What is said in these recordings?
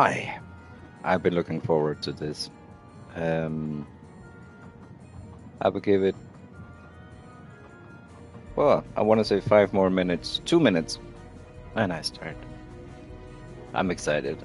Hi, I've been looking forward to this. Um, I will give it, well, I want to say 5 more minutes, 2 minutes, and I start. I'm excited.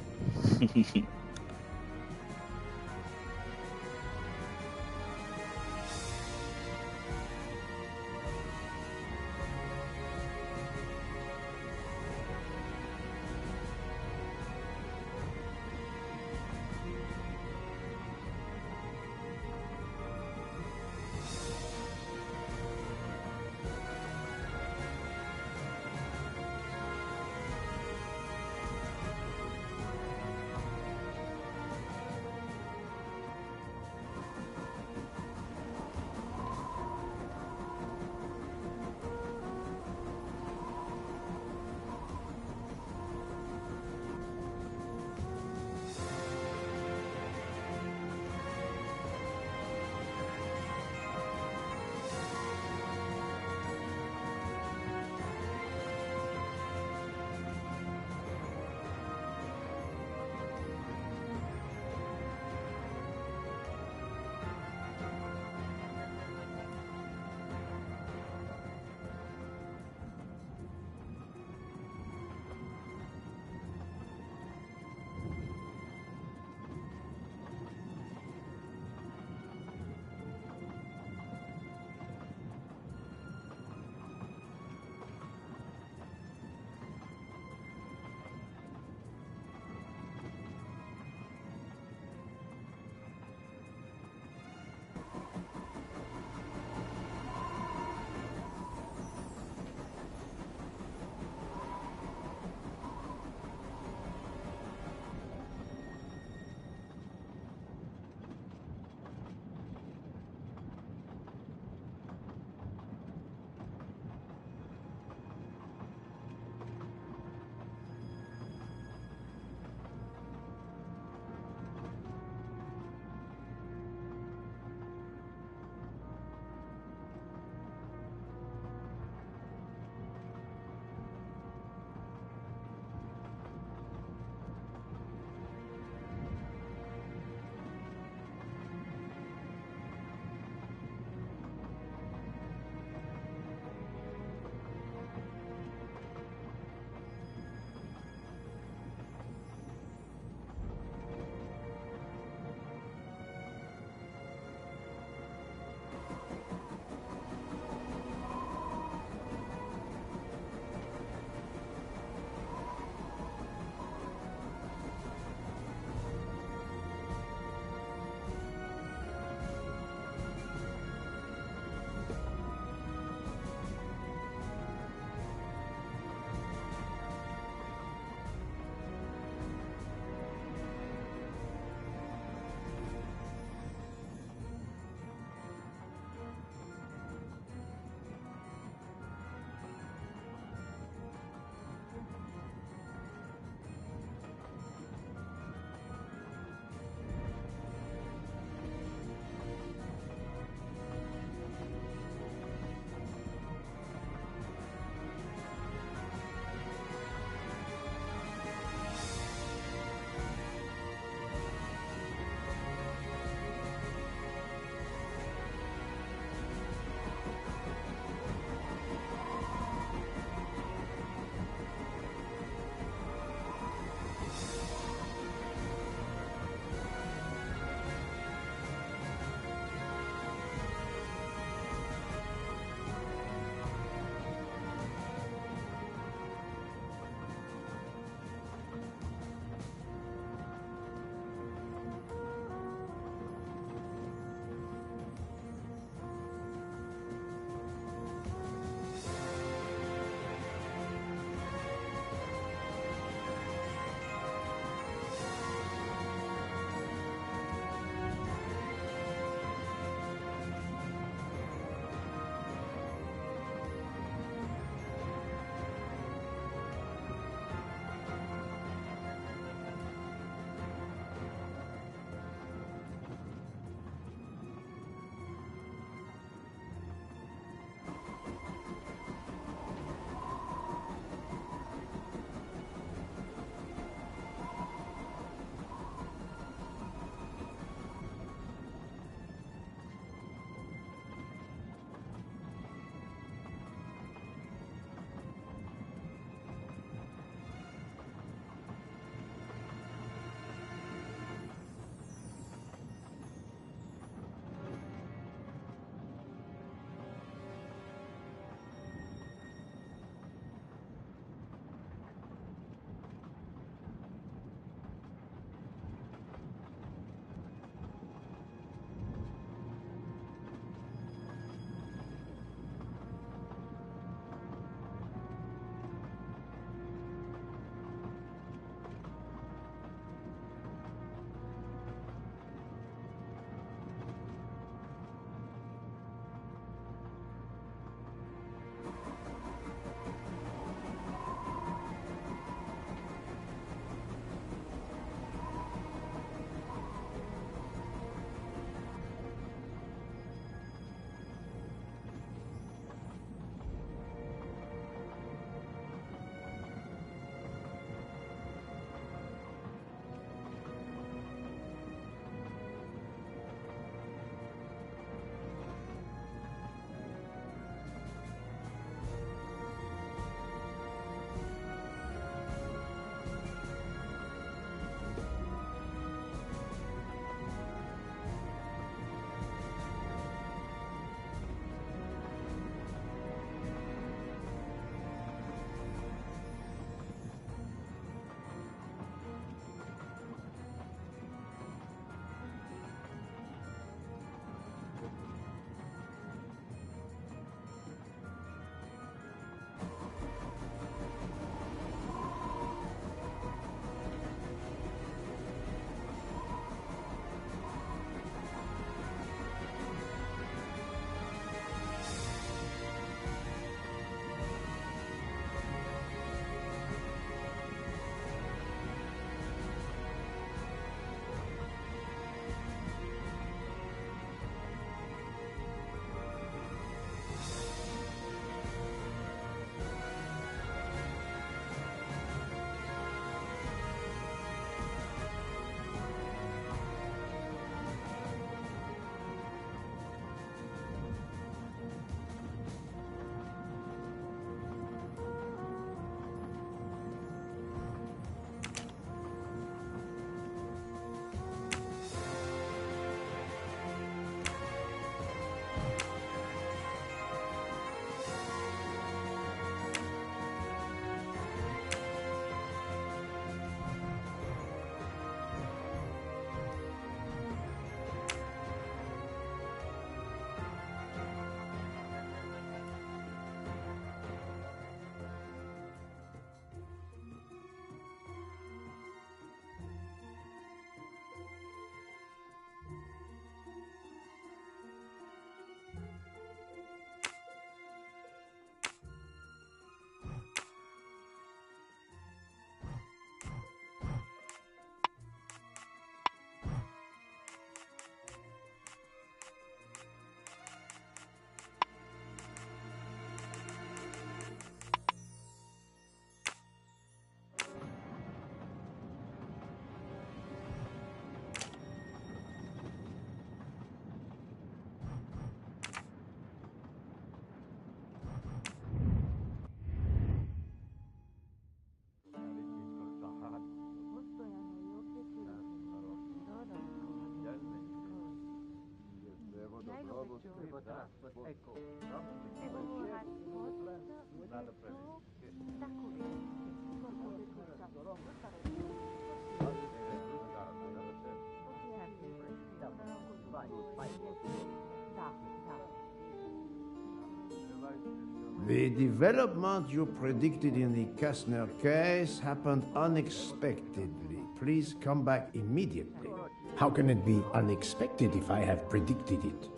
The development you predicted in the Kastner case happened unexpectedly. Please come back immediately. How can it be unexpected if I have predicted it?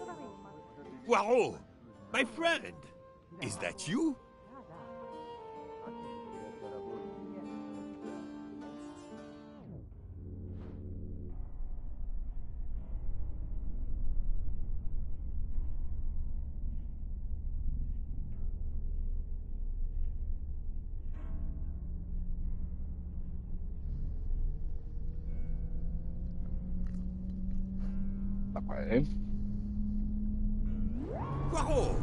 Poirot, my friend, is that you? Okay. Poirot!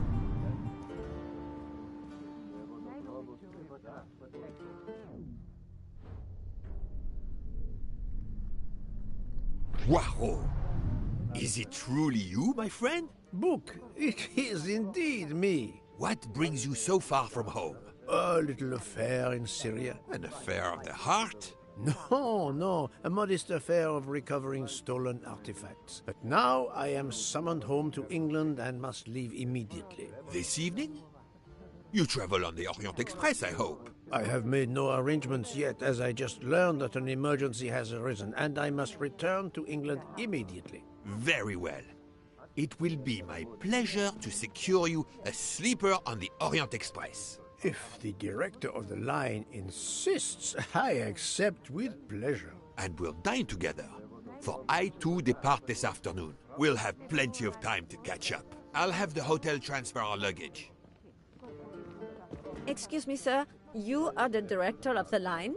Poirot! Is it truly you, my friend? Book, it is indeed me. What brings you so far from home? A little affair in Syria. An affair of the heart? No, a modest affair of recovering stolen artifacts. But now I am summoned home to England and must leave immediately. This evening? You travel on the Orient Express, I hope. I have made no arrangements yet, as I just learned that an emergency has arisen, and I must return to England immediately. Very well. It will be my pleasure to secure you a sleeper on the Orient Express. If the director of the line insists, I accept with pleasure. And we'll dine together, for I too depart this afternoon. We'll have plenty of time to catch up. I'll have the hotel transfer our luggage. Excuse me, sir. You are the director of the line?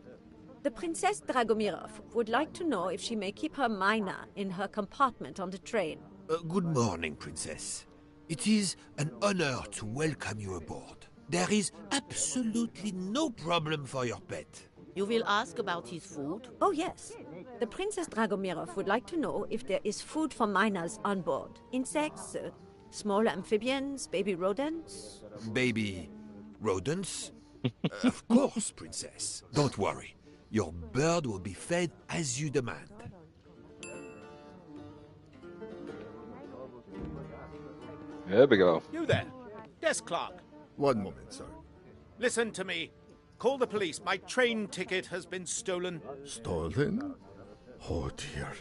The Princess Dragomirov would like to know if she may keep her mina in her compartment on the train. Good morning, Princess. It is an honor to welcome you aboard. There is absolutely no problem for your pet. You will ask about his food? Oh, yes. The Princess Dragomirov would like to know if there is food for miners on board. Insects, small amphibians, baby rodents. Baby rodents? Of course, Princess. Don't worry. Your bird will be fed as you demand. There we go. You there, desk clerk. One moment, sir. Listen to me. Call the police. My train ticket has been stolen. Stolen? Oh dear.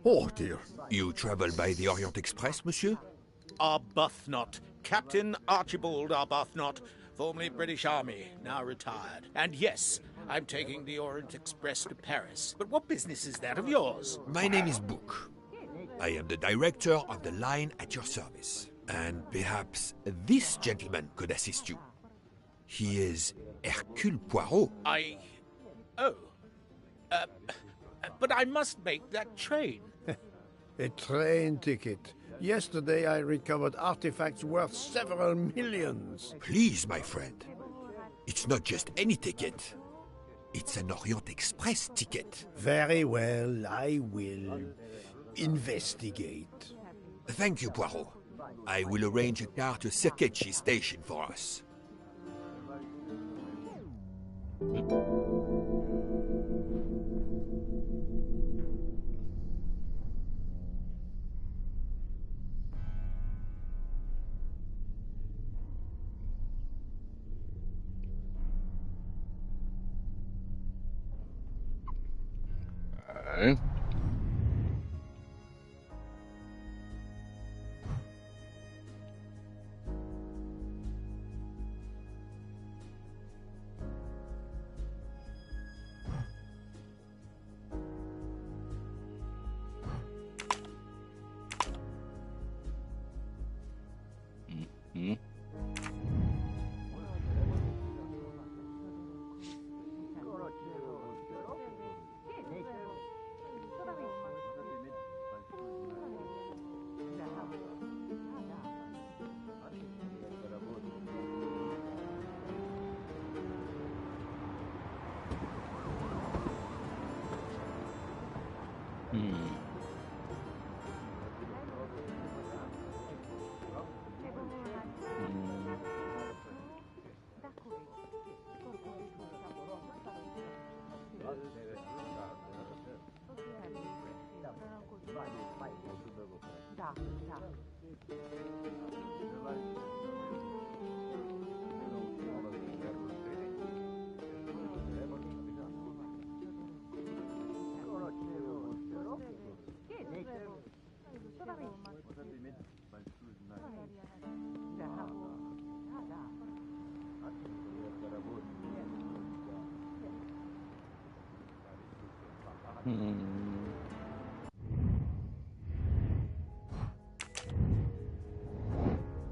Oh dear. You travel by the Orient Express, monsieur? Arbuthnot. Captain Archibald Arbuthnot, formerly British Army, now retired. And yes, I'm taking the Orient Express to Paris. But what business is that of yours? My name is Book. I am the director of the line at your service. And perhaps this gentleman could assist you. He is Hercule Poirot. But I must make that train. A train ticket. Yesterday I recovered artifacts worth several millions. Please, my friend. It's not just any ticket. It's an Orient Express ticket. Very well, I will investigate. Thank you, Poirot. I will arrange a car to Circetchi station for us. Okay.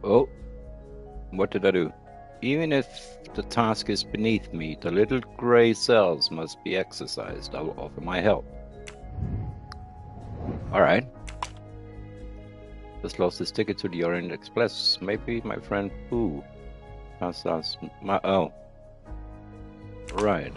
Oh, what did I do? Even if the task is beneath me, the little gray cells must be exercised. I will offer my help. Alright. Just lost his ticket to the Orient Express. Maybe my friend Pooh has us my oh. Right.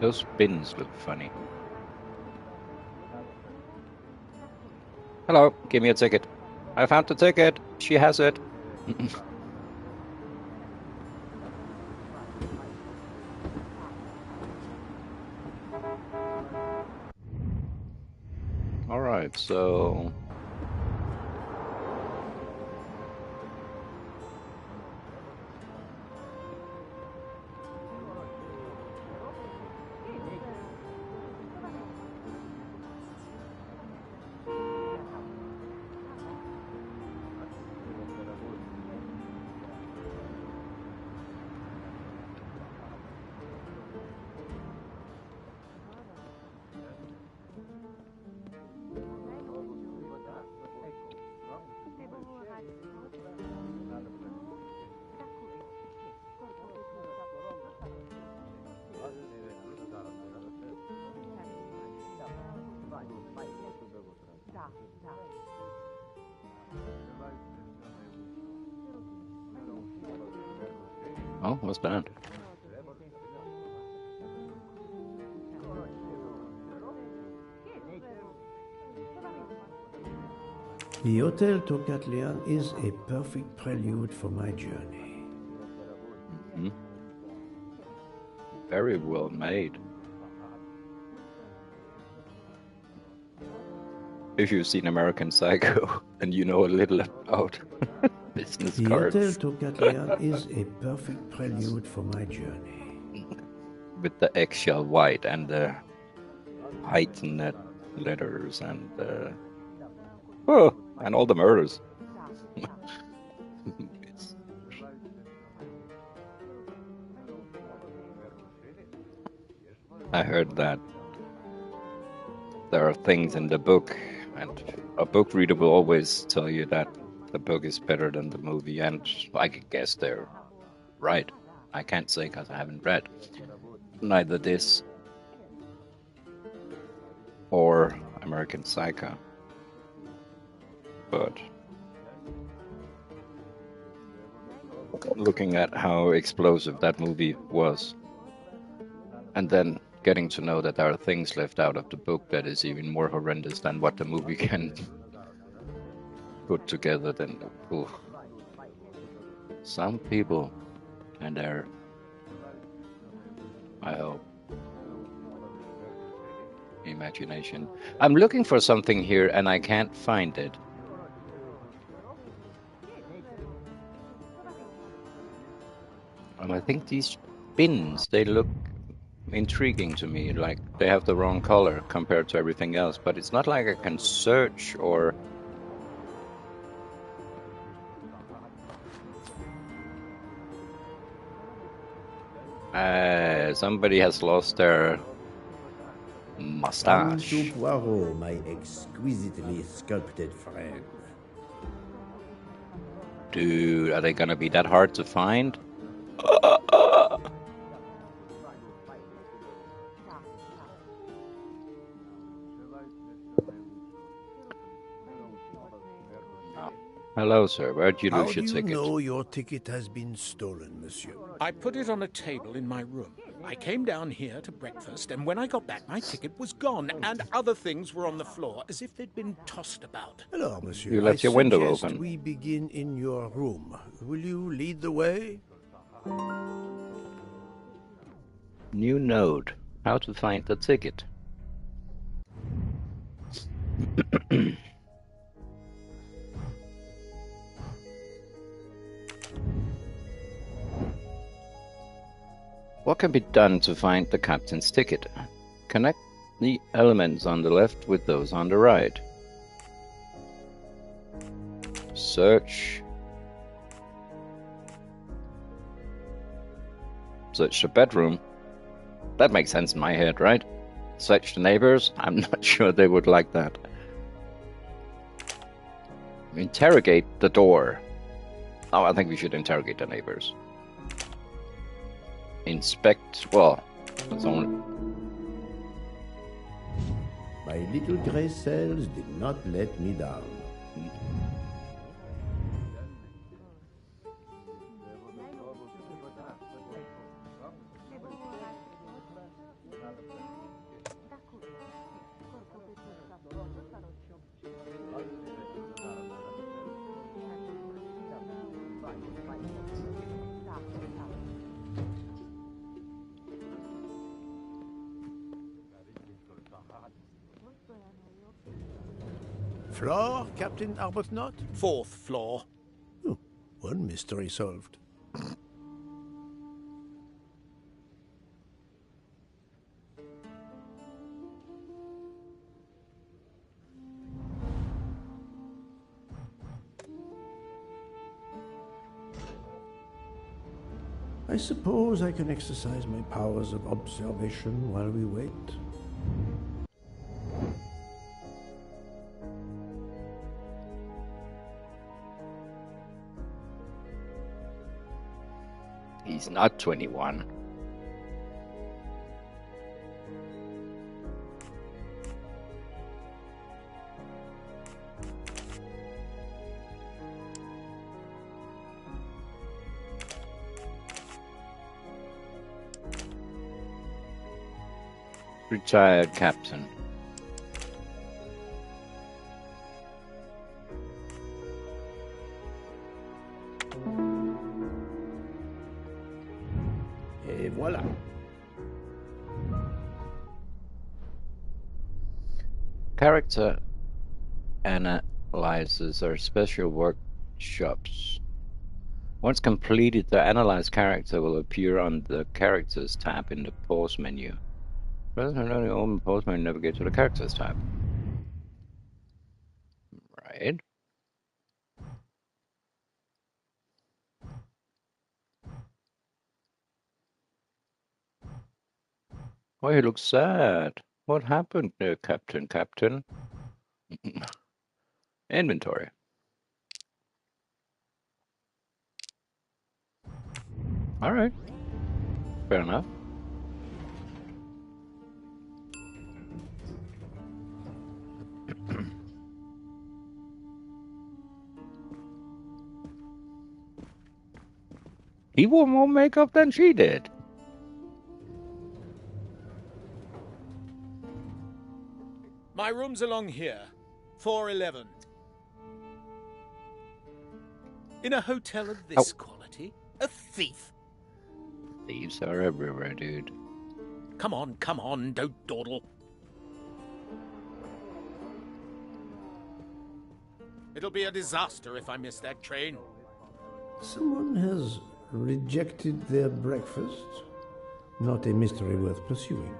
Those bins look funny. Hello, give me a ticket. I found the ticket. She has it. All right, so oh, what's that? The Hotel Tocat Lyon is a perfect prelude for my journey. Mm-hmm. Very well made. If you've seen American Psycho and you know a little about business The cards. Hotel Tocat Lyon is a perfect prelude for my journey. With the eggshell white and the heightened letters and and all the murders. I heard that there are things in the book, and a book reader will always tell you that the book is better than the movie, and I guess they're right. I can't say because I haven't read neither this or American Psycho. But looking at how explosive that movie was, and then getting to know that there are things left out of the book that is even more horrendous than what the movie can put together, then oof. Some people and their, I hope, imagination. I'm looking for something here and I can't find it. And I think these bins, they look intriguing to me, like they have the wrong color compared to everything else, but it's not like I can search or somebody has lost their mustache. Hercule Poirot, my exquisitely sculpted friend. Dude, are they gonna be that hard to find? Hello, sir. Where'd you lose your ticket? How do you know your ticket has been stolen, monsieur? I put it on a table in my room. I came down here to breakfast, and when I got back, my ticket was gone, and other things were on the floor as if they'd been tossed about. Hello, monsieur. You left your window suggest open. we begin in your room. Will you lead the way? New node. How to find the ticket. What can be done to find the captain's ticket? Connect the elements on the left with those on the right. Search. Search the bedroom. That makes sense in my head, right? Search the neighbors? I'm not sure they would like that. Interrogate the door. Oh, I think we should interrogate the neighbors. Inspect, well, that's only... My little gray cells did not let me down. Floor, Captain Arbuthnot? 4th floor. Oh, one mystery solved. I suppose I can exercise my powers of observation while we wait. He's not 21. Retired captain. Et voilà. Character analyzers are special workshops. Once completed, the analyzed character will appear on the Characters tab in the Pause menu. Rather than only open Pause menu, navigate to the Characters tab. Right. Oh, he looks sad. What happened there, Captain? Inventory. All right. Fair enough. He wore more makeup than she did. My room's along here. 411. In a hotel of this quality? A thief? Thieves are everywhere, dude. Come on, don't dawdle. It'll be a disaster if I miss that train. Someone has rejected their breakfast. Not a mystery worth pursuing.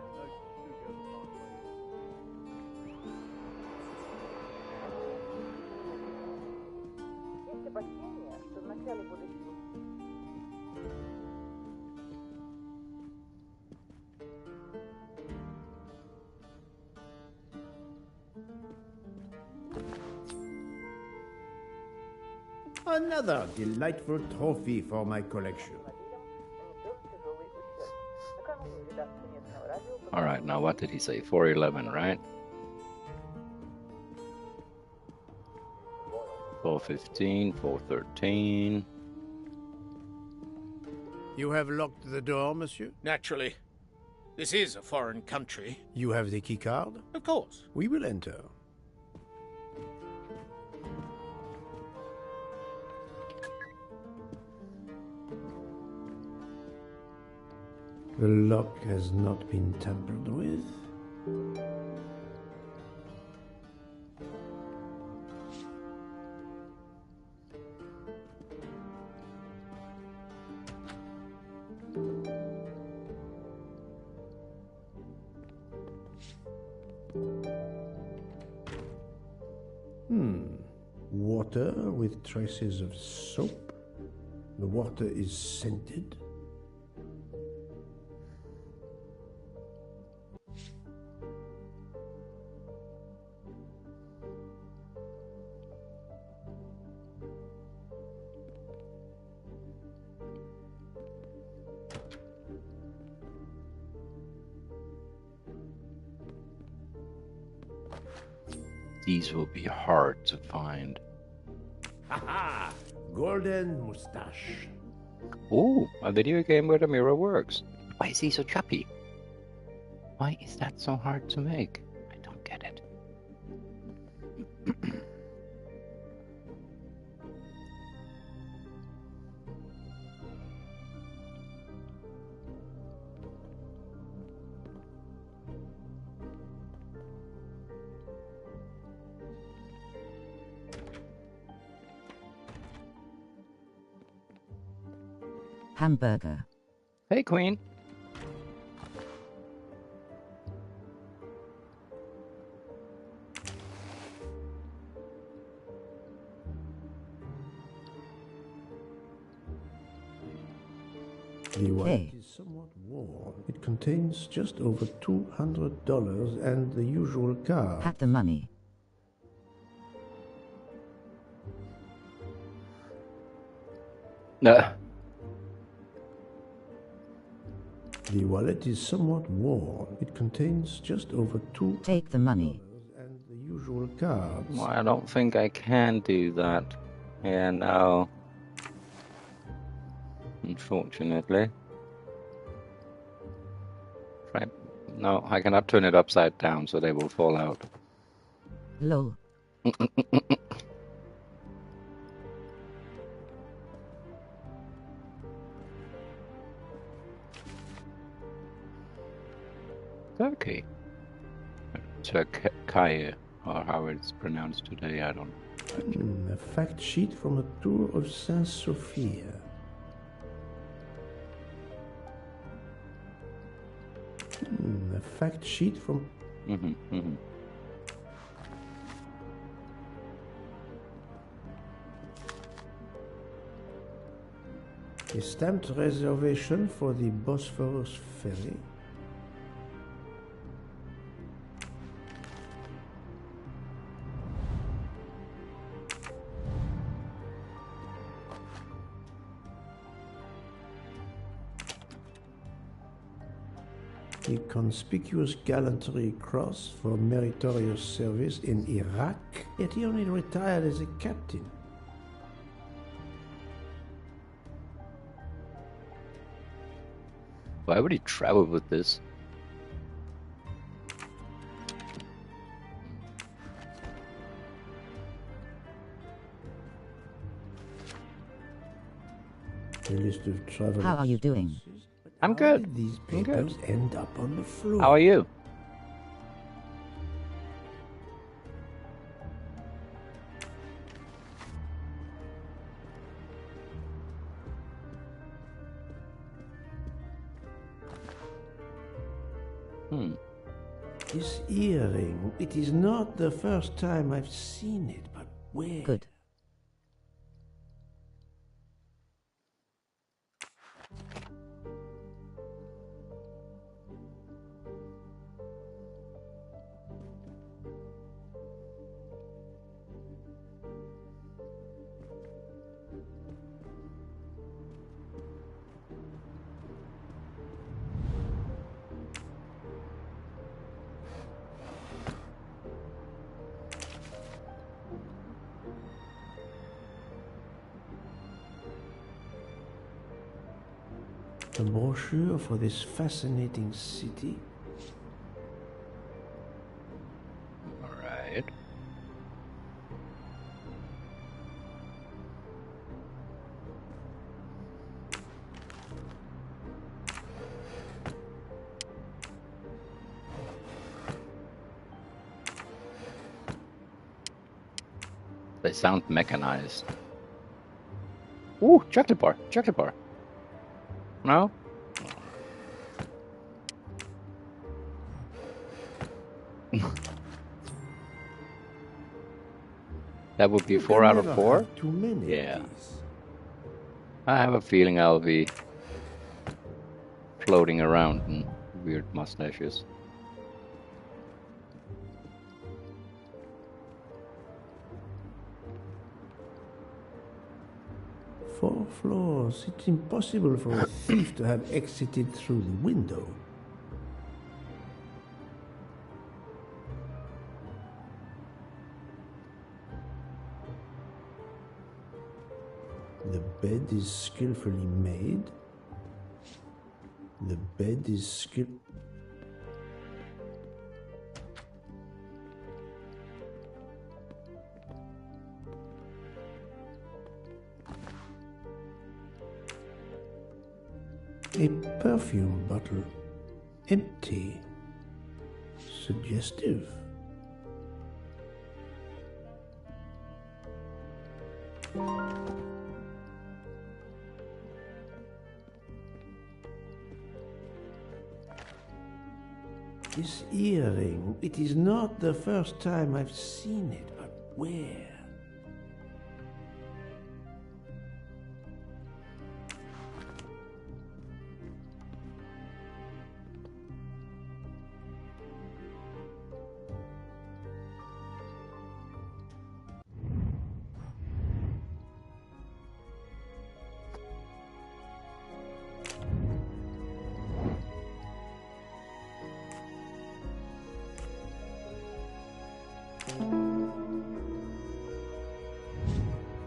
Another delightful trophy for my collection. All right, now what did he say? 411, right? 415, 413. You have locked the door, monsieur? Naturally. This is a foreign country. You have the key card? Of course. We will enter. The lock has not been tampered with. Water with traces of soap. The water is scented. These will be hard to find. Haha! Golden mustache. Oh, a video game where the mirror works. Why is he so choppy? Why is that so hard to make? I don't get it. Hamburger. Hey, Queen. The wallet is somewhat worn. It contains just over $200 and the usual card. Have the money. Nah. The wallet is somewhat worn. It contains just over $200 Take the money. and the usual cards. Well, I don't think I can do that. Yeah, no. Unfortunately. Right. No, I cannot turn it upside down so they will fall out. Lol. Turkey. Turkey, or how it's pronounced today, I don't know. A fact sheet from a tour of Saint Sophia. A fact sheet from... A stamped reservation for the Bosphorus ferry. A conspicuous gallantry cross for meritorious service in Iraq, yet he only retired as a captain. Why would he travel with this? A list of travel. How are you doing? I'm How good. did these I'm good. papers end up on the floor? How are you? This earring, it is not the first time I've seen it, but where? Good. A brochure for this fascinating city. All right. They sound mechanized. Ooh, chocolate bar, chocolate bar. No? That would be You 4 can out of never 4? have too many Yeah. of these. I have a feeling I'll be floating around in weird mustaches. Four floors. It's impossible for a thief to have exited through the window. The bed is skillfully made. The bed is A perfume bottle. Empty. Suggestive. This earring, it is not the first time I've seen it, but where?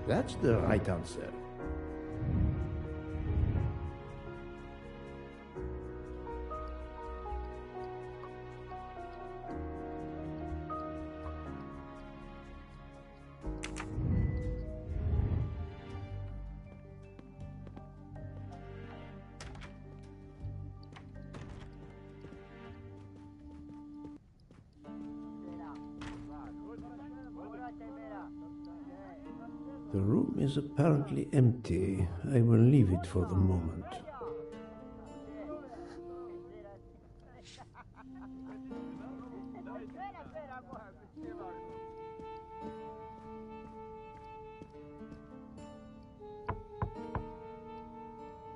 That's the right answer. The room is apparently empty. I will leave it for the moment.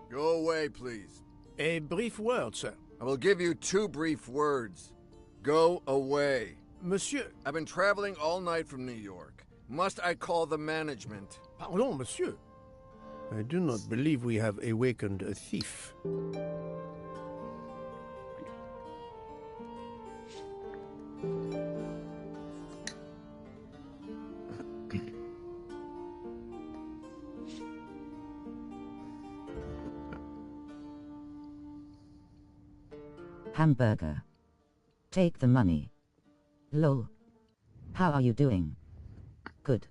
Go away, please. A brief word, sir. I will give you 2 brief words. Go away. Monsieur. I've been traveling all night from New York. Must I call the management? Pardon, monsieur. I do not believe we have awakened a thief. Hamburger. Take the money. Lol. How are you doing? Good.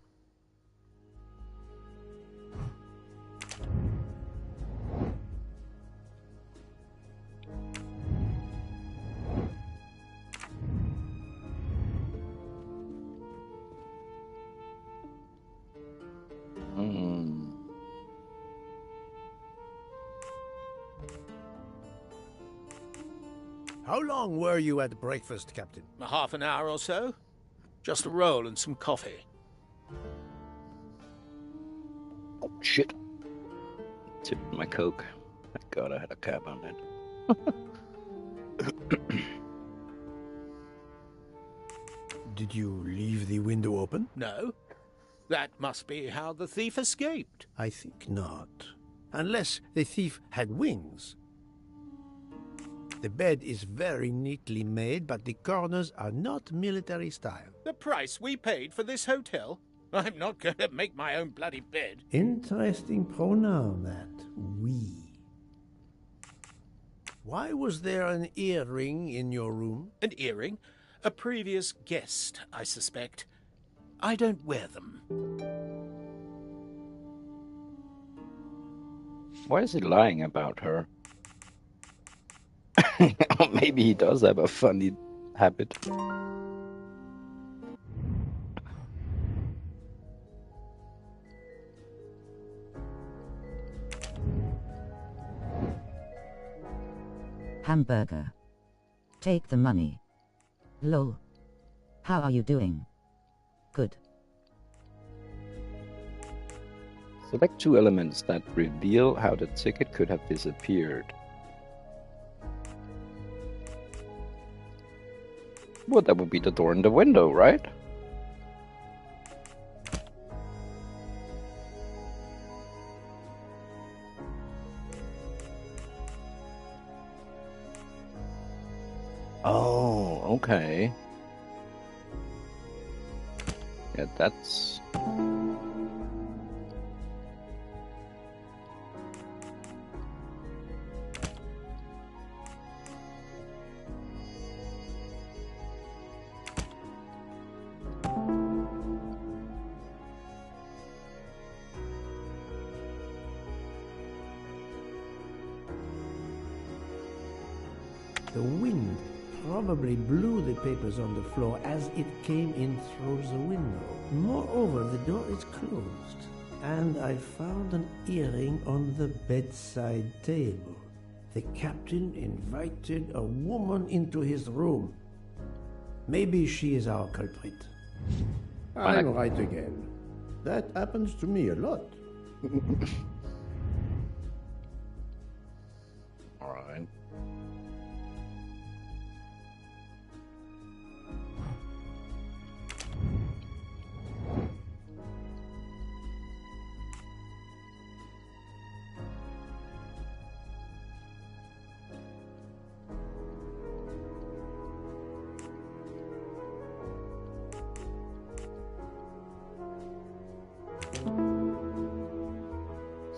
How long were you at breakfast, Captain? Half an hour or so. Just a roll and some coffee. Oh, shit. Tipped my Coke. Thank God I had a cap on it. Did you leave the window open? No. That must be how the thief escaped. I think not. Unless the thief had wings. The bed is very neatly made, but the corners are not military style. The price we paid for this hotel? I'm not going to make my own bloody bed. Interesting pronoun, that. We. Why was there an earring in your room? An earring? A previous guest, I suspect. I don't wear them. Why is he lying about her? Or maybe he does have a funny habit. Hamburger. Take the money. Lol. How are you doing? Good. Select 2 elements that reveal how the ticket could have disappeared. Well, that would be the door and the window, right? Oh, okay. Yeah, that's... The wind probably blew the papers on the floor as it came in through the window. Moreover, the door is closed, and I found an earring on the bedside table. The captain invited a woman into his room. Maybe she is our culprit. I'm right again. That happens to me a lot. Alright.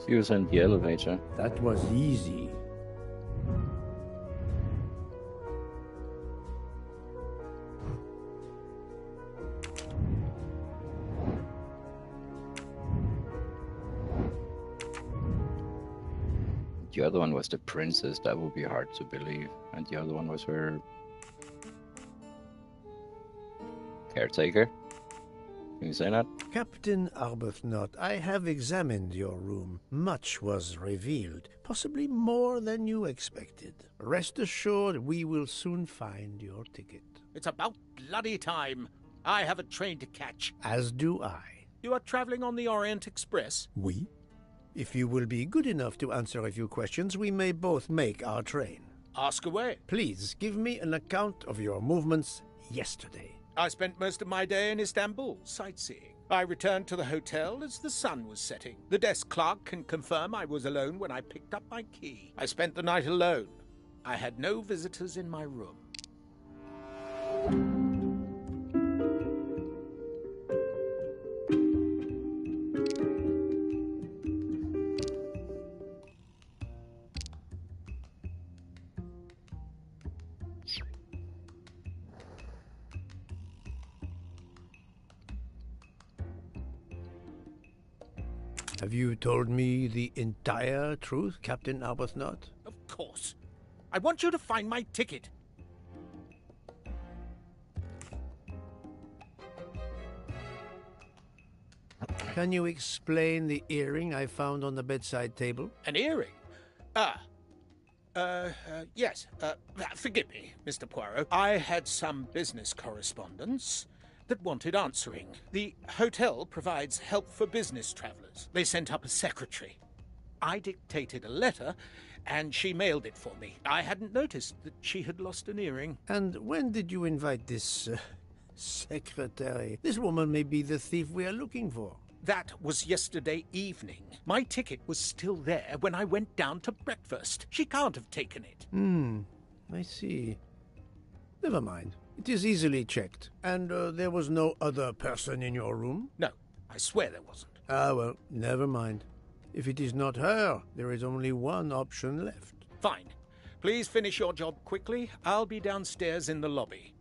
He was in the elevator. That was easy. The other one was the princess. That would be hard to believe. And the other one was her caretaker. Can you say that? Captain Arbuthnot, I have examined your room. Much was revealed, possibly more than you expected. Rest assured we will soon find your ticket. It's about bloody time. I have a train to catch. As do I. You are traveling on the Orient Express? We? If you will be good enough to answer a few questions, we may both make our train. Ask away. Please give me an account of your movements yesterday. I spent most of my day in Istanbul, sightseeing. I returned to the hotel as the sun was setting. The desk clerk can confirm I was alone when I picked up my key. I spent the night alone. I had no visitors in my room. Have you told me the entire truth, Captain Arbuthnot? Of course. I want you to find my ticket. Can you explain the earring I found on the bedside table? An earring? Yes. Forgive me, Mr. Poirot. I had some business correspondence that wanted answering. The hotel provides help for business travelers. They sent up a secretary. I dictated a letter, and she mailed it for me. I hadn't noticed that she had lost an earring. And when did you invite this secretary? This woman may be the thief we are looking for. That was yesterday evening. My ticket was still there when I went down to breakfast. She can't have taken it. I see. Never mind. It is easily checked. And there was no other person in your room? No, I swear there wasn't. Ah, well, never mind. If it is not her, there is only one option left. Fine. Please finish your job quickly. I'll be downstairs in the lobby.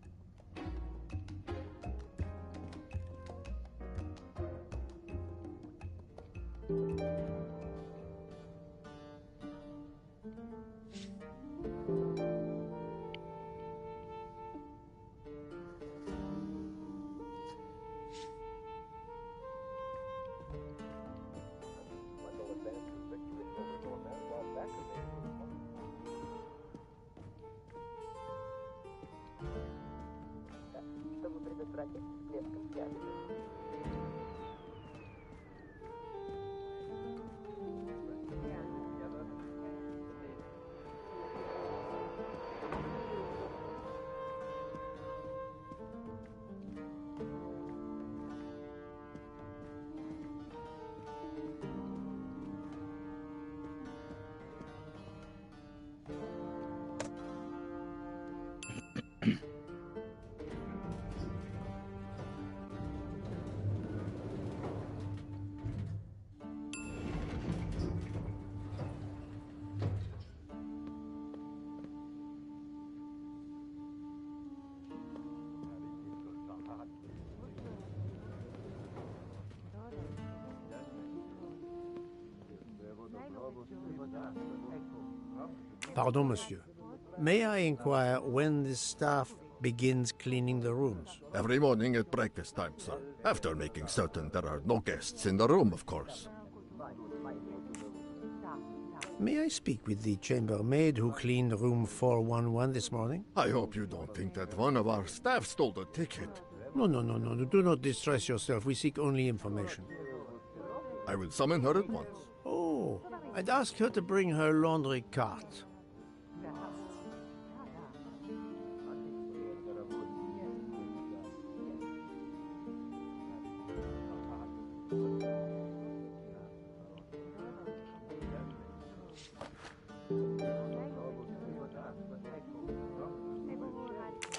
Pardon, monsieur. May I inquire when the staff begins cleaning the rooms? Every morning at breakfast time, sir. After making certain there are no guests in the room, of course. May I speak with the chambermaid who cleaned room 411 this morning? I hope you don't think that one of our staff stole the ticket. No. Do not distress yourself. We seek only information. I will summon her at once. Oh, I'd ask her to bring her laundry cart.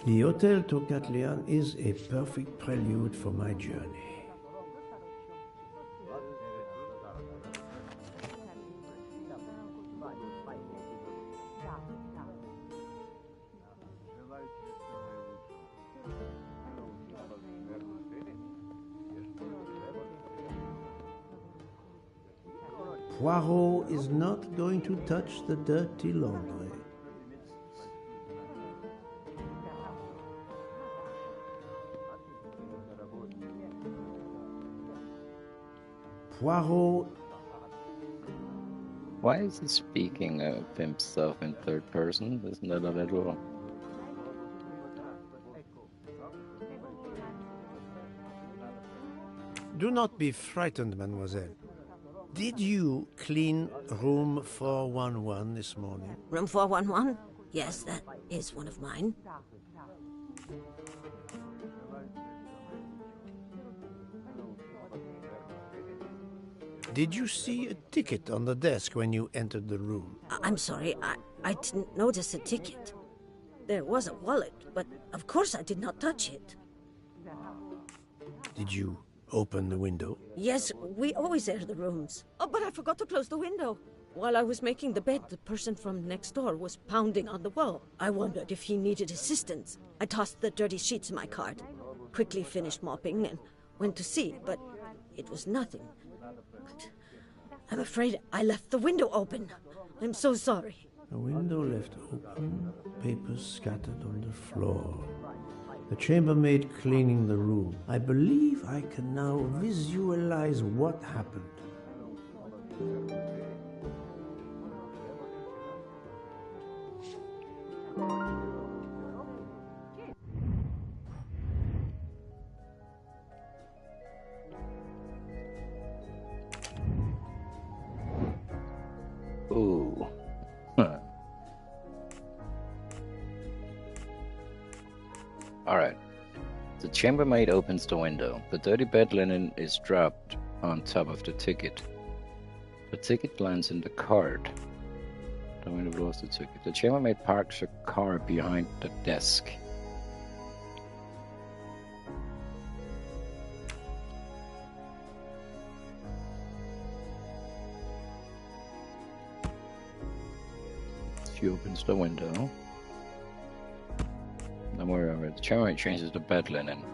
The Hotel Tocat Lyon is a perfect prelude for my journey. Poirot is not going to touch the dirty laundry. Poirot. Why is he speaking of himself in third person? Isn't that a little... Do not be frightened, mademoiselle. Did you clean room 411 this morning? Room 411? Yes, that is one of mine. Did you see a ticket on the desk when you entered the room? I'm sorry, I didn't notice a ticket. There was a wallet, but of course I did not touch it. Did you open the window? Yes, we always air the rooms. Oh, but I forgot to close the window. While I was making the bed, the person from next door was pounding on the wall. I wondered if he needed assistance. I tossed the dirty sheets in my cart, quickly finished mopping, and went to see, but it was nothing. But I'm afraid I left the window open. I'm so sorry. The window left open, papers scattered on the floor. The chambermaid cleaning the room. I believe I can now visualize what happened. Ooh. Huh. Alright. The chambermaid opens the window. The dirty bed linen is dropped on top of the ticket. The ticket lands in the cart. The window blows the ticket. The chambermaid parks her car behind the desk. She opens the window. Then wherever the chambermaid changes the bed linen.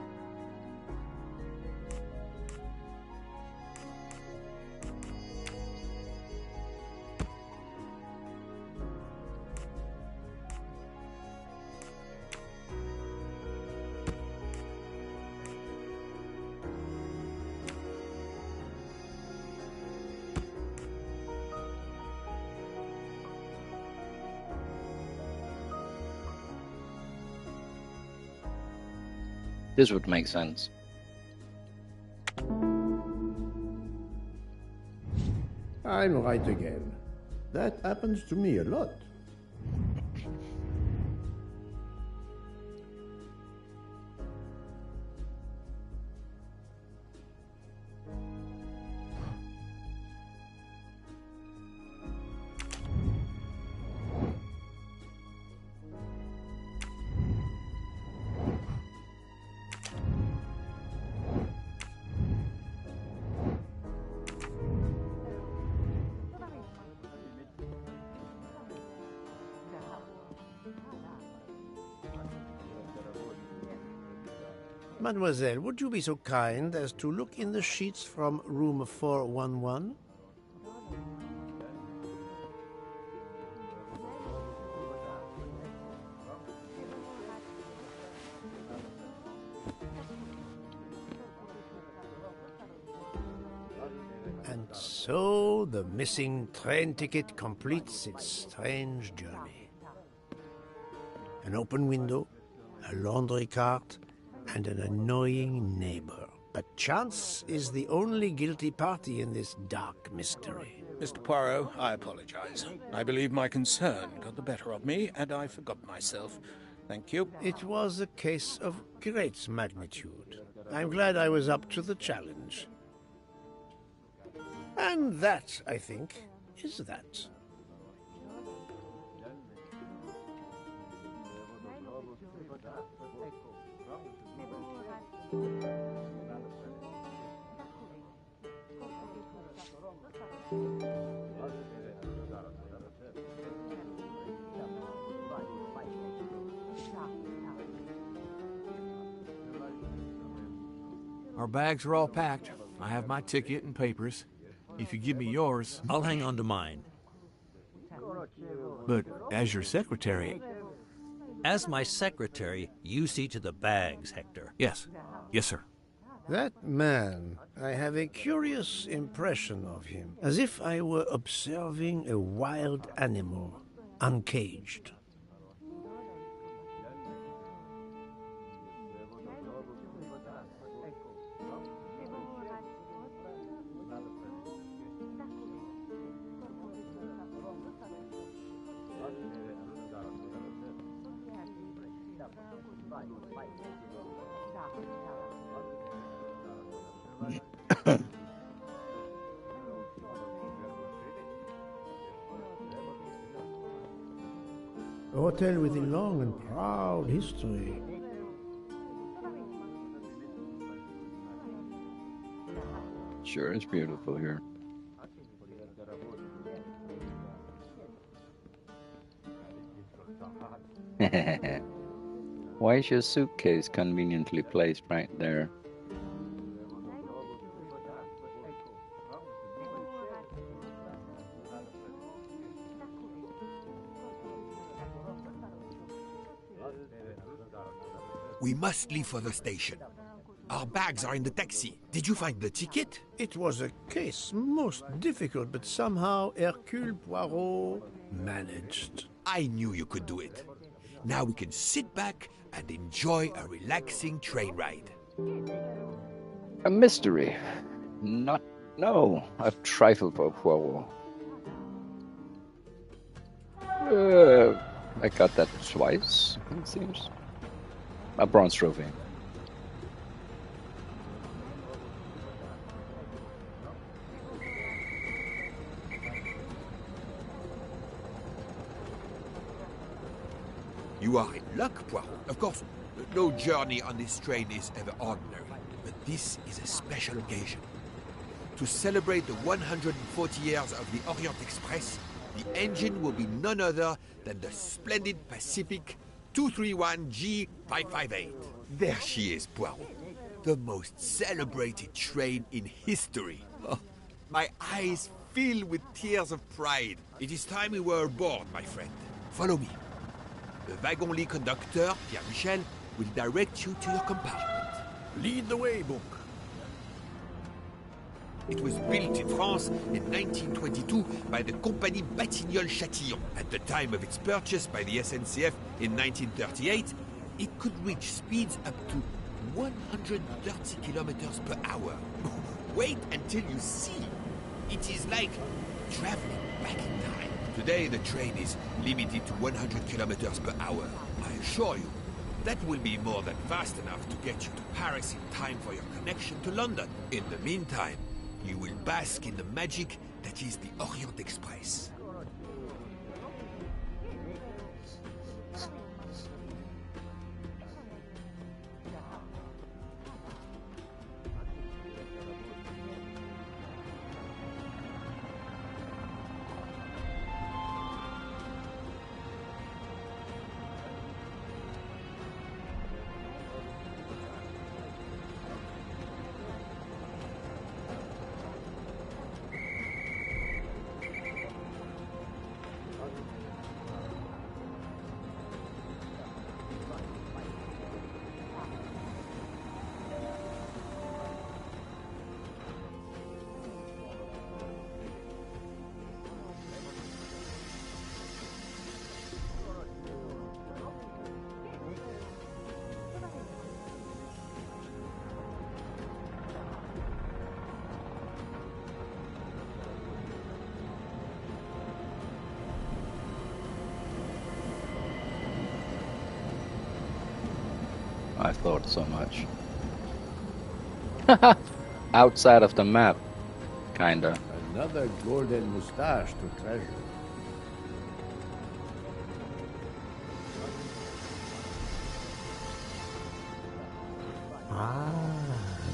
This would make sense. I'm right again. That happens to me a lot. Mademoiselle, would you be so kind as to look in the sheets from room 411? And so the missing train ticket completes its strange journey. An open window, a laundry cart, and an annoying neighbor. But chance is the only guilty party in this dark mystery. Mr. Poirot, I apologize. I believe my concern got the better of me, and I forgot myself. Thank you. It was a case of great magnitude. I'm glad I was up to the challenge. And that, I think, is that. Our bags are all packed. I have my ticket and papers. If you give me yours, I'll hang on to mine. But as your secretary... As my secretary, you see to the bags, Hector. Yes. Yes, sir. That man, I have a curious impression of him, as if I were observing a wild animal, uncaged. A hotel with a long and proud history. Sure, it's beautiful here. Why is your suitcase conveniently placed right there? We must leave for the station. Our bags are in the taxi. Did you find the ticket? It was a case most difficult, but somehow Hercule Poirot managed. I knew you could do it. Now we can sit back and enjoy a relaxing train ride. A mystery. No, a trifle for Poirot. I got that twice, it seems. A bronze trophy. You are in luck, Poirot. Of course, no journey on this train is ever ordinary, but this is a special occasion. To celebrate the 140 years of the Orient Express, The engine will be none other than the splendid Pacific 231G558. There she is, Poirot. The most celebrated train in history. Oh, my eyes fill with tears of pride. It is time we were aboard, my friend. Follow me. The wagon-lit conductor, Pierre-Michel, will direct you to your compartment. Lead the way, Book. It was built in France in 1922 by the Compagnie Batignolles-Châtillon. At the time of its purchase by the SNCF in 1938, it could reach speeds up to 130 kilometers per hour. Wait until you see. It is like traveling back in time. Today the train is limited to 100 kilometers per hour. I assure you, that will be more than fast enough to get you to Paris in time for your connection to London. In the meantime, you will bask in the magic that is the Orient Express. I thought so much. Outside of the map, kinda. Another golden moustache to treasure. Ah,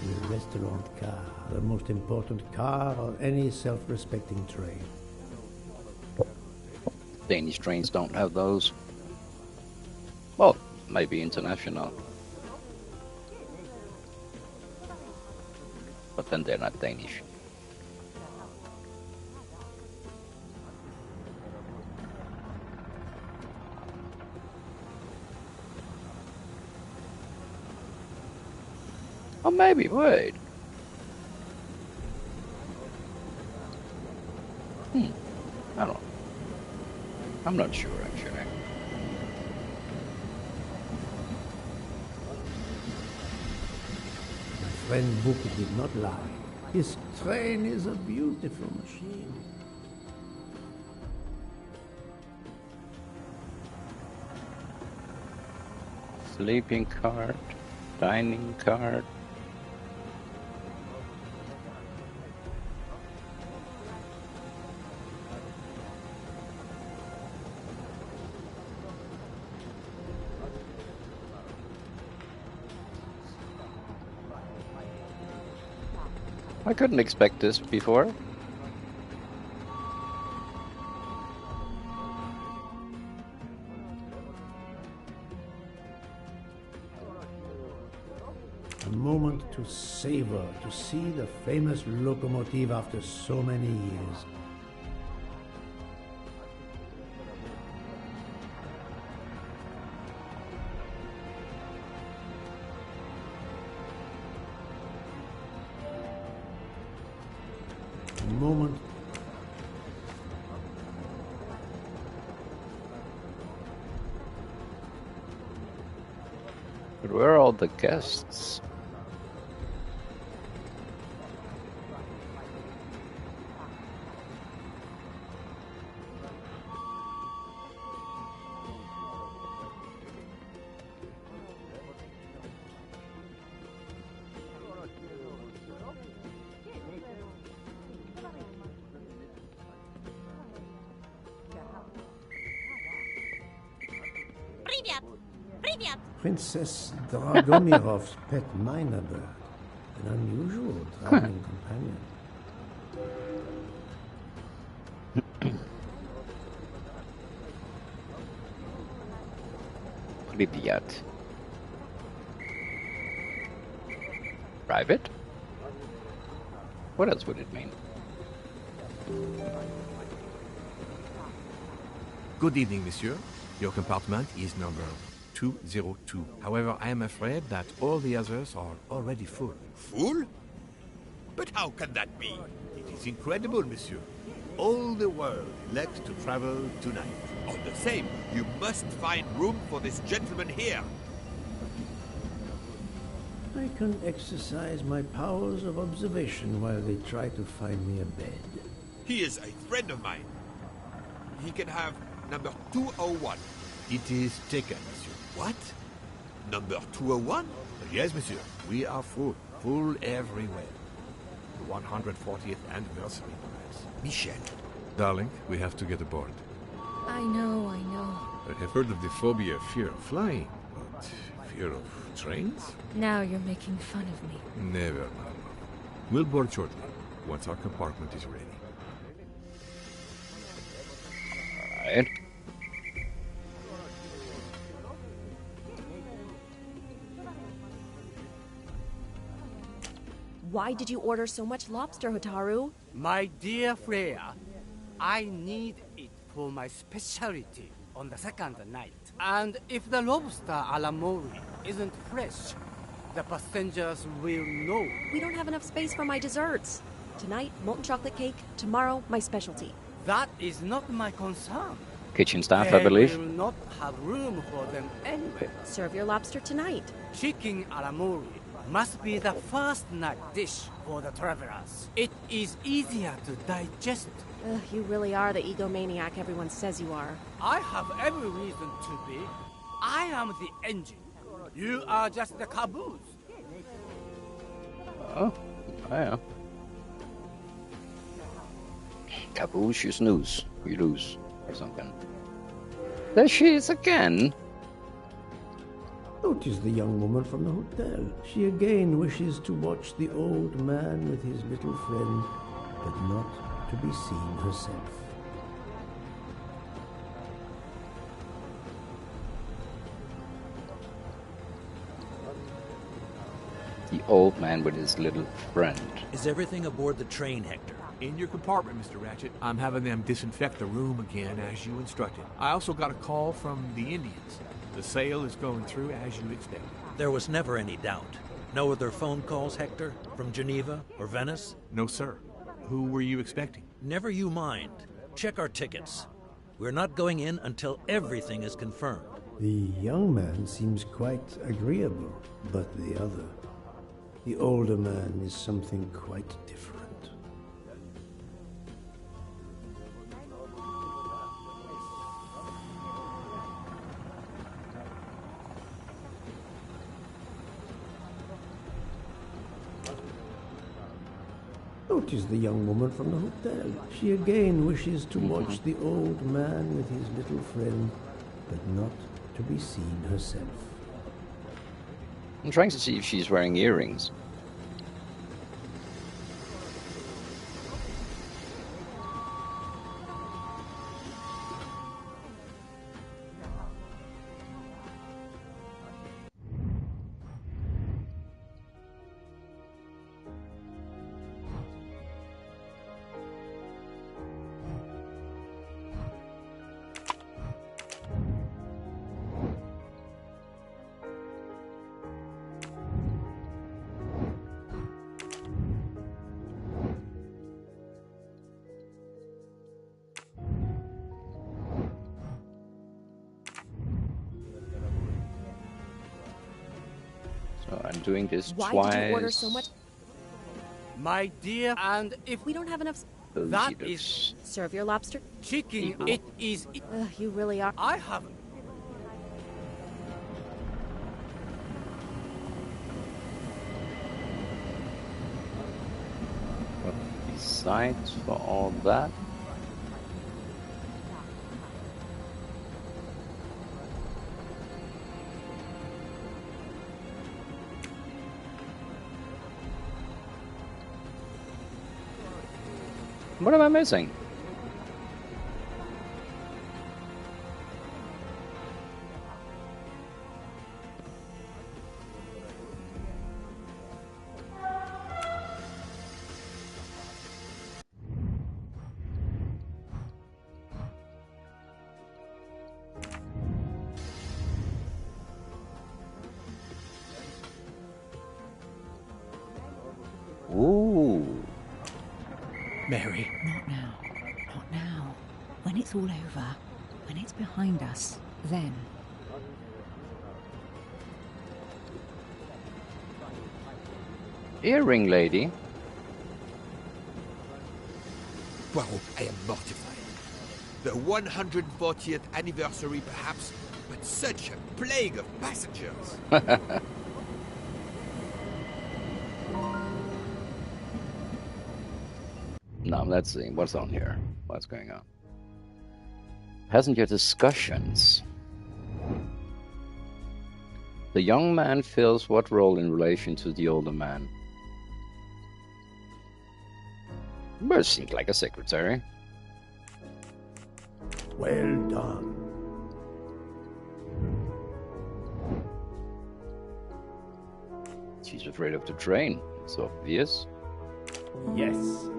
the restaurant car, the most important car on any self-respecting train. Danish trains don't have those. Well, maybe international. But then they're not Danish. Or maybe, wait. I don't know. I'm not sure, actually. My friend Book did not lie. His train is a beautiful machine. Sleeping cart, dining cart. I couldn't expect this before. A moment to savor, to see the famous locomotive after so many years. A moment But where are all the guests? Princess Dragomirov's pet minor bird, an unusual traveling companion. Riviat. Private? What else would it mean? Good evening, monsieur. Your compartment is number 202. However, I am afraid that all the others are already full. Full? But how can that be? It is incredible, monsieur. All the world elects to travel tonight. All the same, you must find room for this gentleman here. I can exercise my powers of observation while they try to find me a bed. He is a friend of mine. He can have number 201. It is taken, monsieur. What? Number 201? Yes, monsieur. We are full. Full everywhere. The 140th anniversary, perhaps. Michel. Darling, we have to get aboard. I know. I have heard of the phobia, fear of flying, but fear of trains? Now you're making fun of me. Never, Mama. We'll board shortly, once our compartment is ready. Alright. Why did you order so much lobster, Hotaru? My dear Freya, I need it for my specialty on the second night. And if the lobster a la mori isn't fresh, the passengers will know. We don't have enough space for my desserts. Tonight, molten chocolate cake. Tomorrow, my specialty. That is not my concern. Kitchen staff, I believe. They will not have room for them anyway. Serve your lobster tonight. Chicken a la mori must be the first night dish for the travelers. It is easier to digest. You really are the egomaniac everyone says you are. I have every reason to be. I am the engine. You are just the caboose. Oh, yeah. Caboose, you snooze, you lose, or something. There she is again. Notice the young woman from the hotel. She again wishes to watch the old man with his little friend, but not to be seen herself. The old man with his little friend. Is everything aboard the train, Hector? In your compartment, Mr. Ratchet. I'm having them disinfect the room again as you instructed. I also got a call from the Indians. The sale is going through as you expected. There was never any doubt. No other phone calls, Hector? From Geneva or Venice? No, sir. Who were you expecting? Never you mind. Check our tickets. We're not going in until everything is confirmed. The young man seems quite agreeable, but the older man is something quite different. Notice the young woman from the hotel. She again wishes to watch the old man with his little friend, but not to be seen herself. I'm trying to see if she's wearing earrings. So I'm doing this Why twice. did you order so much? My dear, and if We don't have enough. that is Serve your lobster. chicken, it is. You really are. I have. But besides for all that, what am I missing? Mary. Not now. Not now. When it's all over, when it's behind us, then. Earring lady. Poirot, I am mortified. The 140th anniversary, perhaps, but such a plague of passengers. Now let's see what's on here. What's going on? Passenger discussions. The young man fills what role in relation to the older man? Well, it seems like a secretary. Well done. She's afraid of the train. It's obvious. Yes.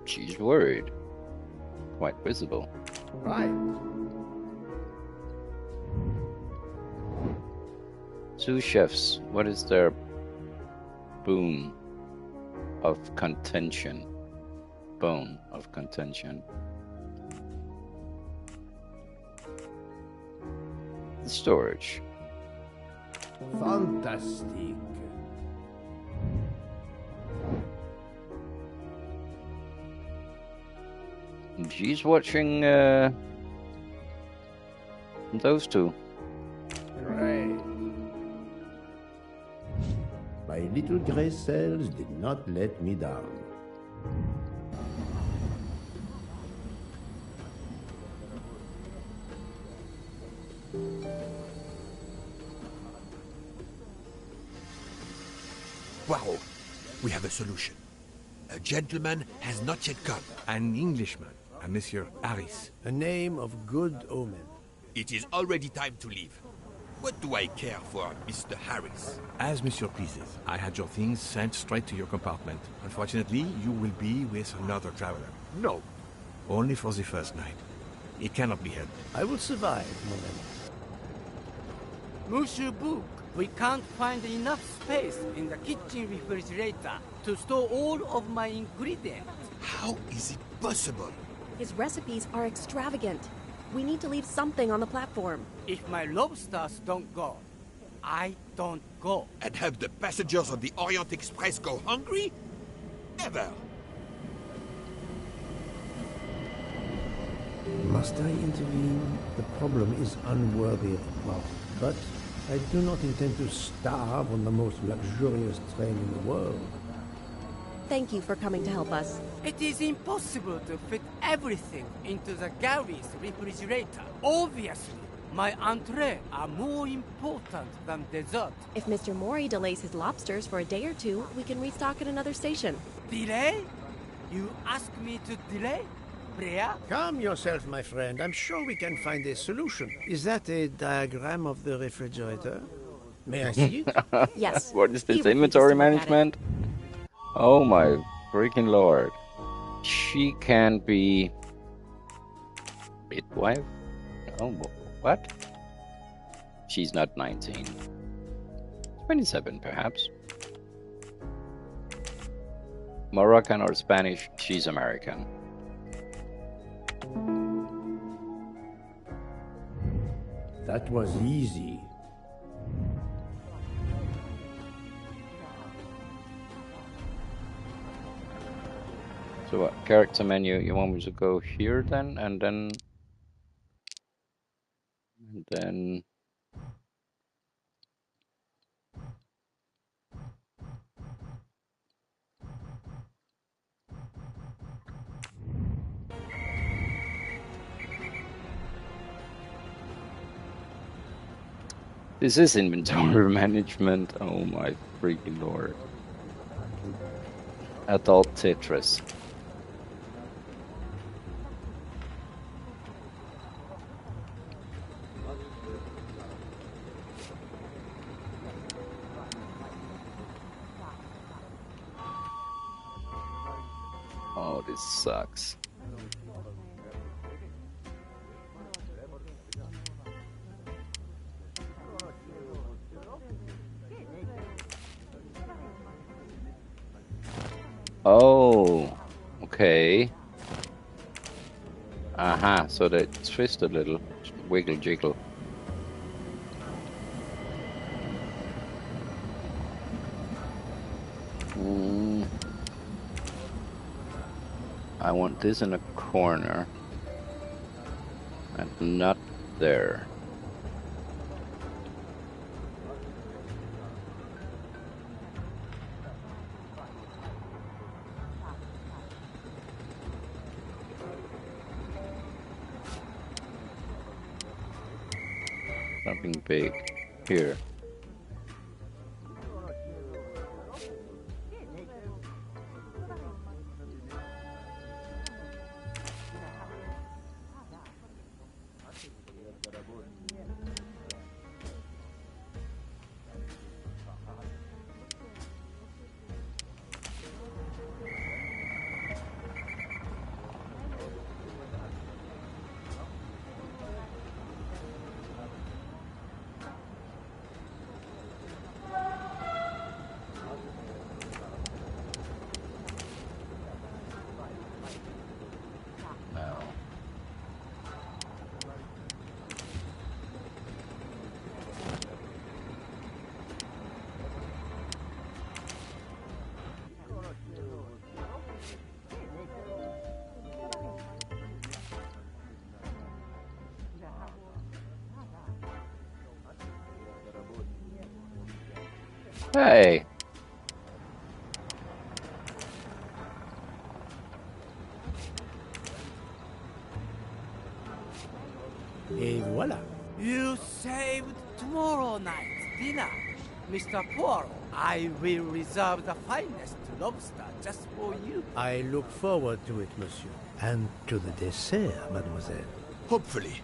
She's worried. Quite visible. Right. Sous chefs, what is their boon of contention? Bone of contention. The storage. Fantastic. And she's watching those two. Right. My little grey cells did not let me down. Poirot, we have a solution. A gentleman has not yet come. An Englishman, a Monsieur Harris. A name of good omen. It is already time to leave. What do I care for Mr. Harris? As Monsieur pleases. I had your things sent straight to your compartment. Unfortunately, you will be with another traveler. No. Only for the first night. It cannot be helped. I will survive, mon ami. Monsieur Book, we can't find enough space in the kitchen refrigerator to store all of my ingredients. How is it possible? His recipes are extravagant. We need to leave something on the platform. If my lobsters don't go, I don't go. And have the passengers on the Orient Express go hungry? Never. Must I intervene? The problem is unworthy of the plot, but I do not intend to starve on the most luxurious train in the world. Thank you for coming to help us. It is impossible to fit everything into the Gary's refrigerator. Obviously, my entree are more important than dessert. If Mr. Mori delays his lobsters for a day or two, we can restock at another station. Delay? You ask me to delay? Freya? Calm yourself, my friend. I'm sure we can find a solution. Is that a diagram of the refrigerator? May I see it? Yes. What is this, inventory management? Oh my freaking lord. She can be midwife? Oh, what? She's not 19. 27 perhaps. Moroccan or Spanish, she's American. That was easy. So what, character menu, you want me to go here then, and then... This is inventory management, oh my freaking lord. Adult Tetris. Oh, this sucks. Oh, okay. Aha, so they twist a little, wiggle jiggle. I want this in a corner and not there. Something big here. Hey! Et voilà. You saved tomorrow night's dinner, Mr. Poirot. I will reserve the finest lobster just for you. I look forward to it, monsieur. And to the dessert, mademoiselle. Hopefully.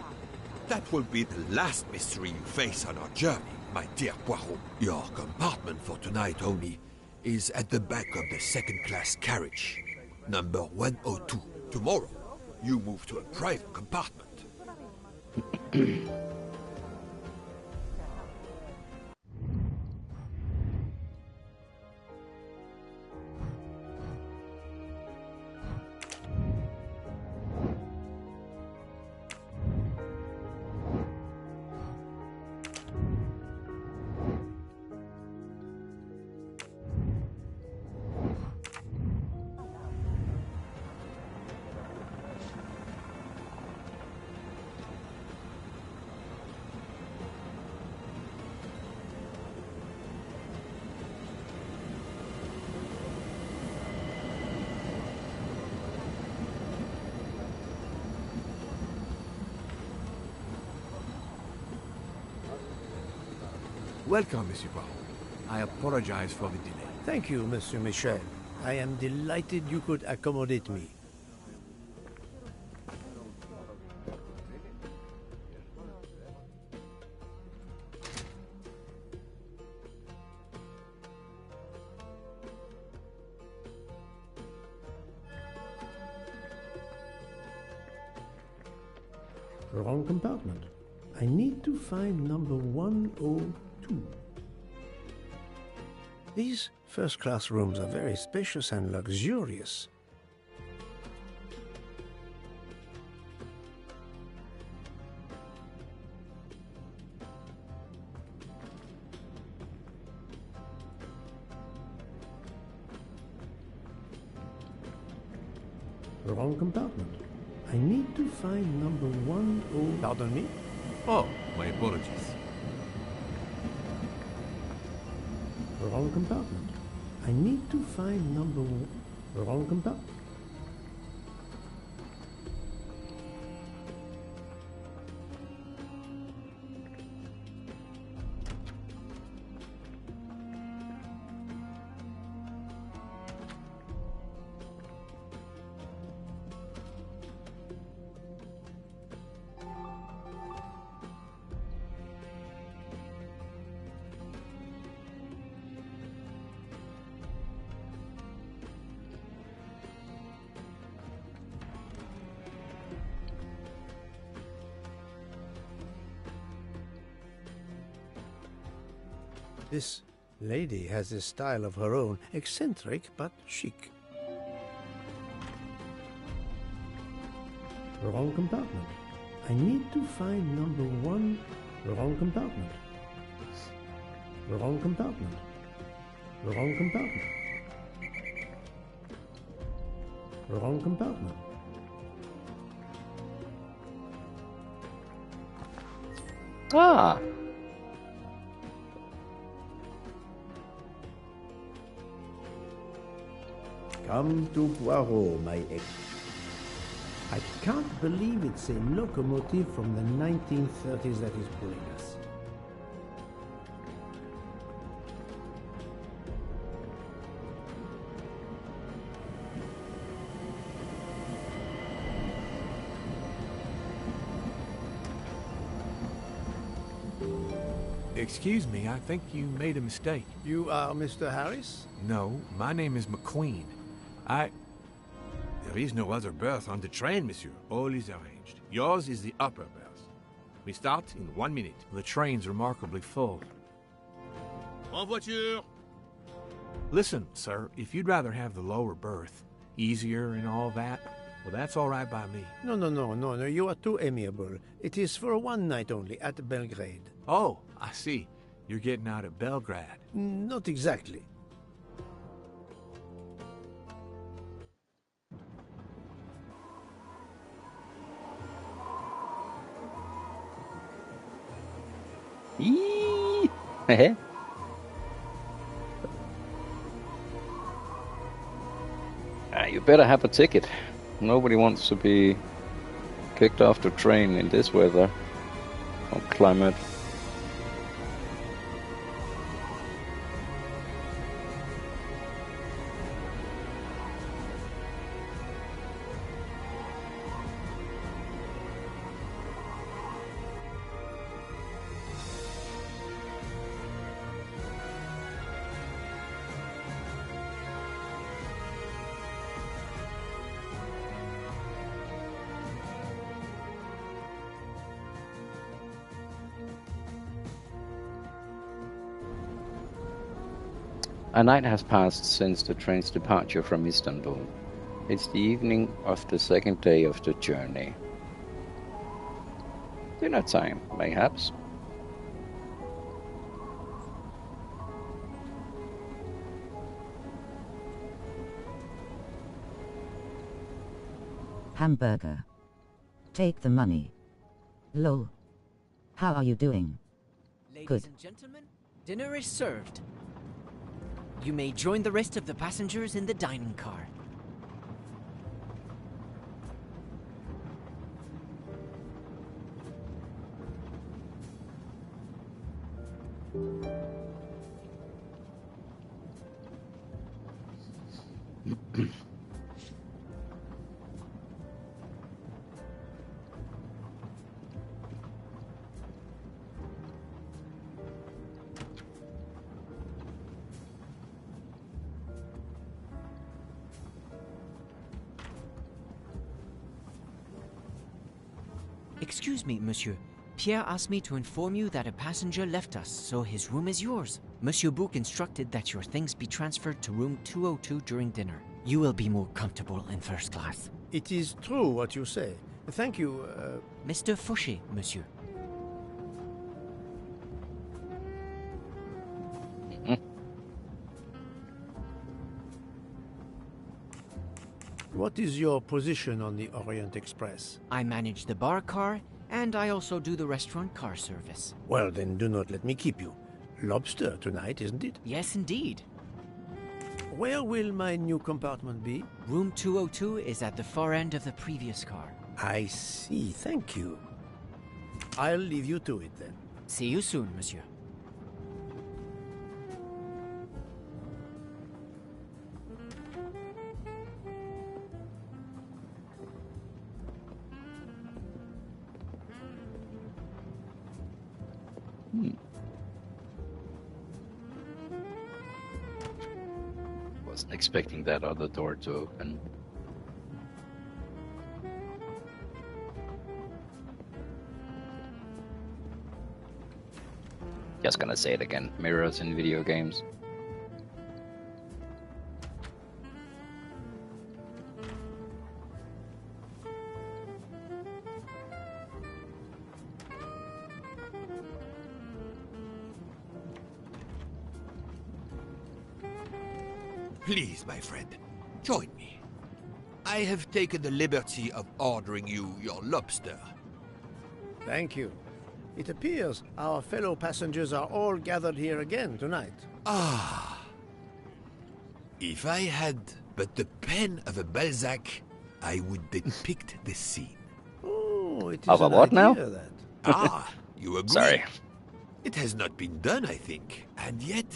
That will be the last mystery you face on our journey, my dear Poirot. Your compartment for tonight only is at the back of the second-class carriage, number 102. Tomorrow, you move to a private compartment. Welcome, Monsieur Poirot. I apologize for the delay. Thank you, Monsieur Michel. I am delighted you could accommodate me. Wrong compartment. I need to find number 102. These first-class rooms are very spacious and luxurious. Wrong compartment. I need to find number 10. Pardon me? Oh, my apologies. Wrong compartment. I need to find number 1. Wrong compartment. This lady has a style of her own, eccentric but chic. Wrong compartment. I need to find number 1. Wrong compartment. Wrong compartment. Wrong compartment. Wrong compartment. Ah! Come to Poirot, my ex. I can't believe it's a locomotive from the 1930s that is pulling us. Excuse me, I think you made a mistake. You are Mr. Harris? No, my name is McQueen. There is no other berth on the train, monsieur. All is arranged. Yours is the upper berth. We start in 1 minute. The train's remarkably full. En voiture! Listen, sir, if you'd rather have the lower berth, easier and all that, well, that's all right by me. No, you are too amiable. It is for one night only, at Belgrade. Oh, I see. You're getting out at Belgrade. Not exactly. Heh. You better have a ticket. Nobody wants to be kicked off the train in this weather or climate. A night has passed since the train's departure from Istanbul. It's the evening of the second day of the journey. Dinner time, mayhaps. Hamburger. Take the money. Lol. How are you doing? Ladies Good. and gentlemen, dinner is served. You may join the rest of the passengers in the dining car. Excuse me, monsieur. Pierre asked me to inform you that a passenger left us, so his room is yours. Monsieur Bouc instructed that your things be transferred to room 202 during dinner. You will be more comfortable in first class. It is true what you say. Thank you, Mr. Fouché, monsieur. What is your position on the Orient Express? I manage the bar car, and I also do the restaurant car service. Well, then do not let me keep you. Lobster tonight, isn't it? Yes, indeed. Where will my new compartment be? Room 202 is at the far end of the previous car. I see, thank you. I'll leave you to it then. See you soon, monsieur. Wasn't expecting that other door to open. Just gonna say it again. Mirrors in video games. Please, my friend, join me. I have taken the liberty of ordering you your lobster. Thank you. It appears our fellow passengers are all gathered here again tonight. Ah. If I had but the pen of a Balzac, I would depict the scene. Oh, it is Of a an what now? idea, that. Ah, you agree? Sorry. It has not been done, I think. And yet,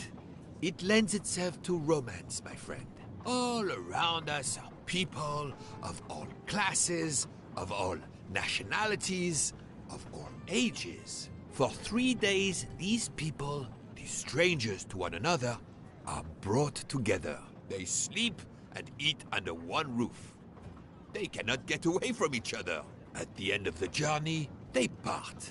it lends itself to romance, my friend. All around us are people of all classes, of all nationalities, of all ages. For 3 days, these people, these strangers to one another, are brought together. They sleep and eat under one roof. They cannot get away from each other. At the end of the journey, they part.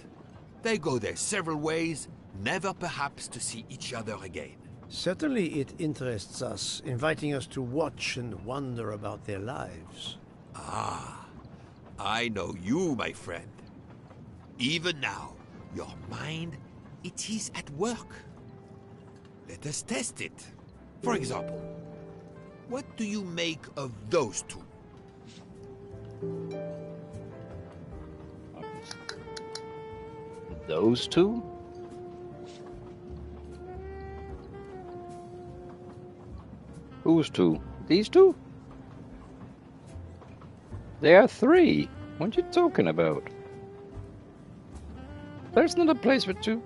They go their several ways, never perhaps to see each other again. Certainly it interests us, inviting us to watch and wonder about their lives. Ah, I know you, my friend. Even now, your mind, it is at work. Let us test it. For example, what do you make of those two? Those two? Whose two? These two? They are three. What are you talking about? There's not a place for two.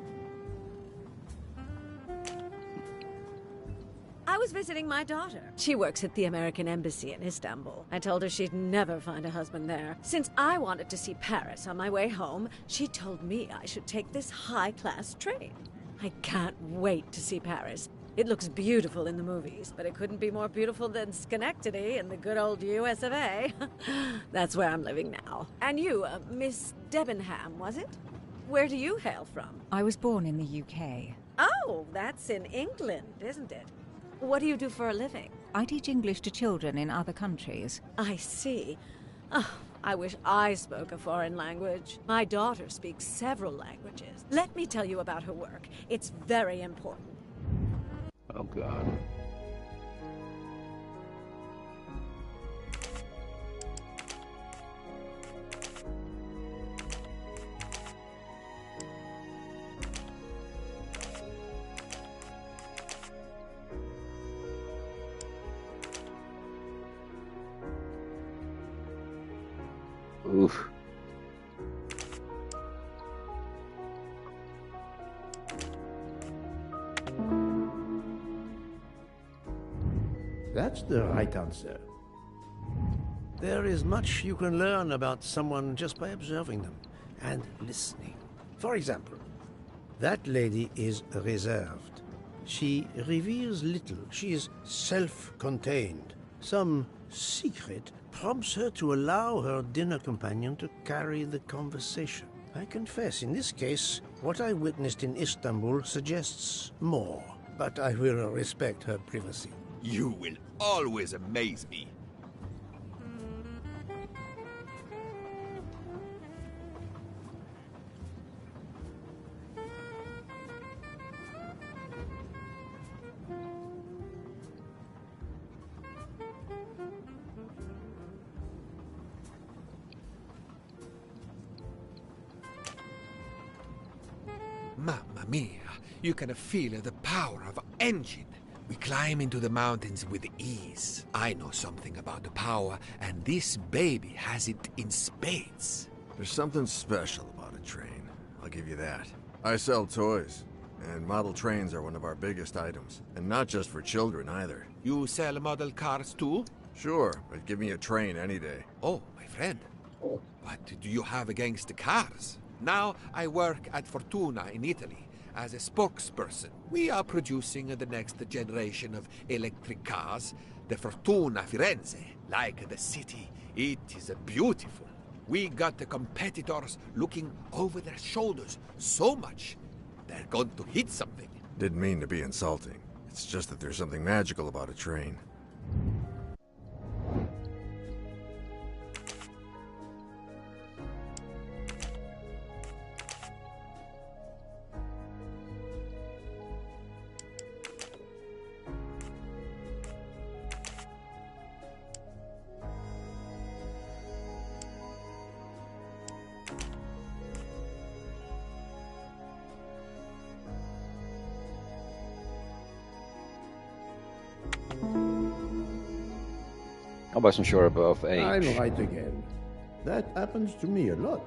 I was visiting my daughter. She works at the American Embassy in Istanbul. I told her she'd never find a husband there. Since I wanted to see Paris on my way home, she told me I should take this high-class train. I can't wait to see Paris. It looks beautiful in the movies, but it couldn't be more beautiful than Schenectady in the good old US of A. That's where I'm living now. And you, Miss Debenham, was it? Where do you hail from? I was born in the UK. Oh, that's in England, isn't it? What do you do for a living? I teach English to children in other countries. I see. Oh, I wish I spoke a foreign language. My daughter speaks several languages. Let me tell you about her work. It's very important. Oh, God. Oof. That's the right answer. There is much you can learn about someone just by observing them and listening. For example, that lady is reserved. She reveals little. She is self-contained. Some secret prompts her to allow her dinner companion to carry the conversation. I confess, in this case, what I witnessed in Istanbul suggests more, but I will respect her privacy. You will always amaze me. Mamma mia, you can feel the power of an engine. We climb into the mountains with ease. I know something about the power, and this baby has it in spades. There's something special about a train, I'll give you that. I sell toys, and model trains are one of our biggest items. And not just for children, either. You sell model cars too? Sure, but give me a train any day. Oh, my friend. What do you have against the cars? Now I work at Fortuna in Italy as a spokesperson. We are producing the next generation of electric cars, the Fortuna Firenze. Like the city, it is beautiful. We got the competitors looking over their shoulders so much, they're going to hit something. Didn't mean to be insulting. It's just that there's something magical about a train. I wasn't sure about age. I'm right again. That happens to me a lot.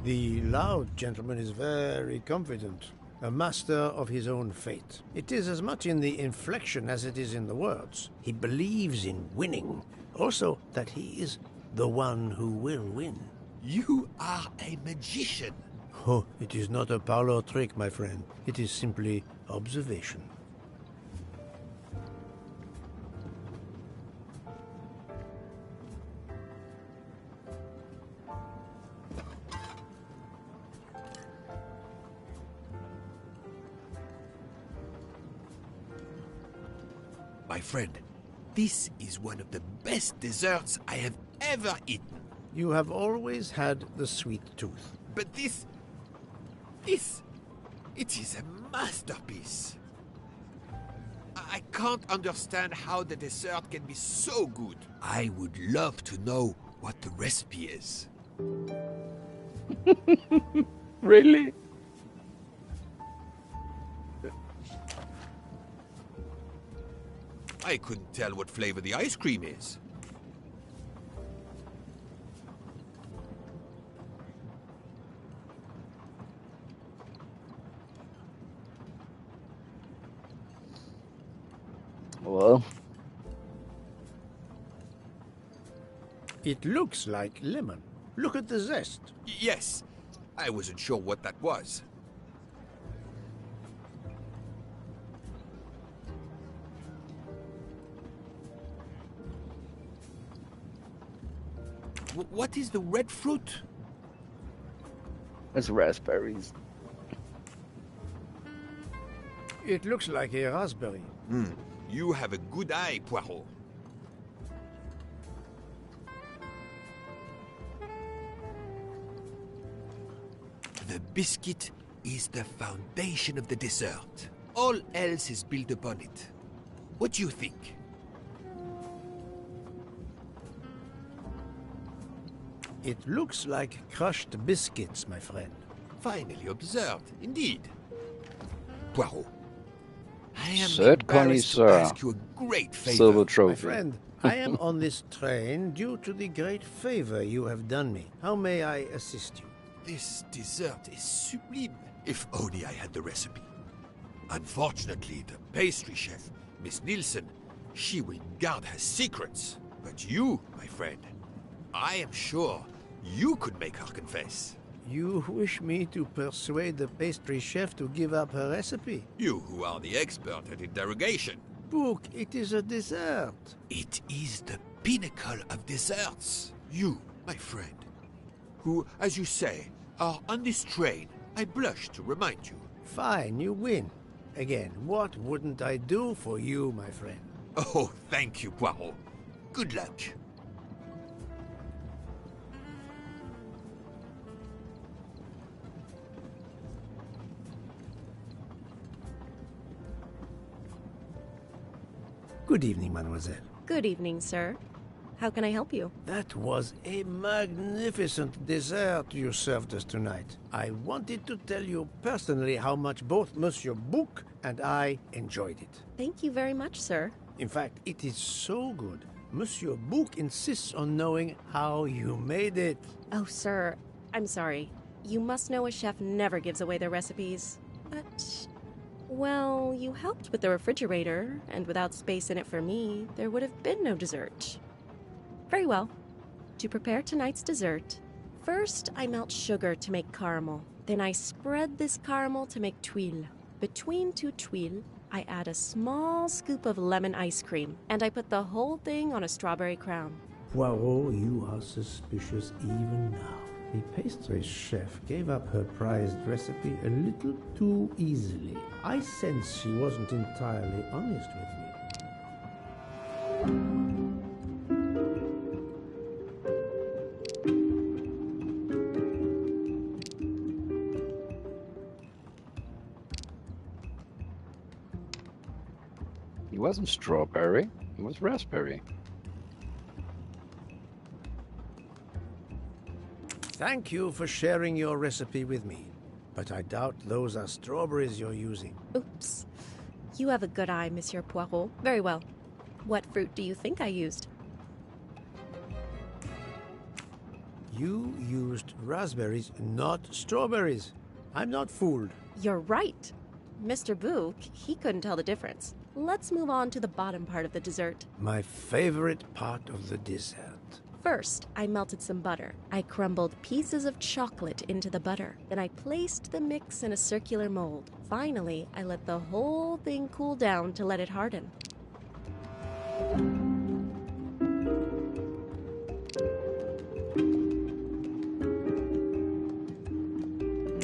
The loud gentleman is very confident, a master of his own fate. It is as much in the inflection as it is in the words. He believes in winning, also that he is the one who will win. You are a magician. Oh, it is not a parlor trick, my friend. It is simply observation. My friend, this is one of the best desserts I have ever eaten. You have always had the sweet tooth. But it is a masterpiece. I can't understand how the dessert can be so good. I would love to know what the recipe is. Really? I couldn't tell what flavor the ice cream is. Well, it looks like lemon. Look at the zest. Yes, I wasn't sure what that was. What is the red fruit? it's raspberries. It looks like a raspberry. You have a good eye, Poirot. The biscuit is the foundation of the dessert. All else is built upon it. What do you think? It looks like crushed biscuits, my friend. Finely observed, indeed. Poirot, I am Third embarrassed to connoisseur. ask you a great favor. Silver My trophy. friend, I am on this train due to the great favor you have done me. How may I assist you? This dessert is sublime. If only I had the recipe. Unfortunately, the pastry chef, Miss Nielsen, she will guard her secrets. But you, my friend, I am sure you could make her confess. You wish me to persuade the pastry chef to give up her recipe? You who are the expert at interrogation. Book, it is a dessert. It is the pinnacle of desserts. You, my friend, who, as you say, are on this train, I blush to remind you. Fine, you win. Again, what wouldn't I do for you, my friend? Oh, thank you, Poirot. Good luck. Good evening, mademoiselle. Good evening, sir. How can I help you? That was a magnificent dessert you served us tonight. I wanted to tell you personally how much both Monsieur Bouc and I enjoyed it. Thank you very much, sir. In fact, it is so good. Monsieur Bouc insists on knowing how you made it. Oh, sir, I'm sorry. You must know a chef never gives away their recipes. But, well, you helped with the refrigerator, and without space in it for me, there would have been no dessert. Very well. To prepare tonight's dessert, first I melt sugar to make caramel. Then I spread this caramel to make tuiles. Between two tuiles, I add a small scoop of lemon ice cream, and I put the whole thing on a strawberry crown. Poirot, you are suspicious even now. The pastry chef gave up her prized recipe a little too easily. I sense she wasn't entirely honest with me. It wasn't strawberry, it was raspberry. Thank you for sharing your recipe with me. But I doubt those are strawberries you're using. Oops. You have a good eye, Monsieur Poirot. Very well. What fruit do you think I used? You used raspberries, not strawberries. I'm not fooled. You're right. Mr. Book, he couldn't tell the difference. Let's move on to the bottom part of the dessert. My favorite part of the dessert. First, I melted some butter. I crumbled pieces of chocolate into the butter. Then I placed the mix in a circular mold. Finally, I let the whole thing cool down to let it harden.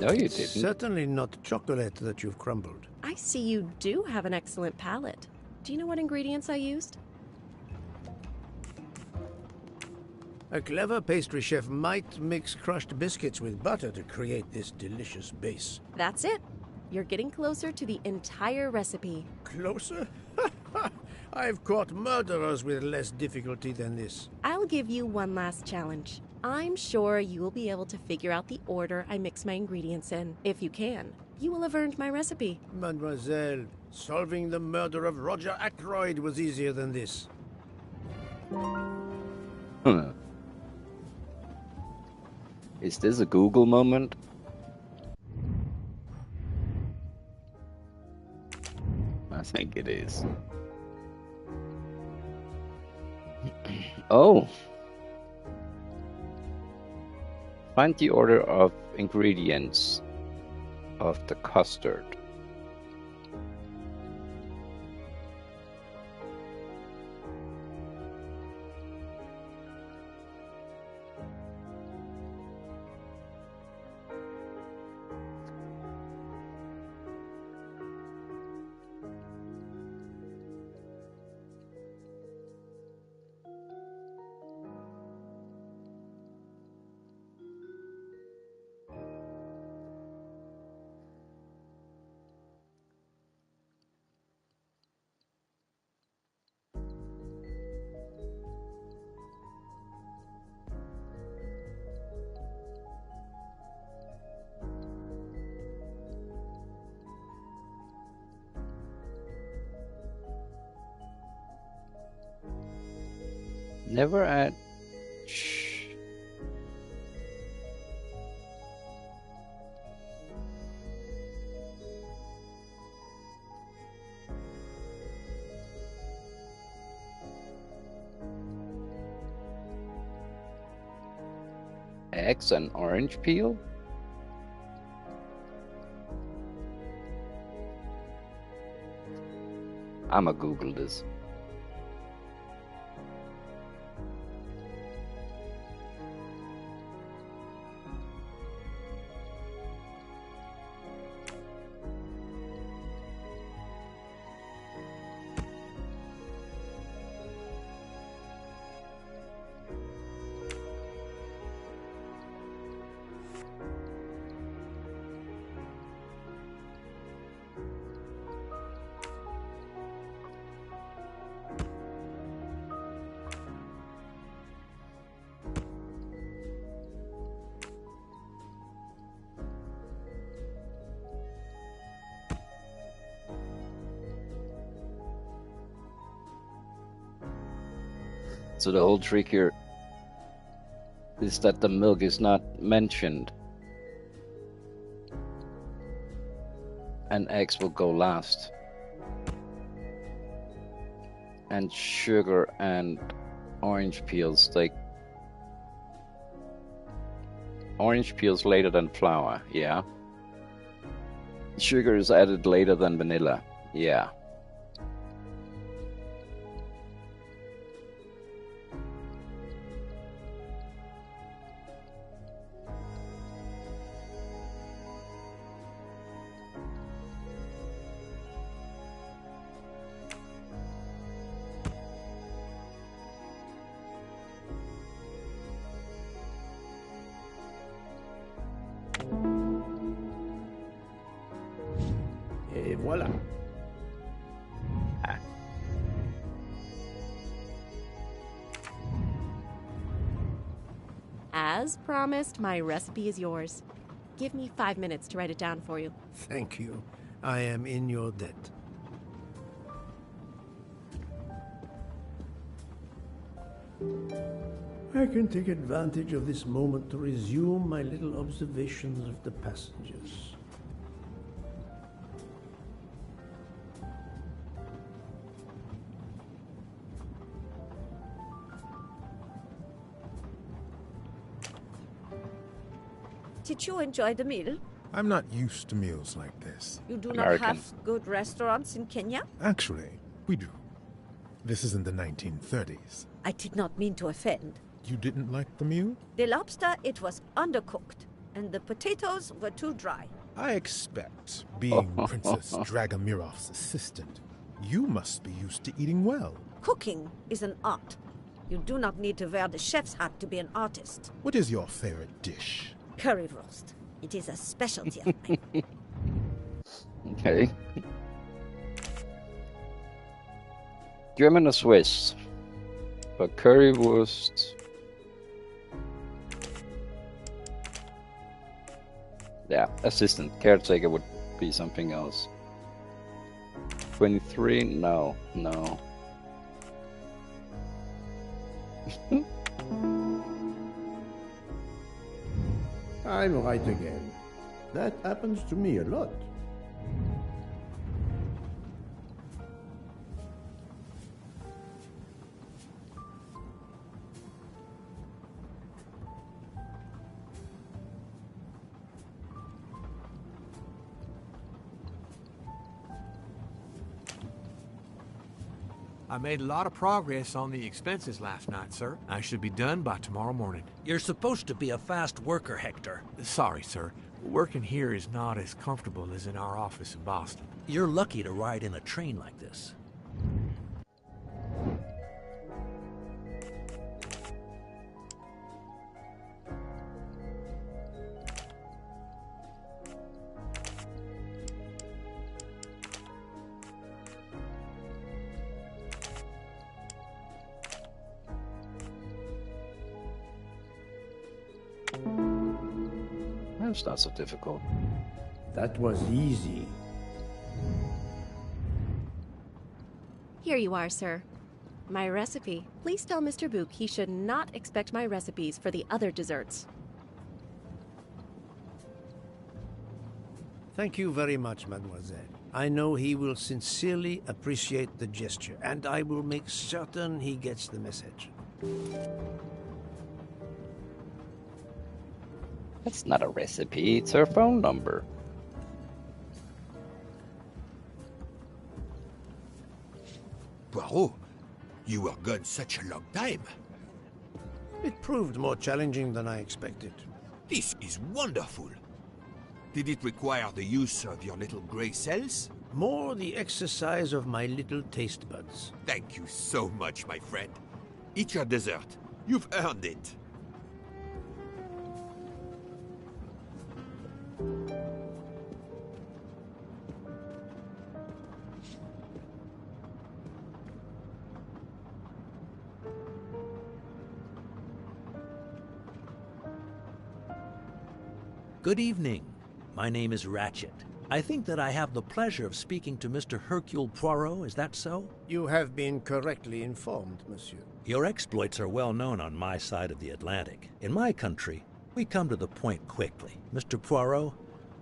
No, you didn't. Certainly not chocolate that you've crumbled. I see you do have an excellent palate. Do you know what ingredients I used? A clever pastry chef might mix crushed biscuits with butter to create this delicious base. That's it. You're getting closer to the entire recipe. Closer? I've caught murderers with less difficulty than this. I'll give you one last challenge. I'm sure you will be able to figure out the order I mix my ingredients in. If you can, you will have earned my recipe. Mademoiselle, solving the murder of Roger Ackroyd was easier than this. Is this a Google moment? I think it is. Oh! Find the order of ingredients of the custard. Never add. Shh. Eggs and orange peel? I'ma Google this. So the whole trick here is that the milk is not mentioned, and eggs will go last, and sugar and orange peels, like orange peels later than flour, yeah. Sugar is added later than vanilla, yeah. Et voilà. Ah. As promised, my recipe is yours. Give me 5 minutes to write it down for you. Thank you. I am in your debt. I can take advantage of this moment to resume my little observations of the passengers. Did you enjoy the meal? I'm not used to meals like this. You do American. not have good restaurants in Kenya? Actually, we do. This isn't the 1930s. I did not mean to offend. You didn't like the meal? The lobster, it was undercooked, and the potatoes were too dry. I expect, being Princess Dragomirov's assistant, you must be used to eating well. Cooking is an art. You do not need to wear the chef's hat to be an artist. What is your favorite dish? Currywurst. It is a specialty of mine. Okay. German or Swiss? But currywurst. Yeah, assistant. Caretaker would be something else. 23? No, no. I'm right again. That happens to me a lot. I made a lot of progress on the expenses last night, sir. I should be done by tomorrow morning. You're supposed to be a fast worker, Hector. Sorry, sir. Working here is not as comfortable as in our office in Boston. You're lucky to ride in a train like this. That's not so difficult. That was easy. Here you are, sir. My recipe. Please tell Mr. Book he should not expect my recipes for the other desserts. Thank you very much, mademoiselle. I know he will sincerely appreciate the gesture, and I will make certain he gets the message. That's not a recipe, it's her phone number. Poirot, you were gone such a long time. It proved more challenging than I expected. This is wonderful. Did it require the use of your little grey cells? More the exercise of my little taste buds. Thank you so much, my friend. Eat your dessert. You've earned it. Good evening. My name is Ratchet. I think that I have the pleasure of speaking to Mr. Hercule Poirot, is that so? You have been correctly informed, monsieur. Your exploits are well known on my side of the Atlantic. In my country, we come to the point quickly. Mr. Poirot,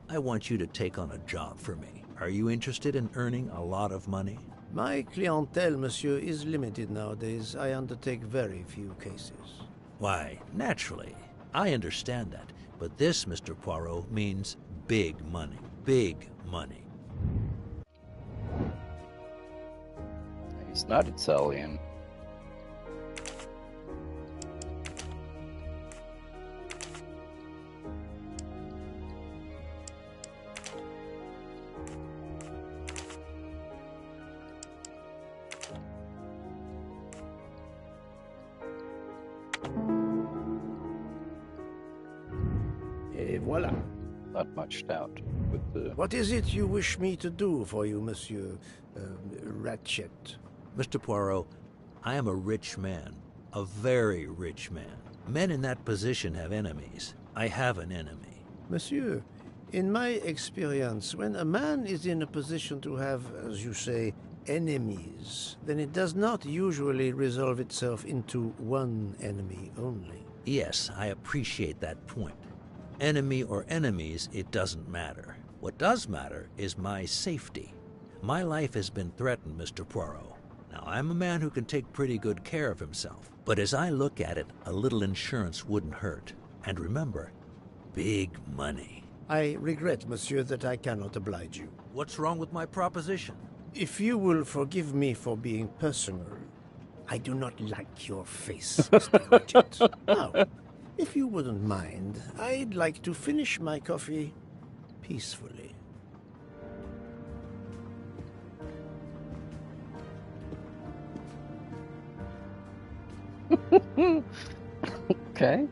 I want you to take on a job for me. Are you interested in earning a lot of money? My clientele, monsieur, is limited nowadays. I undertake very few cases. Why, naturally. I understand that. But this, Mr. Poirot, means big money. Big money. He's not Italian. Et voilà. Not much doubt with the... What is it you wish me to do for you, monsieur Ratchet? Mr. Poirot, I am a rich man. A very rich man. Men in that position have enemies. I have an enemy. Monsieur, in my experience, when a man is in a position to have, as you say, enemies, then it does not usually resolve itself into one enemy only. Yes, I appreciate that point. Enemy or enemies, it doesn't matter. What does matter is my safety. My life has been threatened, Mr. Poirot. Now, I'm a man who can take pretty good care of himself. But as I look at it, a little insurance wouldn't hurt. And remember, big money. I regret, monsieur, that I cannot oblige you. What's wrong with my proposition? If you will forgive me for being personal, I do not like your face, Mr. Ratchet. Now, if you wouldn't mind, I'd like to finish my coffee peacefully. Okay.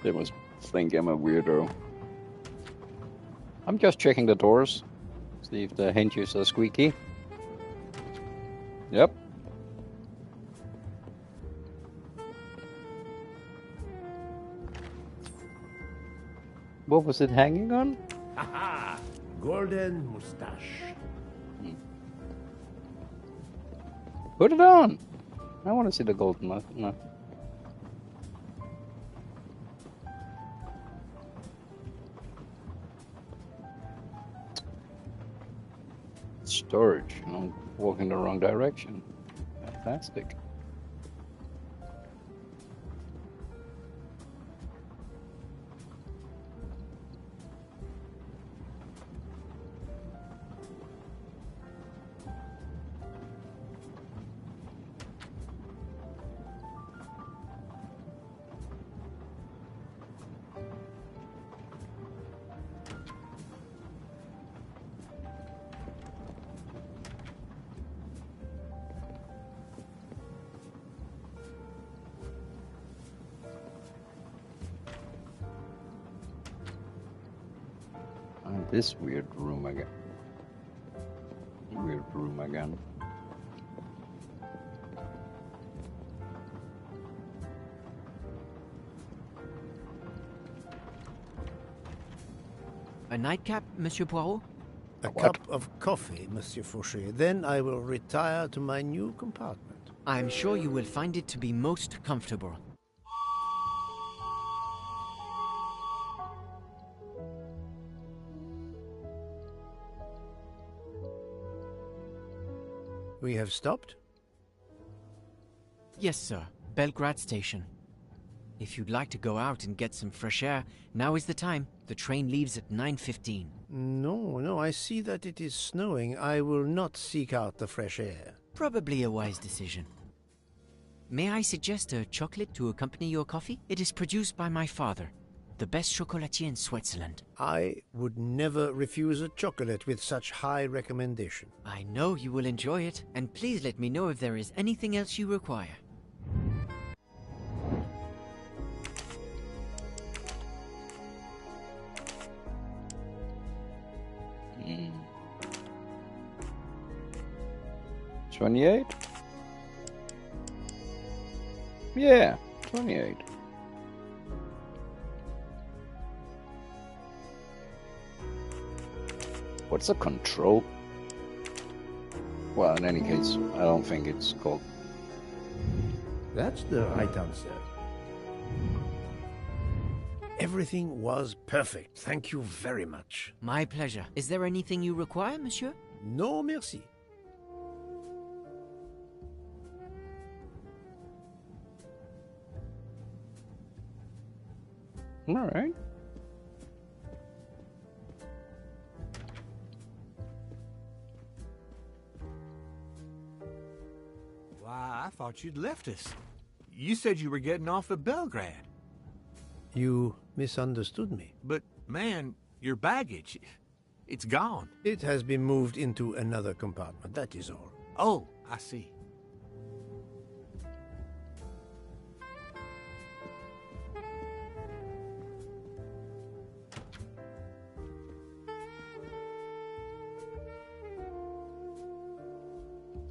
They must think I'm a weirdo. I'm just checking the doors. See if the hinges are squeaky. Yep. What was it hanging on? Haha! Golden mustache. Put it on! I want to see the golden mouth. No. Storage. I'm walking the wrong direction. Fantastic. This weird room again. Weird room again. A nightcap, Monsieur Poirot? A cup of coffee, Monsieur Fauché. Then I will retire to my new compartment. I'm sure you will find it to be most comfortable. We have stopped? Yes, sir. Belgrade Station. If you'd like to go out and get some fresh air, now is the time. The train leaves at 9:15. No, I see that it is snowing. I will not seek out the fresh air. Probably a wise decision. May I suggest a chocolate to accompany your coffee? It is produced by my father, the best chocolatier in Switzerland. I would never refuse a chocolate with such high recommendation. I know you will enjoy it, and please let me know if there is anything else you require. Mm. 28? Yeah, 28. What's a control? Well, in any case, I don't think it's called. That's the right answer. Everything was perfect. Thank you very much. My pleasure. Is there anything you require, monsieur? No, merci. All right. Why, I thought you'd left us. You said you were getting off at Belgrade. You misunderstood me. But, man, your baggage, it's gone. It has been moved into another compartment, that is all. Oh, I see.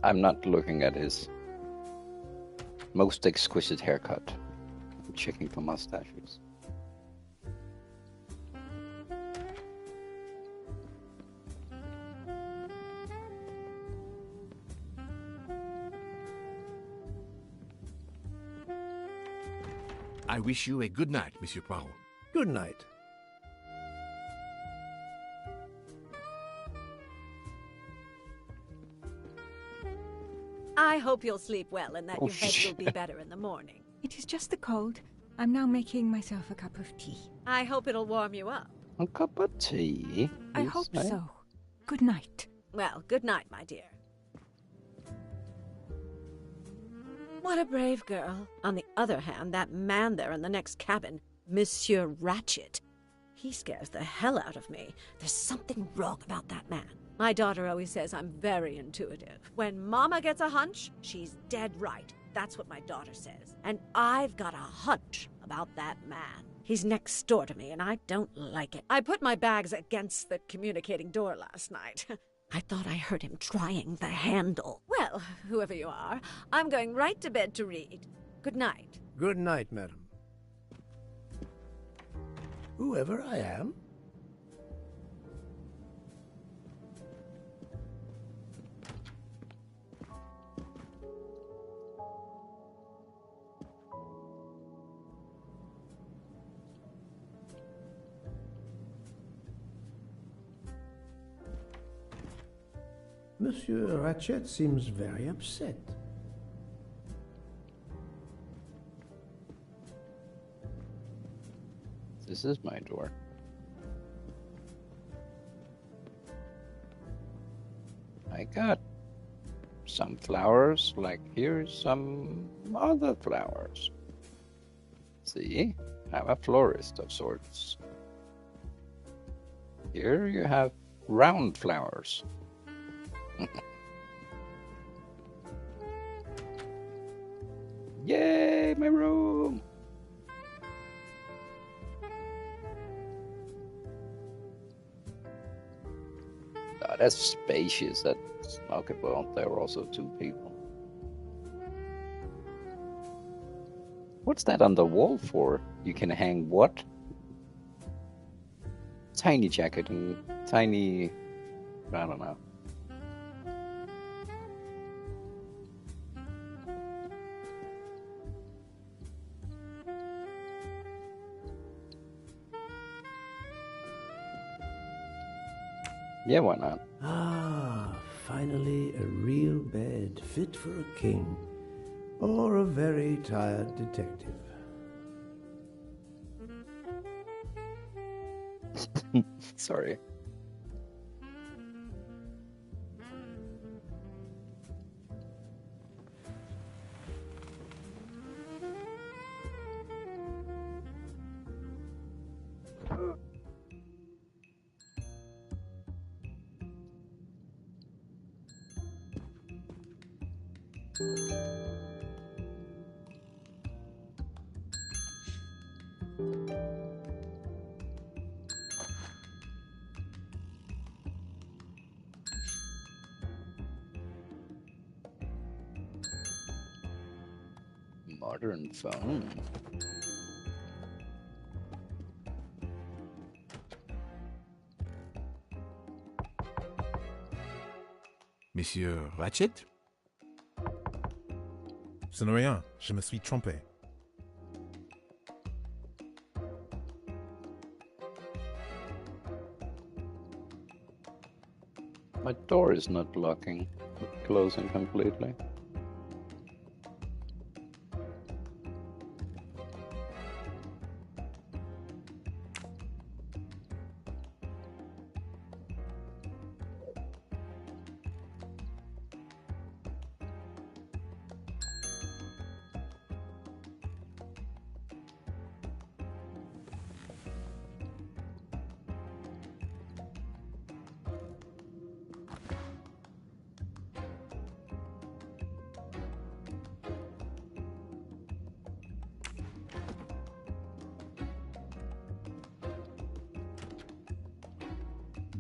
I'm not looking at his most exquisite haircut. I'm checking for mustaches. I wish you a good night, Monsieur Poirot. Good night. I hope you'll sleep well and that your head will be better in the morning. It is just the cold. I'm now making myself a cup of tea. I hope it'll warm you up. A cup of tea? I hope so. Good night. Well, good night, my dear. What a brave girl. On the other hand, that man there in the next cabin, Monsieur Ratchet, he scares the hell out of me. There's something wrong about that man. My daughter always says I'm very intuitive. When Mama gets a hunch, she's dead right. That's what my daughter says. And I've got a hunch about that man. He's next door to me, and I don't like it. I put my bags against the communicating door last night. I thought I heard him trying the handle. Well, whoever you are, I'm going right to bed to read. Good night. Good night, madam. Whoever I am? Monsieur Ratchet seems very upset. This is my door. I got some flowers, like here's some other flowers. See? I'm a florist of sorts. Here you have round flowers. Yay, my room! Oh, that's spacious. That's okay, well, there are also two people. What's that on the wall for? You can hang what? Tiny jacket and tiny... I don't know. Yeah, why not? Ah, finally a real bed fit for a king or a very tired detective. Sorry. Modern phone. Monsieur Ratchet? Ce n'est rien, je me suis trompé. My door is not locking, closing completely.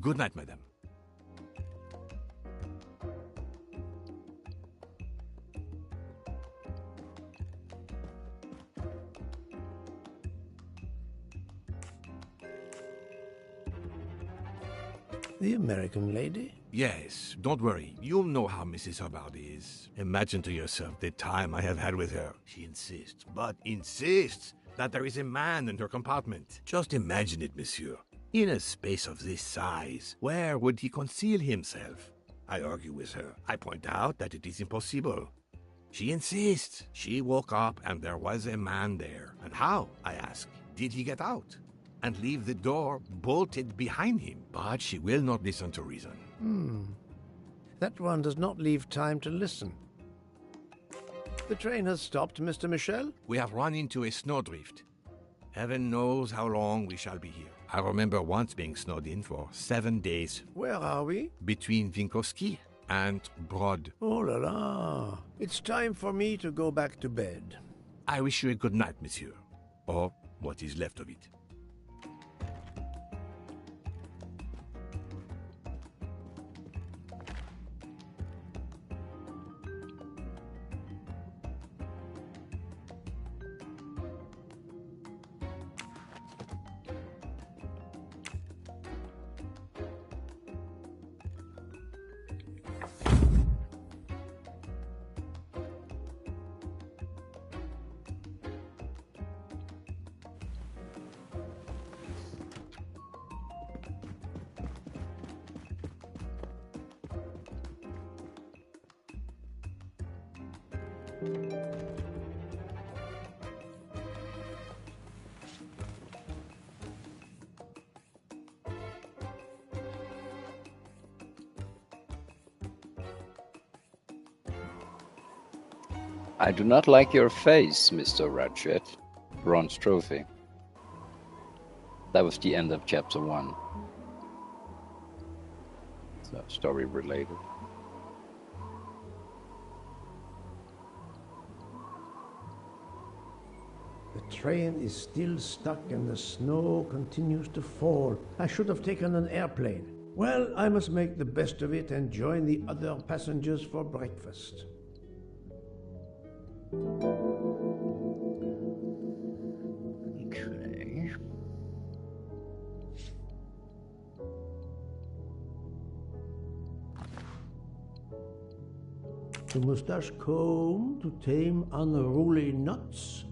Good night, madame. The American lady? Yes, don't worry. You'll know how Mrs. Hubbard is. Imagine to yourself the time I have had with her. She insists, but insists, that there is a man in her compartment. Just imagine it, monsieur. In a space of this size, where would he conceal himself? I argue with her. I point out that it is impossible. She insists. She woke up and there was a man there. And how, I ask, did he get out? And leave the door bolted behind him? But she will not listen to reason. That one does not leave time to listen. The train has stopped, Mr. Michel? We have run into a snowdrift. Heaven knows how long we shall be here. I remember once being snowed in for 7 days. Where are we? Between Winkowski and Brod. Oh la la. It's time for me to go back to bed. I wish you a good night, monsieur. Or what is left of it. I do not like your face, Mr. Ratchet. Bronze trophy. That was the end of chapter 1. So, story related. The train is still stuck and the snow continues to fall. I should have taken an airplane. Well, I must make the best of it and join the other passengers for breakfast. Okay. The mustache comb to tame unruly nuts.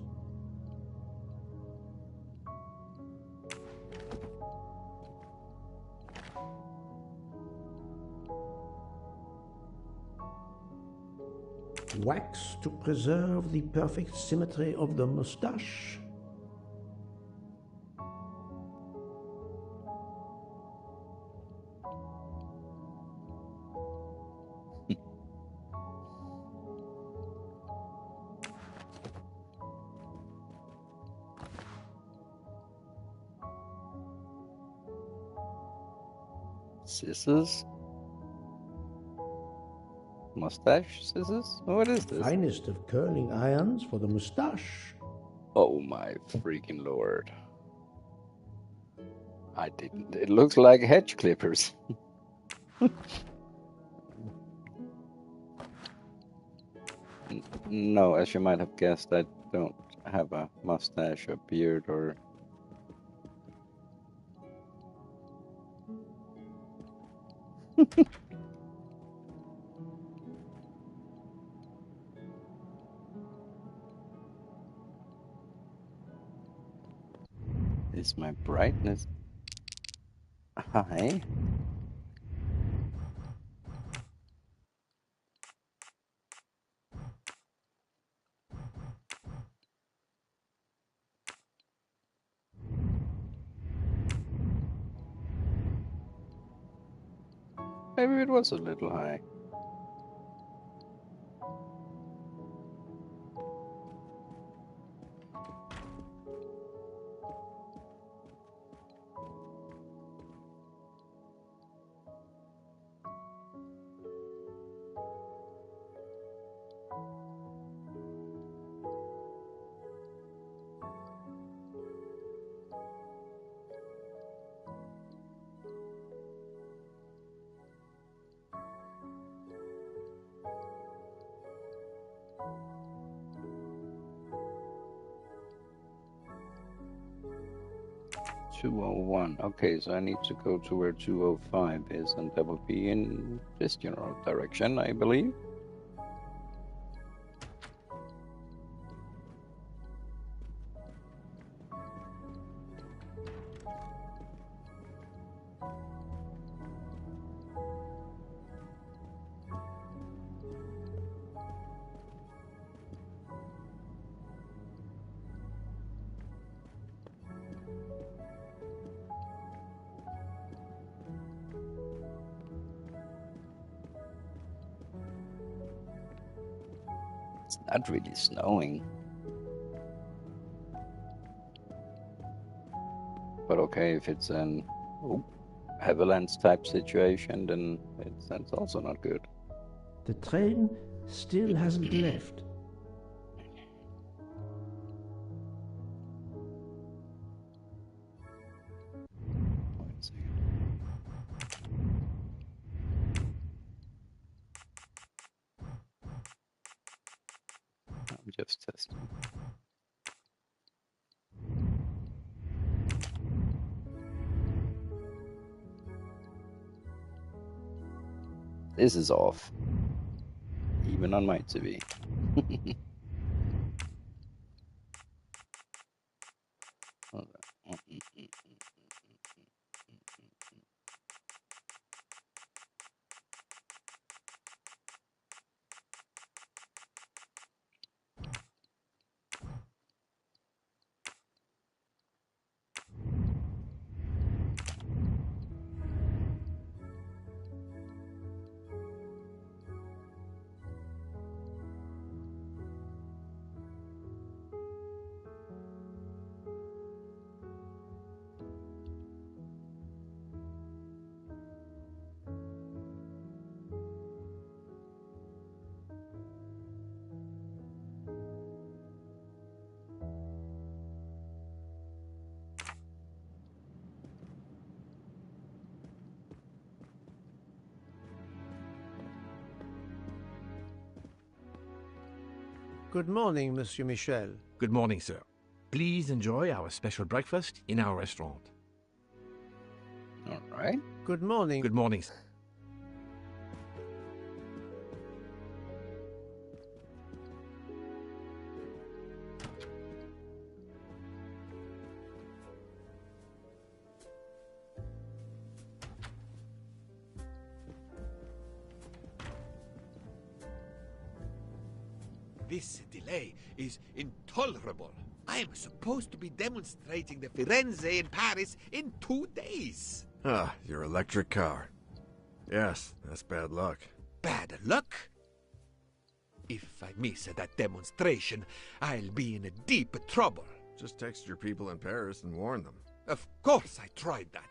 Wax to preserve the perfect symmetry of the mustache. Scissors? Mustache scissors? What is this? Finest of curling irons for the mustache. Oh my freaking lord. I didn't. It looks like hedge clippers. No, as you might have guessed, I don't have a mustache or beard or... Is my brightness high? Maybe it was a little high. 201. Okay, so I need to go to where 205 is, and that will be in this general direction, I believe. It's not really snowing. But okay, if it's an avalanche type situation, then that's also not good. The train still hasn't left. I'm just testing. This is off. Even on my TV. Good morning, Monsieur Michel. Good morning, sir. Please enjoy our special breakfast in our restaurant. All right. Good morning. Good morning, sir. This delay is intolerable. I am supposed to be demonstrating the Firenze in Paris in 2 days. Ah, your electric car. Yes, that's bad luck. Bad luck? If I miss that demonstration, I'll be in deep trouble. Just text your people in Paris and warn them. Of course I tried that.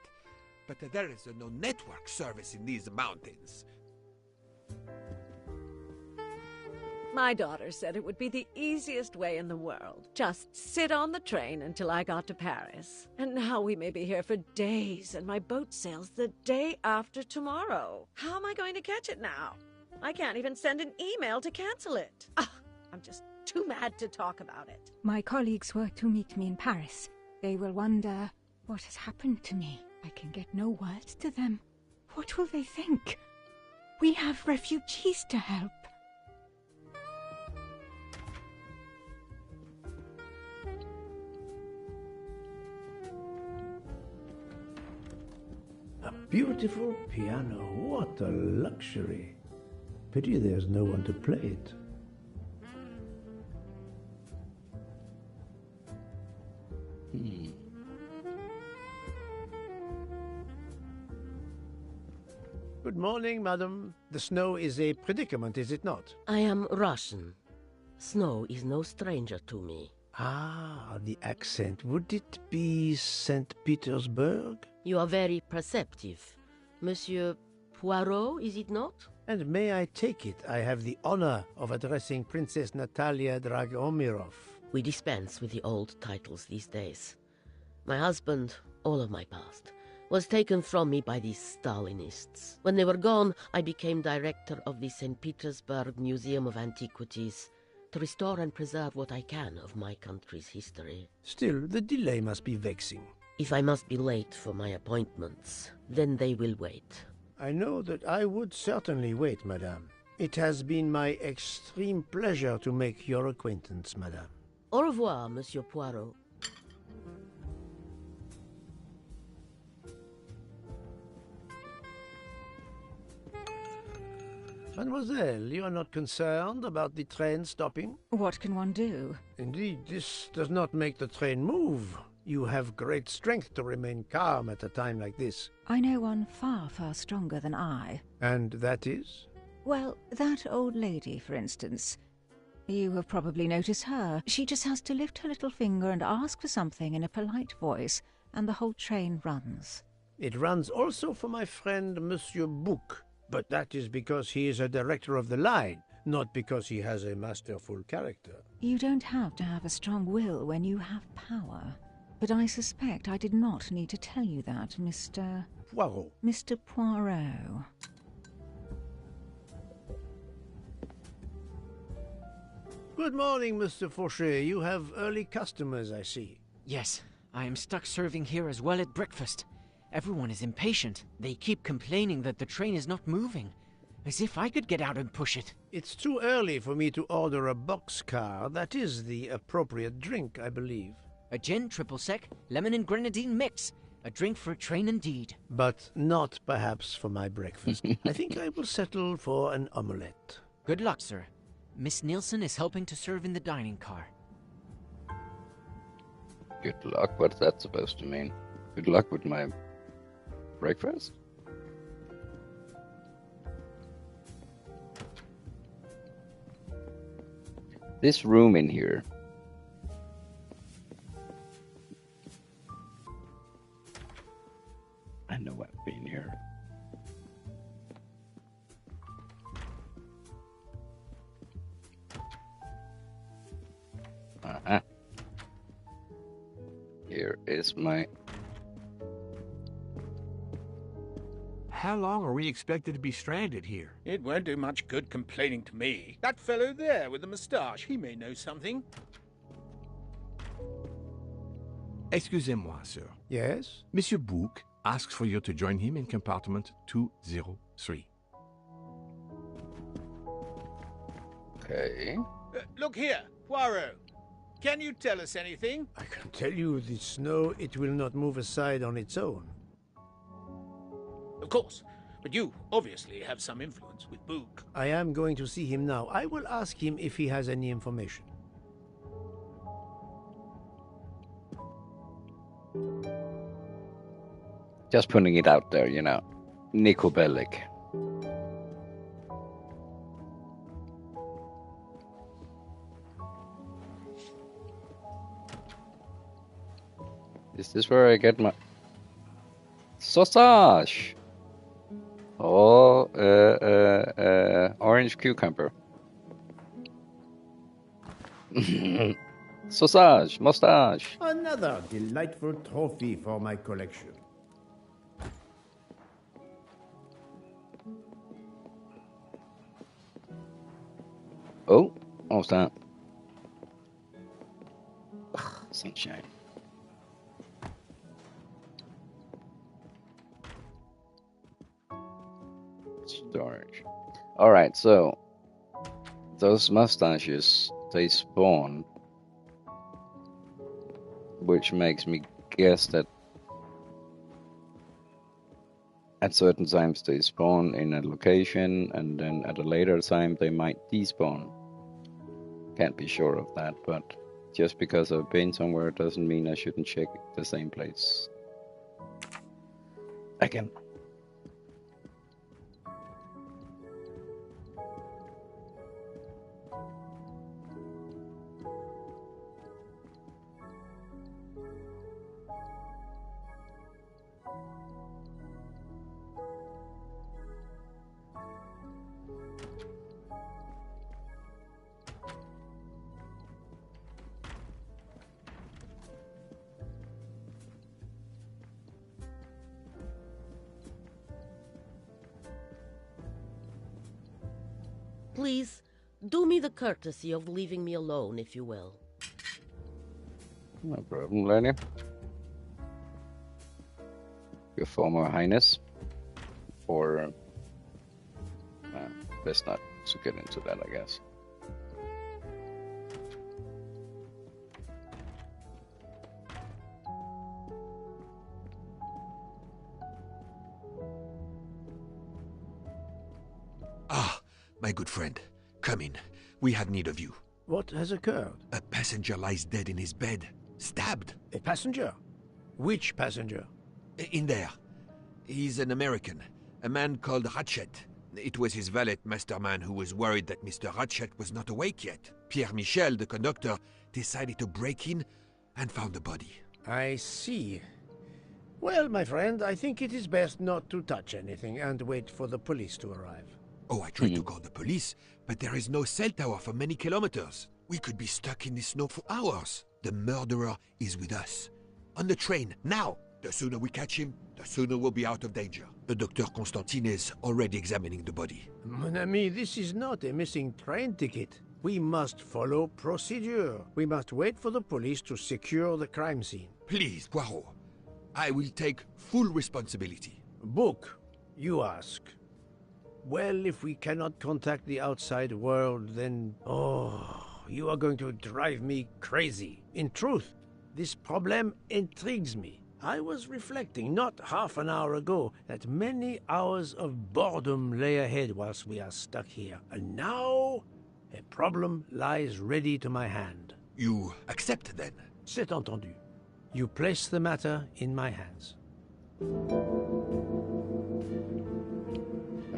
But there is no network service in these mountains. My daughter said it would be the easiest way in the world. Just sit on the train until I got to Paris. And now we may be here for days, and my boat sails the day after tomorrow. How am I going to catch it now? I can't even send an email to cancel it. I'm just too mad to talk about it. My colleagues were to meet me in Paris. They will wonder what has happened to me. I can get no words to them. What will they think? We have refugees to help. A beautiful piano. What a luxury. Pity there's no one to play it. Good morning, madam. The snow is a predicament, is it not? I am Russian. Snow is no stranger to me. Ah, the accent. Would it be St. Petersburg? You are very perceptive. Monsieur Poirot, is it not? And may I take it I have the honor of addressing Princess Natalia Dragomirov? We dispense with the old titles these days. My husband, all of my past, was taken from me by these Stalinists. When they were gone, I became director of the St. Petersburg Museum of Antiquities to restore and preserve what I can of my country's history. Still, the delay must be vexing. If I must be late for my appointments, then they will wait. I know that I would certainly wait, madame. It has been my extreme pleasure to make your acquaintance, madame. Au revoir, Monsieur Poirot. Mademoiselle, you are not concerned about the train stopping? What can one do? Indeed, this does not make the train move. You have great strength to remain calm at a time like this. I know one far, far stronger than I. And that is? Well, that old lady, for instance. You have probably noticed her. She just has to lift her little finger and ask for something in a polite voice, and the whole train runs. It runs also for my friend Monsieur Bouc, but that is because he is a director of the line, not because he has a masterful character. You don't have to have a strong will when you have power. But I suspect I did not need to tell you that, Mr. Poirot. Mr. Poirot. Good morning, Mr. Fauchet. You have early customers, I see. Yes, I am stuck serving here as well at breakfast. Everyone is impatient. They keep complaining that the train is not moving. As if I could get out and push it. It's too early for me to order a boxcar. That is the appropriate drink, I believe. A gin, triple sec, lemon and grenadine mix. A drink for a train indeed. But not perhaps for my breakfast. I think I will settle for an omelette. Good luck, sir. Miss Nielsen is helping to serve in the dining car. Good luck? What's that supposed to mean? Good luck with my breakfast? This room in here. I know I've been here. Here is my... How long are we expected to be stranded here? It won't do much good complaining to me. That fellow there with the moustache, he may know something. Excusez-moi, sir. Yes? Monsieur Bouc asks for you to join him in compartment 203. Okay. Look here, Poirot. Can you tell us anything? I can tell you the snow, it will not move aside on its own. Of course. But you obviously have some influence with Bouc. I am going to see him now. I will ask him if he has any information. Just putting it out there, you know. Nico Bellic. Is this where I get my... Sausage! Oh, orange cucumber. Sausage, mustache. Another delightful trophy for my collection. Oh, almost done. Sunshine. Storage. Alright, so those mustaches, they spawn, which makes me guess that at certain times they spawn in a location and then at a later time they might despawn. Can't be sure of that, but just because I've been somewhere doesn't mean I shouldn't check the same place again. Please, do me the courtesy of leaving me alone, if you will. No problem, Lenny. Your former highness, or best not to get into that, I guess. Ah, my good friend, come in. We have need of you. What has occurred? A passenger lies dead in his bed, stabbed. A passenger? Which passenger? In there. He's an American, a man called Ratchet. It was his valet masterman who was worried that Mr. Ratchet was not awake yet. Pierre Michel, the conductor, decided to break in and found the body. I see. Well, my friend, I think it is best not to touch anything and wait for the police to arrive. Oh, I tried to call the police, but there is no cell tower for many kilometers. We could be stuck in the snow for hours. The murderer is with us. On the train, now! The sooner we catch him, the sooner we'll be out of danger. The Dr. Constantine is already examining the body. Mon ami, this is not a missing train ticket. We must follow procedure. We must wait for the police to secure the crime scene. Please, Poirot. I will take full responsibility. Book, you ask. Well, if we cannot contact the outside world, then... Oh, you are going to drive me crazy. In truth, this problem intrigues me. I was reflecting not half an hour ago that many hours of boredom lay ahead whilst we are stuck here. And now, a problem lies ready to my hand. You accept, then? C'est entendu. You place the matter in my hands.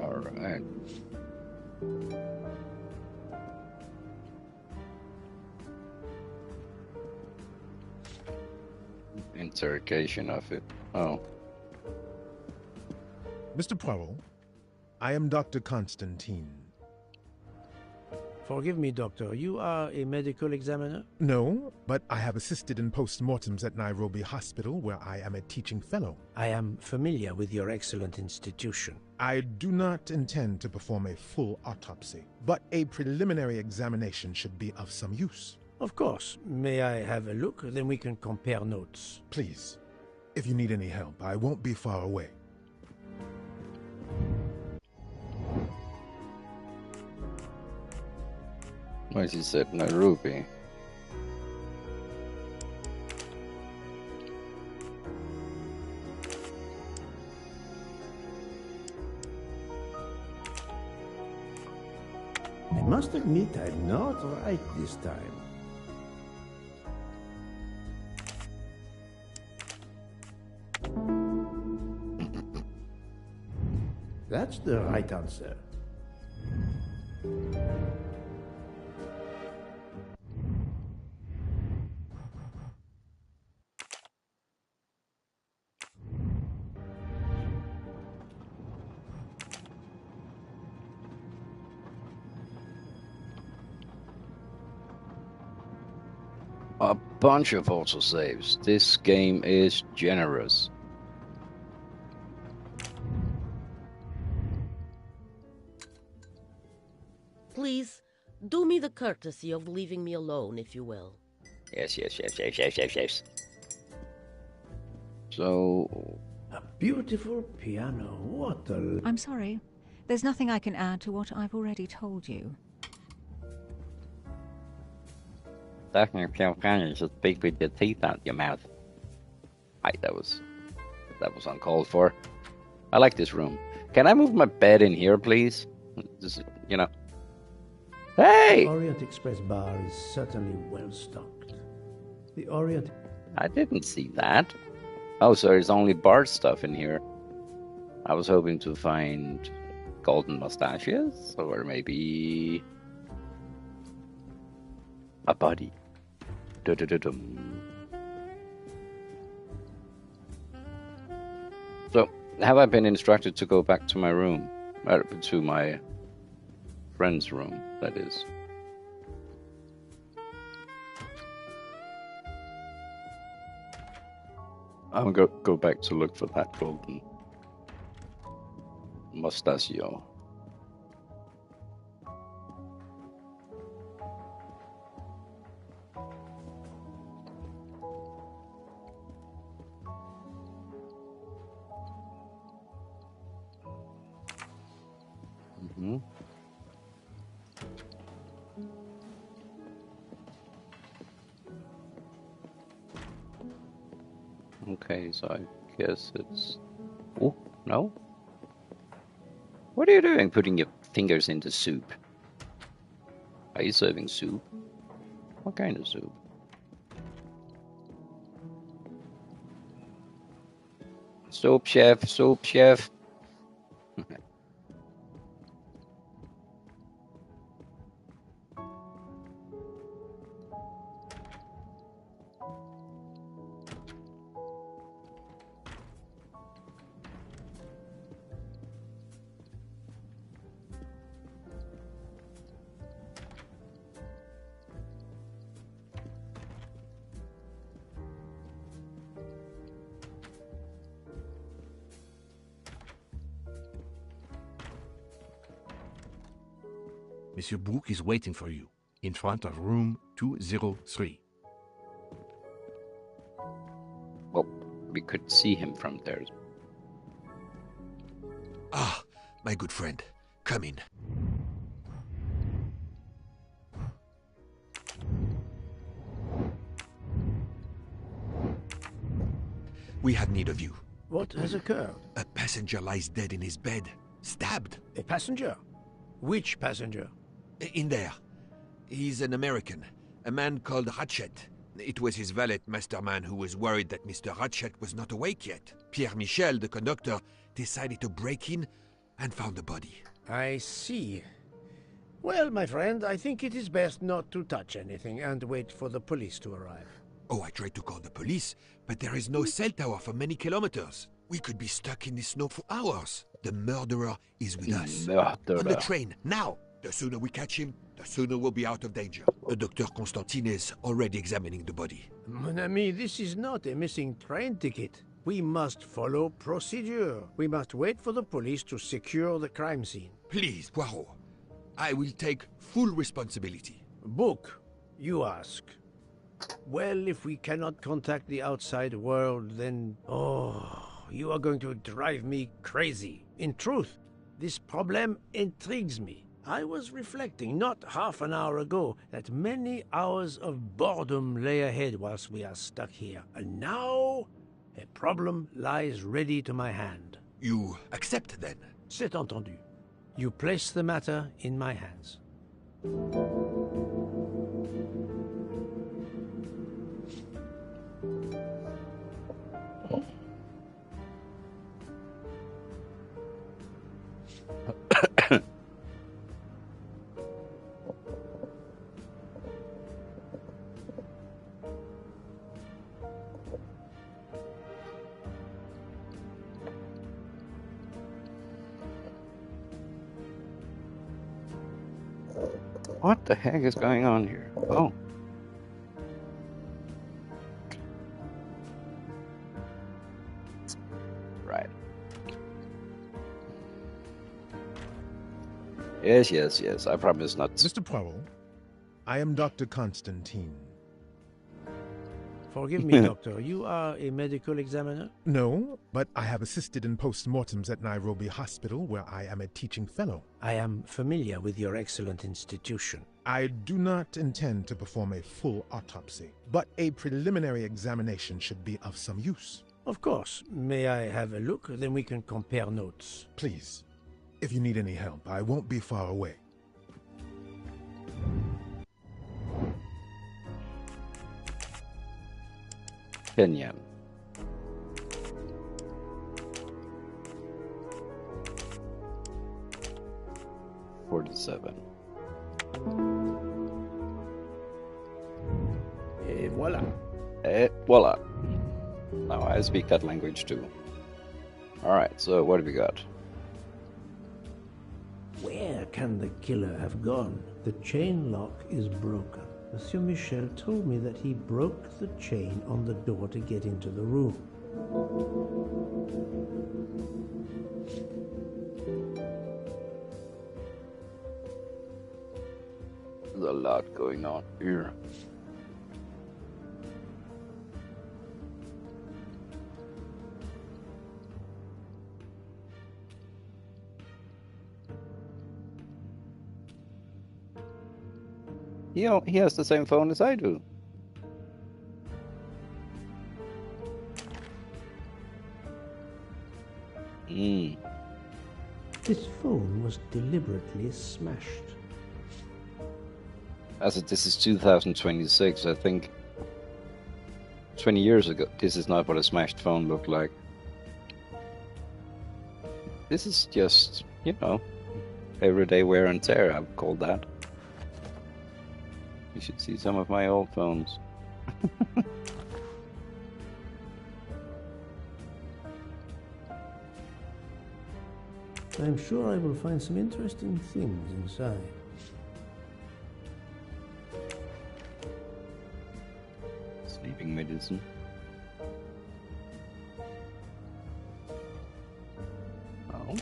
All right. Interrogation of it. Oh. Mr. Poirot, I am Dr. Constantine. Forgive me, Doctor. You are a medical examiner? No, but I have assisted in post-mortems at Nairobi Hospital, where I am a teaching fellow. I am familiar with your excellent institution. I do not intend to perform a full autopsy, but a preliminary examination should be of some use. Of course. May I have a look? Then we can compare notes. Please. If you need any help, I won't be far away. Why is he said Nairobi? I must admit I'm not right this time. That's the right answer. A bunch of autosaves. This game is generous. Please, do me the courtesy of leaving me alone, if you will. Yes. So... A beautiful piano. What a... I'm sorry. There's nothing I can add to what I've already told you. You should speak with your teeth out your mouth. That was uncalled for. I like this room. Can I move my bed in here, please? Just, Hey! The Orient Express bar is certainly well stocked. The Orient... I didn't see that. Oh, so there's only bar stuff in here. I was hoping to find golden mustaches, or maybe a body. Dum-dum-dum-dum. So, have I been instructed to go back to my room? To my friend's room, that is. I'll go back to look for that golden mustachio. Hmm? Okay, so I guess it's... Oh, no? What are you doing, putting your fingers in the soup? Are you serving soup? What kind of soup? Soup chef, soup chef. Monsieur Bouc is waiting for you, in front of room 203. Well, we could see him from there. Ah, my good friend, come in. We have need of you. What has occurred? A passenger lies dead in his bed, stabbed. A passenger? Which passenger? In there. He's an American, a man called Ratchet. It was his valet masterman who was worried that Mr. Ratchet was not awake yet. Pierre Michel, the conductor, decided to break in and found the body. I see. Well, my friend, I think it is best not to touch anything and wait for the police to arrive. Oh, I tried to call the police, but there is no cell tower for many kilometers. We could be stuck in the snow for hours. The murderer is with us. Murderer. On the train, now! The sooner we catch him, the sooner we'll be out of danger. Dr. Constantine is already examining the body. Mon ami, this is not a missing train ticket. We must follow procedure. We must wait for the police to secure the crime scene. Please, Poirot. I will take full responsibility. Book, you ask. Well, if we cannot contact the outside world, then... Oh, you are going to drive me crazy. In truth, this problem intrigues me. I was reflecting not half an hour ago that many hours of boredom lay ahead whilst we are stuck here. And now, a problem lies ready to my hand. You accept, then? C'est entendu. You place the matter in my hands. What the heck is going on here? Oh. Right. Yes. I promise not. Mr. Poirot, I am Dr. Constantine. Forgive me, Doctor. You are a medical examiner? No, but I have assisted in post-mortems at Nairobi Hospital, where I am a teaching fellow. I am familiar with your excellent institution. I do not intend to perform a full autopsy, but a preliminary examination should be of some use. Of course. May I have a look? Then we can compare notes. Please. If you need any help, I won't be far away. Opinion. $47. Et voilà. Et voila. Now I speak that language too. Alright, so what have we got? Where can the killer have gone? The chain lock is broken. Monsieur Michel told me that he broke the chain on the door to get into the room. There's a lot going on here. He has the same phone as I do. This phone was deliberately smashed. This is 2026, I think 20 years ago, this is not what a smashed phone looked like. This is just, everyday wear and tear, I would call that. You should see some of my old phones. I'm sure I will find some interesting things inside. Sleeping medicine. Oh.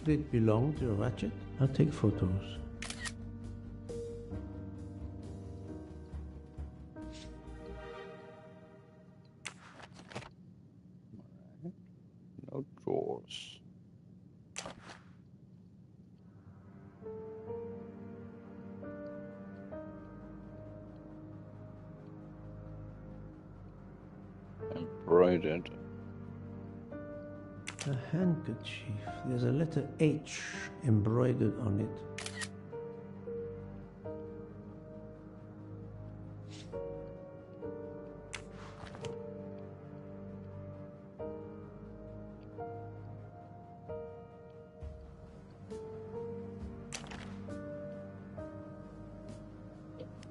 Did it belong to a ratchet? I'll take photos. No drawers. Embroidered. A handkerchief. There's a letter H embroidered on it.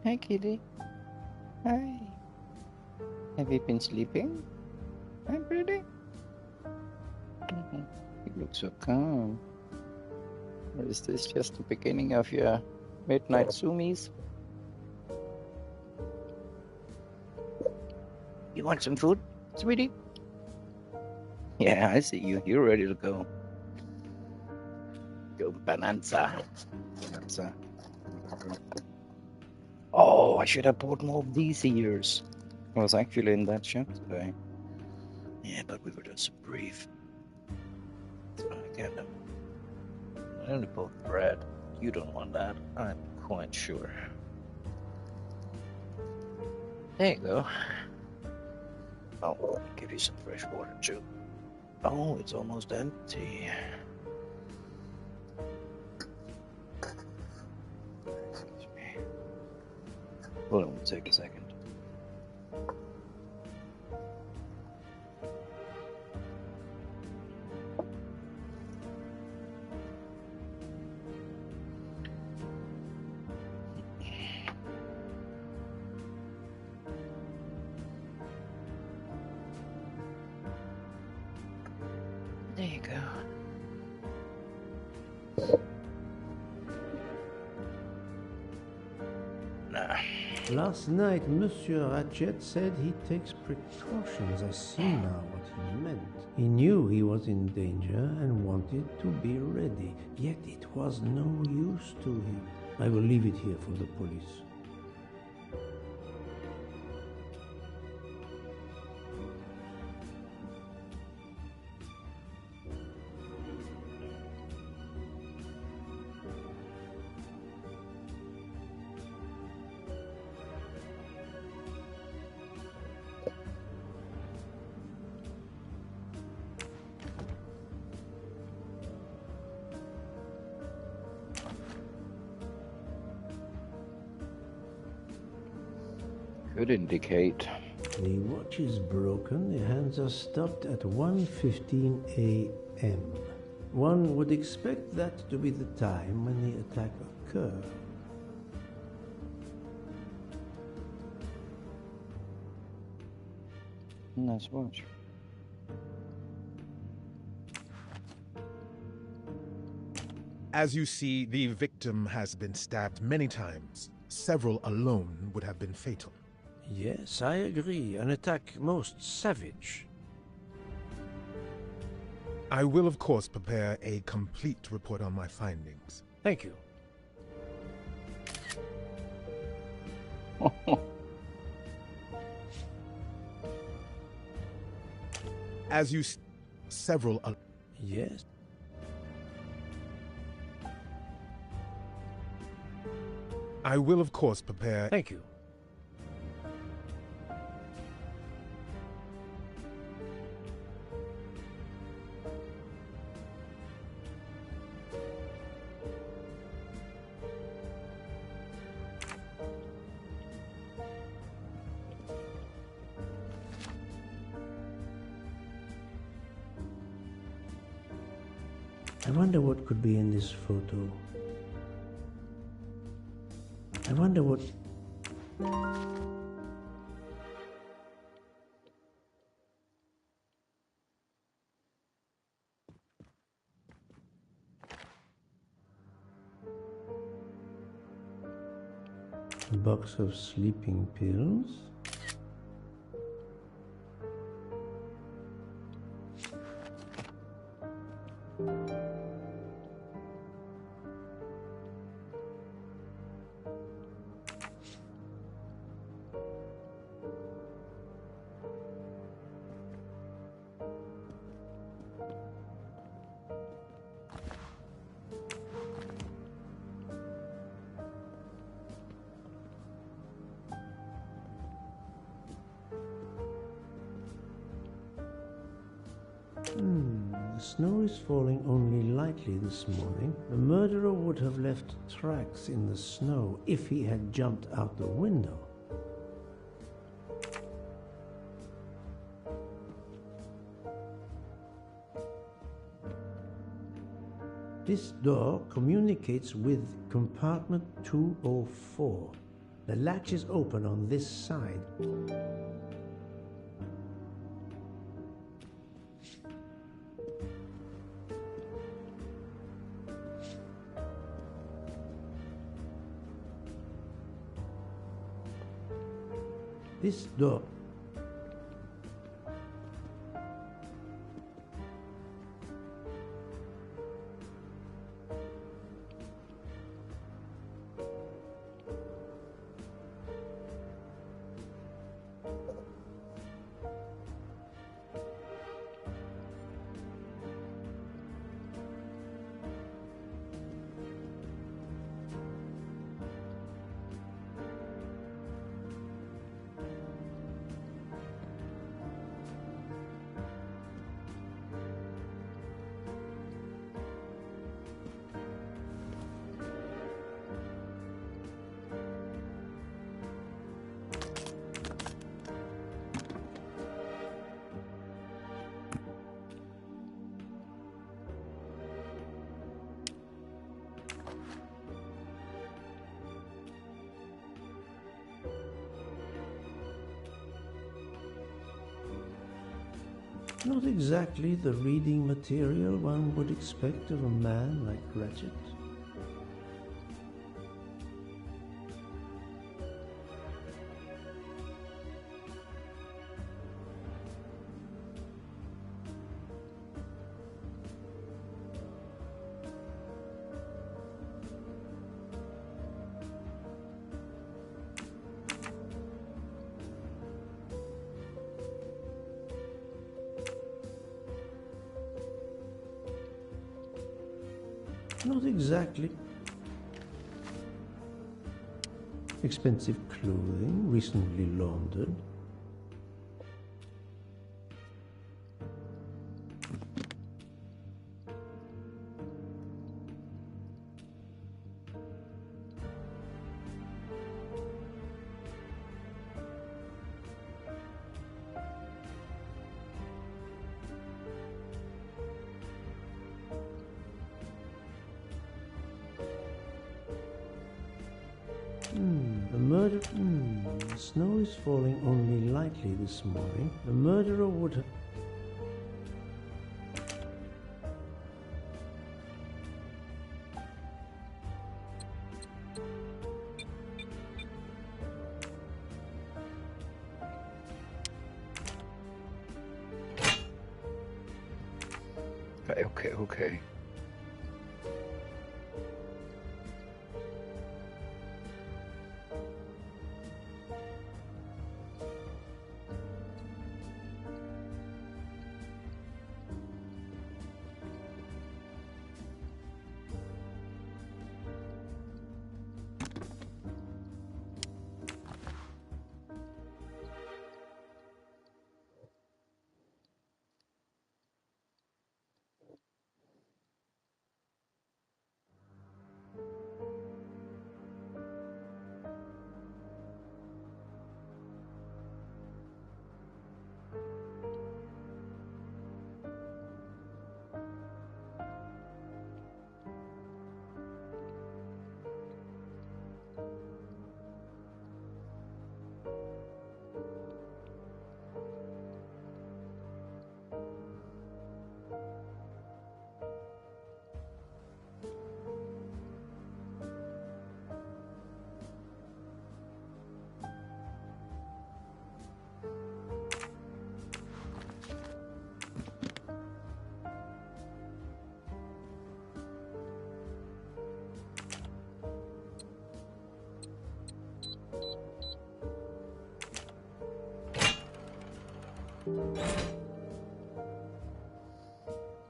Hi, kitty. Hi. Have you been sleeping? Hi, pretty. You look so calm. Or is this just the beginning of your midnight zoomies? You want some food, sweetie? Yeah, I see you. You're ready to go. Go bonanza. Bonanza. Oh, I should have bought more of these ears. I was actually in that shop today. Yeah, but we were just so brief. So I get them. I only bought bread. You don't want that, I'm quite sure. There you go. Oh, I'll give you some fresh water too. Oh, it's almost empty. Excuse me. Hold on, take a second. There you go. Nah. Last night, Monsieur Ratchet said he takes precautions. I see now what he meant. He knew he was in danger and wanted to be ready, yet it was no use to him. I will leave it here for the police. Could indicate. The watch is broken. The hands are stopped at 1:15 a.m. One would expect that to be the time when the attack occurred. Nice watch. As you see, the victim has been stabbed many times. Several alone would have been fatal. Yes, I agree. An attack most savage. I will, of course, prepare a complete report on my findings. Thank you. As you several yes. I will, of course, prepare... Thank you. I wonder what could be in this photo. I wonder what... A box of sleeping pills. The snow is falling only lightly this morning. The murderer would have left tracks in the snow if he had jumped out the window. This door communicates with compartment 204. The latch is open on this side. This door. Not exactly the reading material one would expect of a man like Ratchet. Not exactly. Expensive clothing, recently laundered. The snow is falling only lightly this morning. The murderer would have... Okay.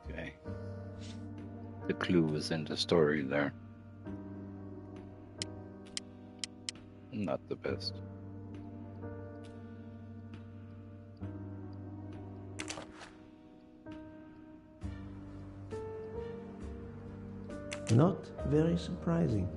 Okay. The clue is in the story there. Not the best. Not very surprising.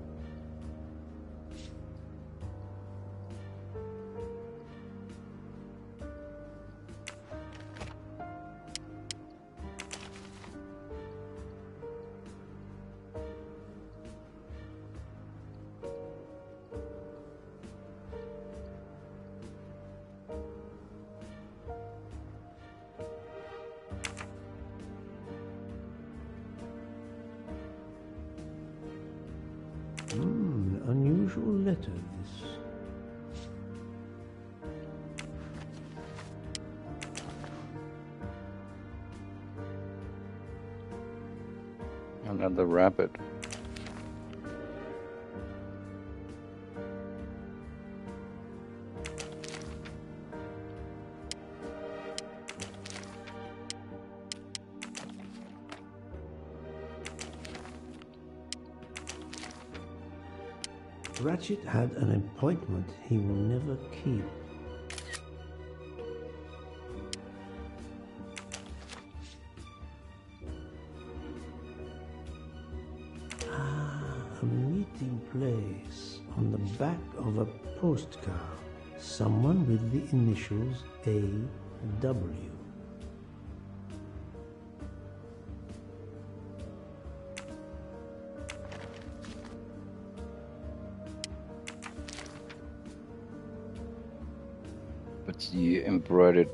Unusual letter, this. Another rabbit. Ratchet had an appointment he will never keep. A meeting place on the back of a postcard. Someone with the initials A.W. But the embroidered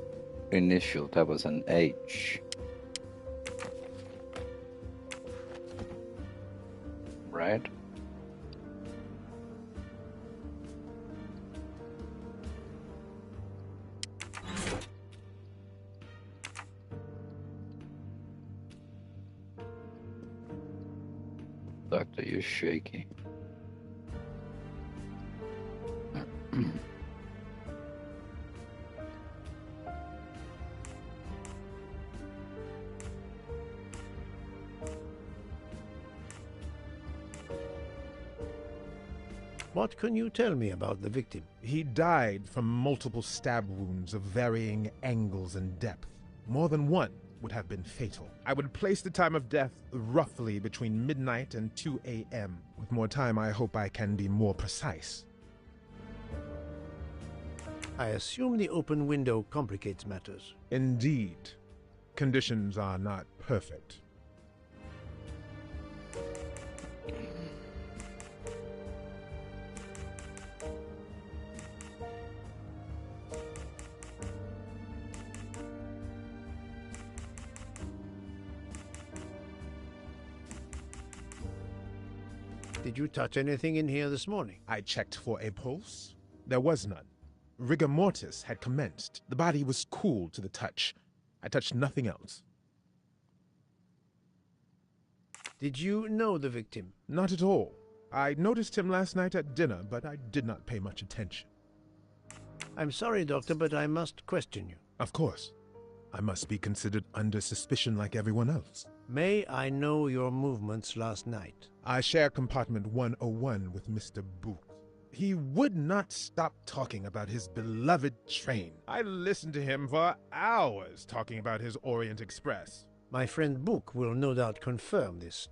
initial, that was an H. Right? Doctor, you're shaky. What can you tell me about the victim? He died from multiple stab wounds of varying angles and depth. More than one would have been fatal. I would place the time of death roughly between midnight and 2 a.m. With more time, I hope I can be more precise. I assume the open window complicates matters. Indeed. Conditions are not perfect. Did you touch anything in here this morning? I checked for a pulse. There was none. Rigor mortis had commenced. The body was cool to the touch. I touched nothing else. Did you know the victim? Not at all. I noticed him last night at dinner, but I did not pay much attention. I'm sorry, Doctor, but I must question you. Of course. I must be considered under suspicion like everyone else. May I know your movements last night? I share compartment 101 with Mr. Book. He would not stop talking about his beloved train. I listened to him for hours talking about his Orient Express. My friend Book will no doubt confirm this.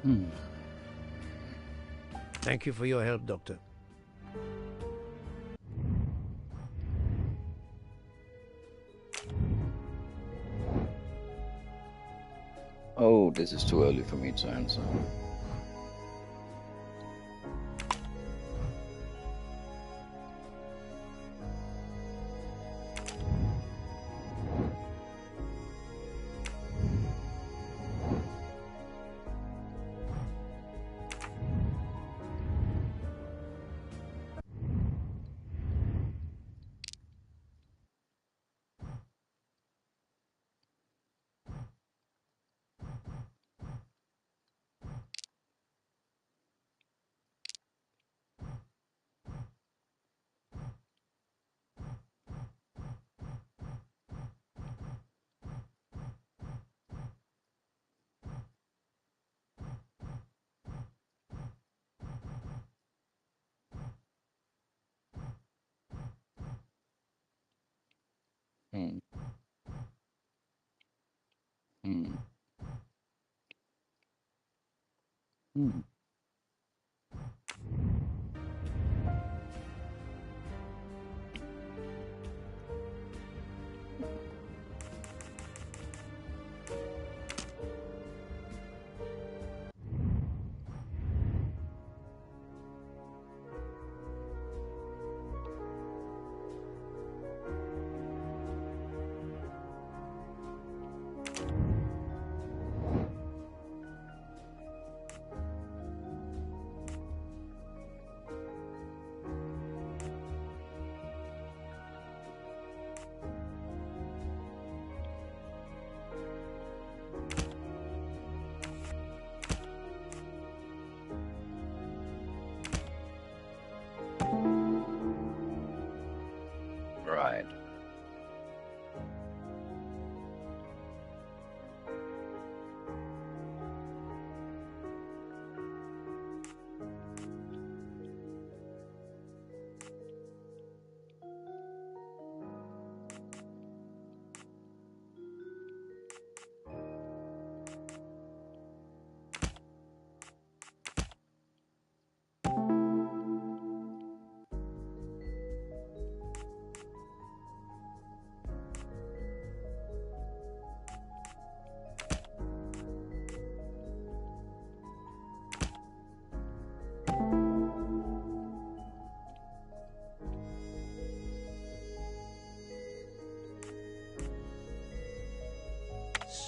Hmm. Thank you for your help, Doctor. Oh, this is too early for me to answer. Hmm. Hmm. Hmm. Right.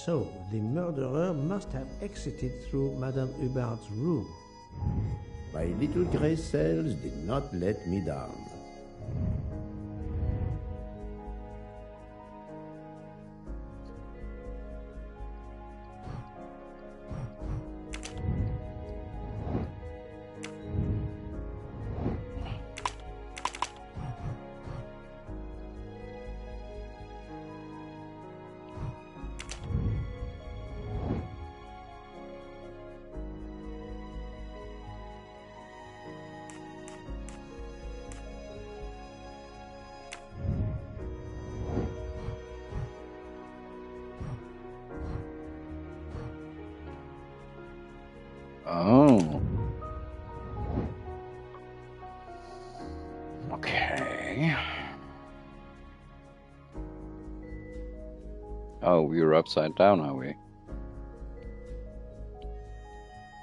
So, the murderer must have exited through Madame Hubbard's room. My little grey cells did not let me down. Oh. Okay. Oh, we're upside down, are we?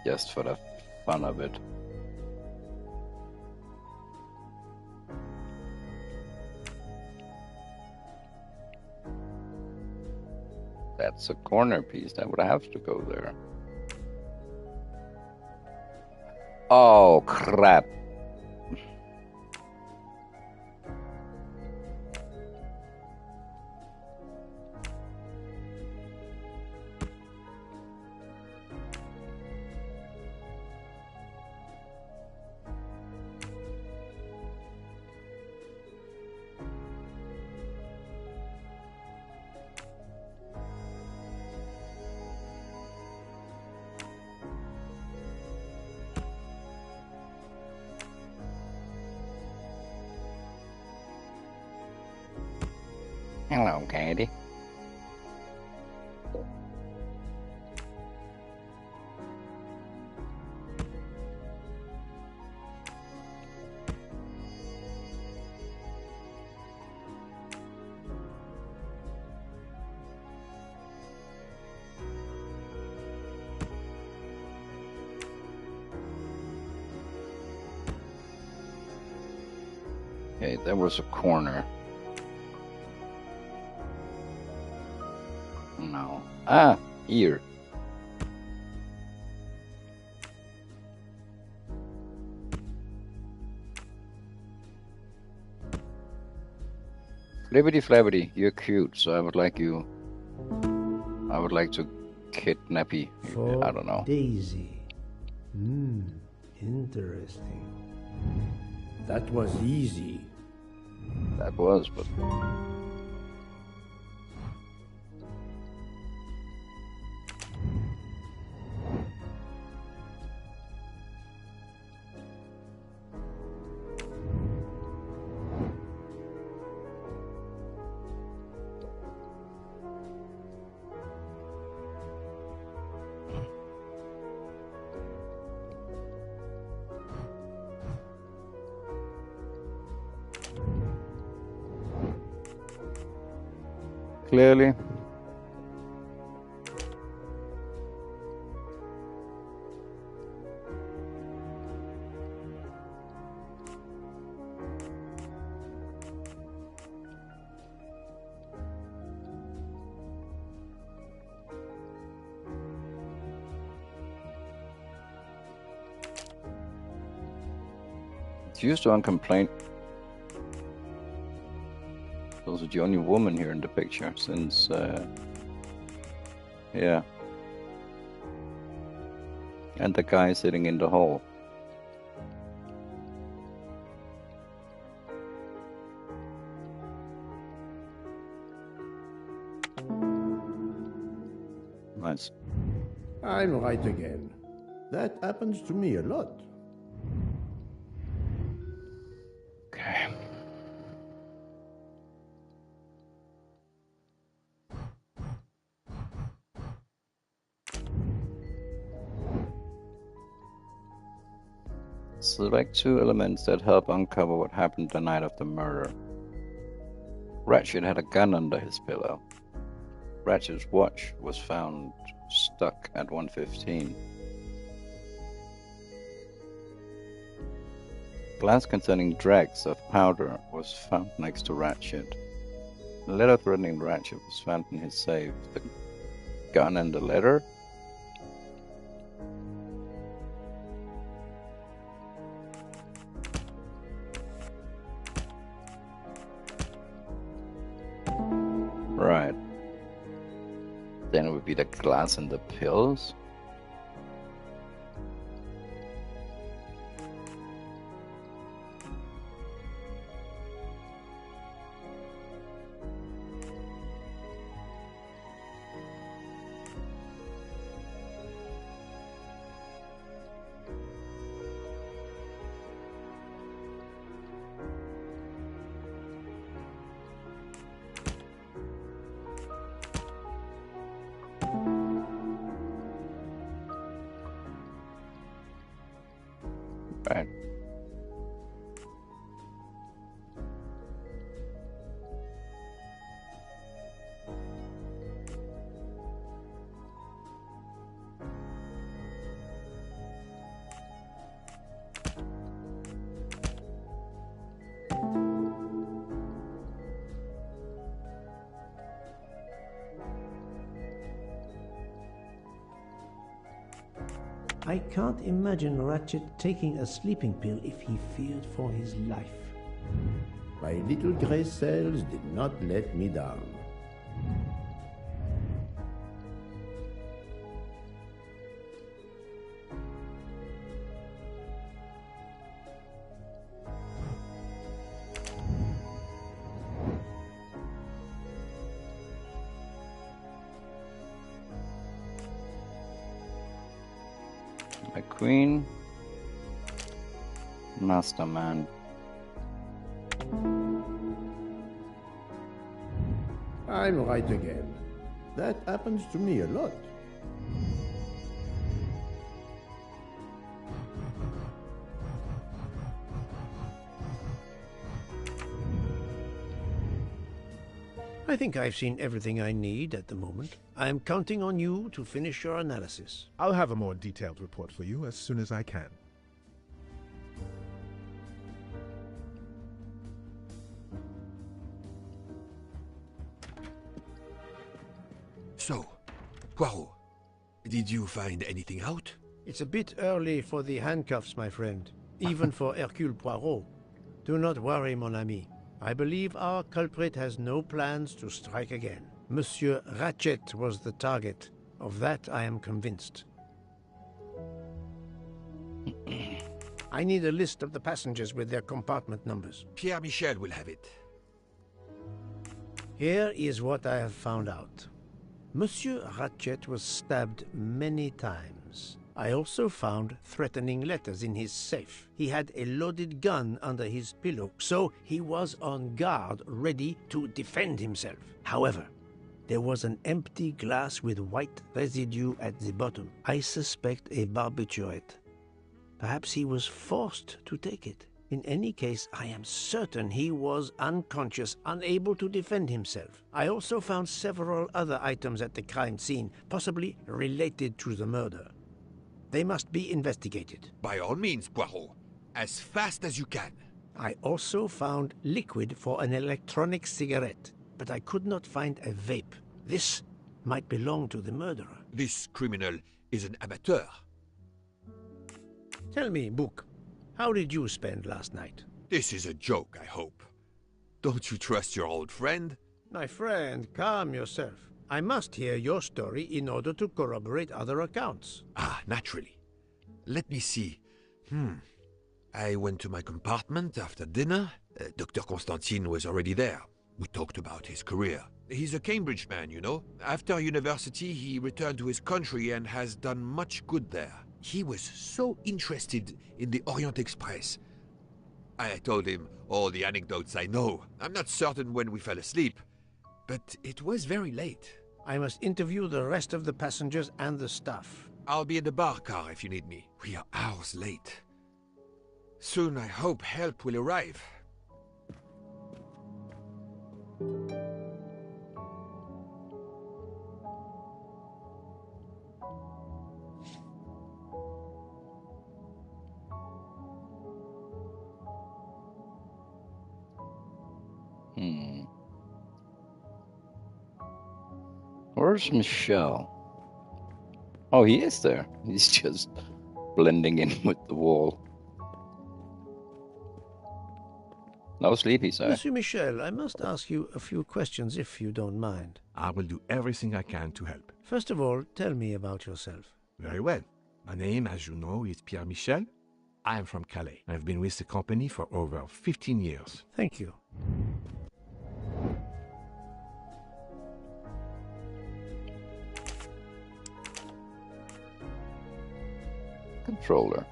Just for the fun of it. That's a corner piece. That would have to go there. Oh, crap. Hello, Katie. Okay, there was a corner. No. Ah, here. Flibbity flabbity, you're cute, so I would like to kidnap you. For I don't know. Daisy. Interesting. That was easy. That was, but... Clearly. It's used on complaint. Also the only woman here in the picture since, yeah. And the guy sitting in the hall. Nice. I'm right again. That happens to me a lot. Okay. Select 2 elements that help uncover what happened the night of the murder. Ratchet had a gun under his pillow. Ratchet's watch was found stuck at 1:15. Glass containing dregs of powder was found next to Ratchet. A letter threatening Ratchet was found in his safe. The gun and the letter? Right. Then it would be the glass and the pills. Right. I can't imagine Ratchet taking a sleeping pill if he feared for his life. My little gray cells did not let me down. A queen. Masterman. I'm right again. That happens to me a lot. I think I've seen everything I need at the moment. I'm counting on you to finish your analysis. I'll have a more detailed report for you as soon as I can. So, Poirot, did you find anything out? It's a bit early for the handcuffs, my friend. Even for Hercule Poirot. Do not worry, mon ami. I believe our culprit has no plans to strike again. Monsieur Ratchet was the target. Of that I am convinced. I need a list of the passengers with their compartment numbers. Pierre Michel will have it. Here is what I have found out. Monsieur Ratchet was stabbed many times. I also found threatening letters in his safe. He had a loaded gun under his pillow, so he was on guard, ready to defend himself. However, there was an empty glass with white residue at the bottom. I suspect a barbiturate. Perhaps he was forced to take it. In any case, I am certain he was unconscious, unable to defend himself. I also found several other items at the crime scene, possibly related to the murder. They must be investigated. By all means, Poirot. As fast as you can. I also found liquid for an electronic cigarette, but I could not find a vape. This might belong to the murderer. This criminal is an amateur. Tell me, Book, how did you spend last night? This is a joke, I hope. Don't you trust your old friend? My friend, calm yourself. I must hear your story in order to corroborate other accounts. Ah, naturally. Let me see. I went to my compartment after dinner. Dr. Constantine was already there. We talked about his career. He's a Cambridge man, you know. After university, he returned to his country and has done much good there. He was so interested in the Orient Express. I told him all the anecdotes I know. I'm not certain when we fell asleep, but it was very late. I must interview the rest of the passengers and the staff. I'll be in the bar car if you need me. We are hours late. Soon I hope help will arrive. Where's Michel? Oh, he is there. He's just blending in with the wall. No sleep, he said. Monsieur Michel, I must ask you a few questions if you don't mind. I will do everything I can to help. First of all, tell me about yourself. Very well. My name, as you know, is Pierre Michel. I am from Calais. I've been with the company for over 15 years. Thank you. Controller.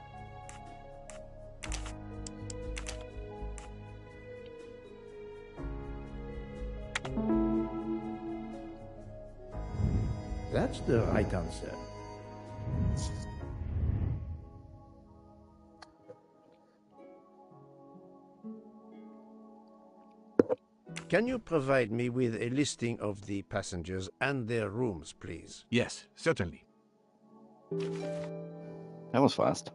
That's the right answer. Can you provide me with a listing of the passengers and their rooms, please? Yes, certainly. That was fast.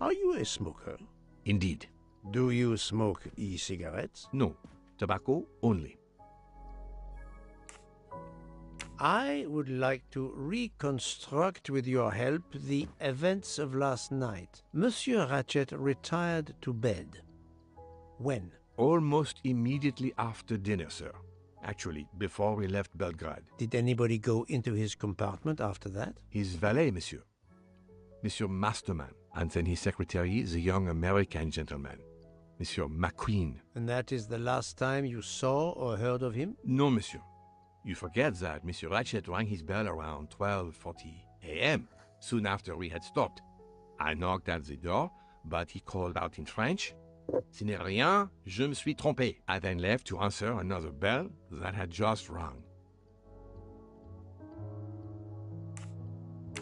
Are you a smoker? Indeed. Do you smoke e-cigarettes? No. Tobacco only. I would like to reconstruct with your help the events of last night. Monsieur Ratchet retired to bed. When? Almost immediately after dinner, sir. Actually, before we left Belgrade. Did anybody go into his compartment after that? His valet, monsieur. Monsieur Masterman. And then his secretary, the young American gentleman, Monsieur McQueen. And that is the last time you saw or heard of him? No, monsieur. You forget that Monsieur Ratchet rang his bell around 12:40 a.m., soon after we had stopped. I knocked at the door, but he called out in French, "Ce n'est rien, je me suis trompé." I then left to answer another bell that had just rung.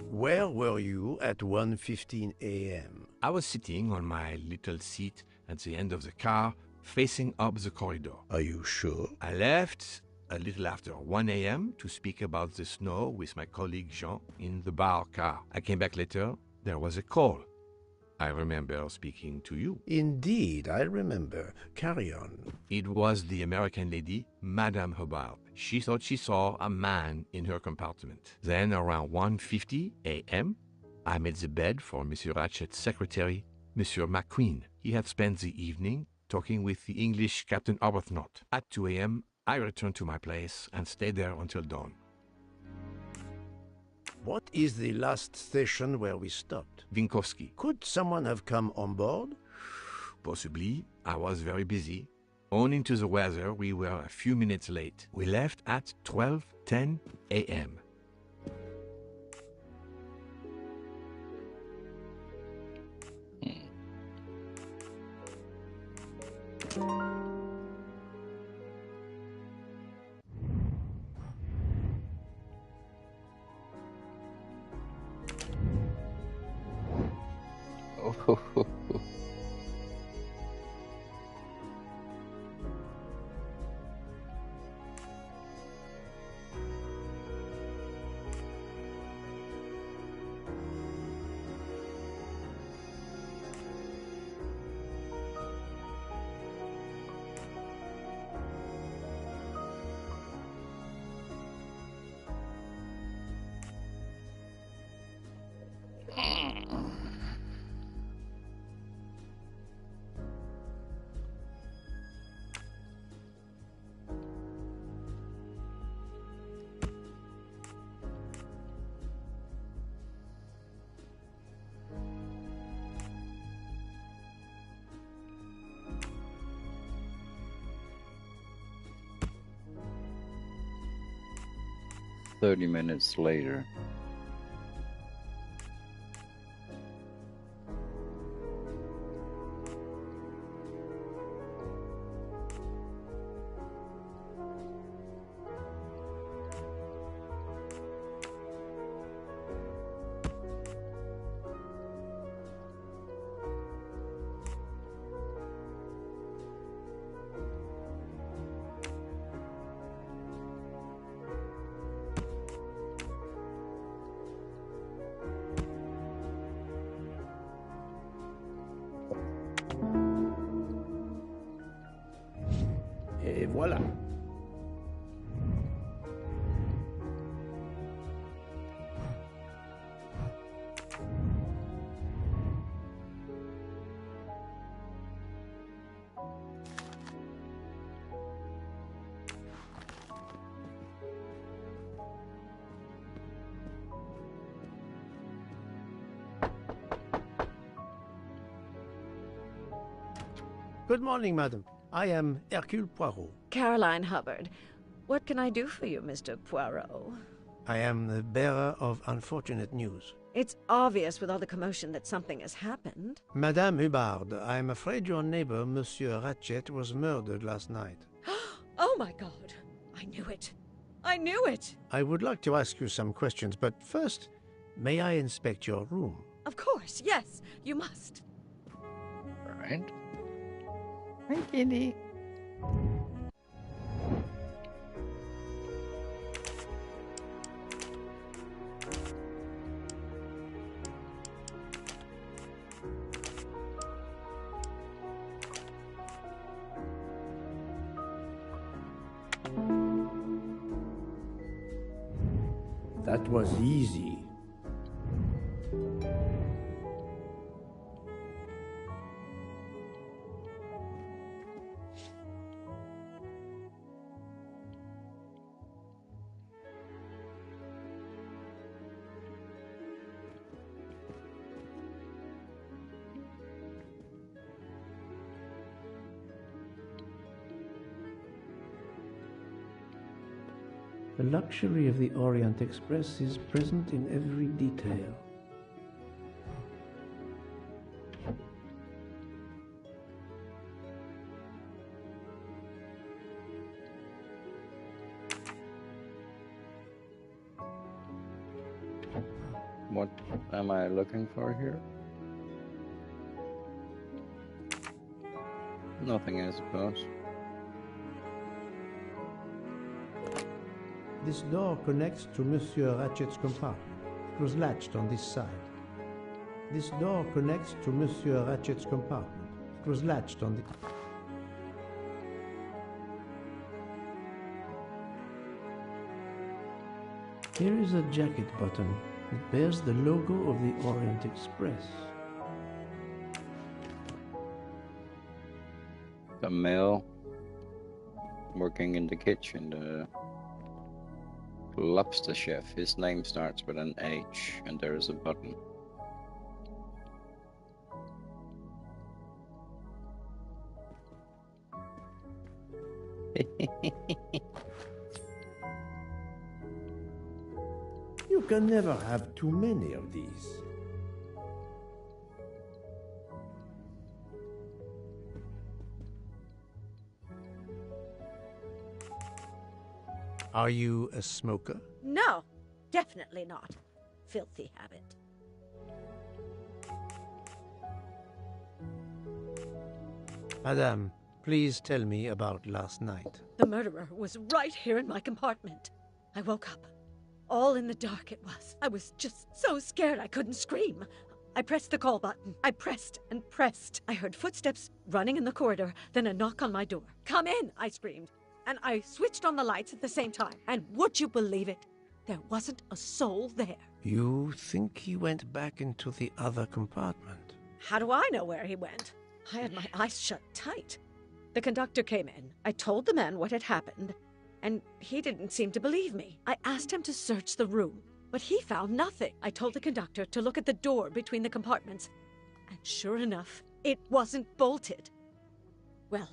Where were you at 1:15 a.m.? I was sitting on my little seat at the end of the car, facing up the corridor. Are you sure? I left a little after 1 a.m. to speak about the snow with my colleague Jean in the bar car. I came back later. There was a call. I remember speaking to you. Indeed, I remember. Carry on. It was the American lady, Madame Hubbard. She thought she saw a man in her compartment. Then, around 1:50 a.m., I made the bed for Monsieur Ratchet's secretary, Monsieur McQueen. He had spent the evening talking with the English Captain Arbuthnot. At 2 a.m., I returned to my place and stayed there until dawn. What is the last station where we stopped? Vinkovsky. Could someone have come on board? Possibly. I was very busy. Owing to the weather, we were a few minutes late. We left at 12:10 a.m. Oh. "30 minutes later." Et voilà. Good morning, madam. I am Hercule Poirot. Caroline Hubbard. What can I do for you, Mr. Poirot? I am the bearer of unfortunate news. It's obvious with all the commotion that something has happened. Madame Hubbard, I am afraid your neighbor, Monsieur Ratchet, was murdered last night. Oh my God! I knew it! I knew it! I would like to ask you some questions, but first, may I inspect your room? Of course, yes, you must. All right. Hi, kitty. That was easy. The luxury of the Orient Express is present in every detail. What am I looking for here? Nothing, I suppose. This door connects to Monsieur Ratchet's compartment. It was latched on this side. This door connects to Monsieur Ratchet's compartment. It was latched on the... Here is a jacket button. It bears the logo of the Orient Express. The male working in the kitchen, the lobster chef. His name starts with an H, and there is a button. You can never have too many of these. Are you a smoker? No, definitely not. Filthy habit. Madame, please tell me about last night. The murderer was right here in my compartment. I woke up. All in the dark it was. I was just so scared I couldn't scream. I pressed the call button. I pressed and pressed. I heard footsteps running in the corridor, then a knock on my door. "Come in," I screamed. And I switched on the lights at the same time. And would you believe it? There wasn't a soul there. You think he went back into the other compartment? How do I know where he went? I had my eyes shut tight. The conductor came in. I told the man what had happened, and he didn't seem to believe me. I asked him to search the room, but he found nothing. I told the conductor to look at the door between the compartments, and sure enough, it wasn't bolted. Well,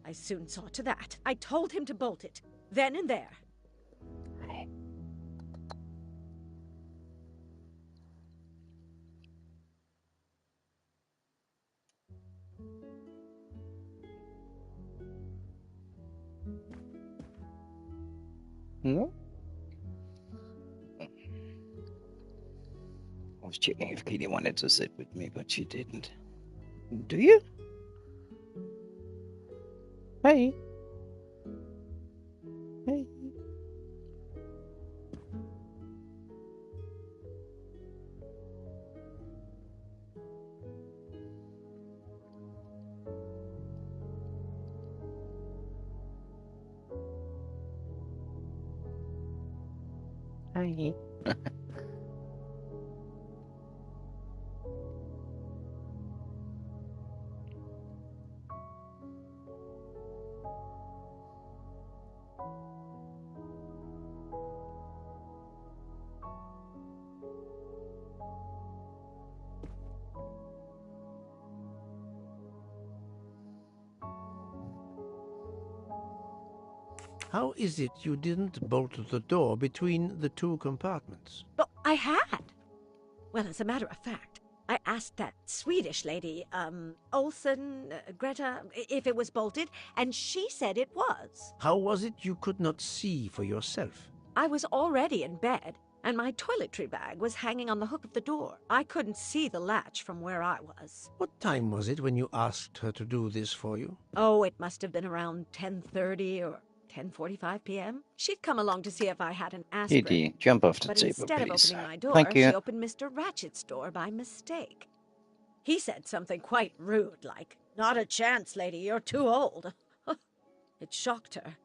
I soon saw to that. I told him to bolt it, then and there. No? I was checking if Katie wanted to sit with me, but she didn't. Do you? Hey. Hey. Hi. How is it you didn't bolt the door between the two compartments? But I had. Well, as a matter of fact, I asked that Swedish lady, Olsen, Greta, if it was bolted, and she said it was. How was it you could not see for yourself? I was already in bed, and my toiletry bag was hanging on the hook of the door. I couldn't see the latch from where I was. What time was it when you asked her to do this for you? Oh, it must have been around 10:30 or 10:45 p.m. She'd come along to see if I had an aspirin. Edie, jump off the but table, instead please. of opening my door, Thank you. she opened Mr. Ratchet's door by mistake. He said something quite rude, like, "Not a chance, lady, you're too old." It shocked her.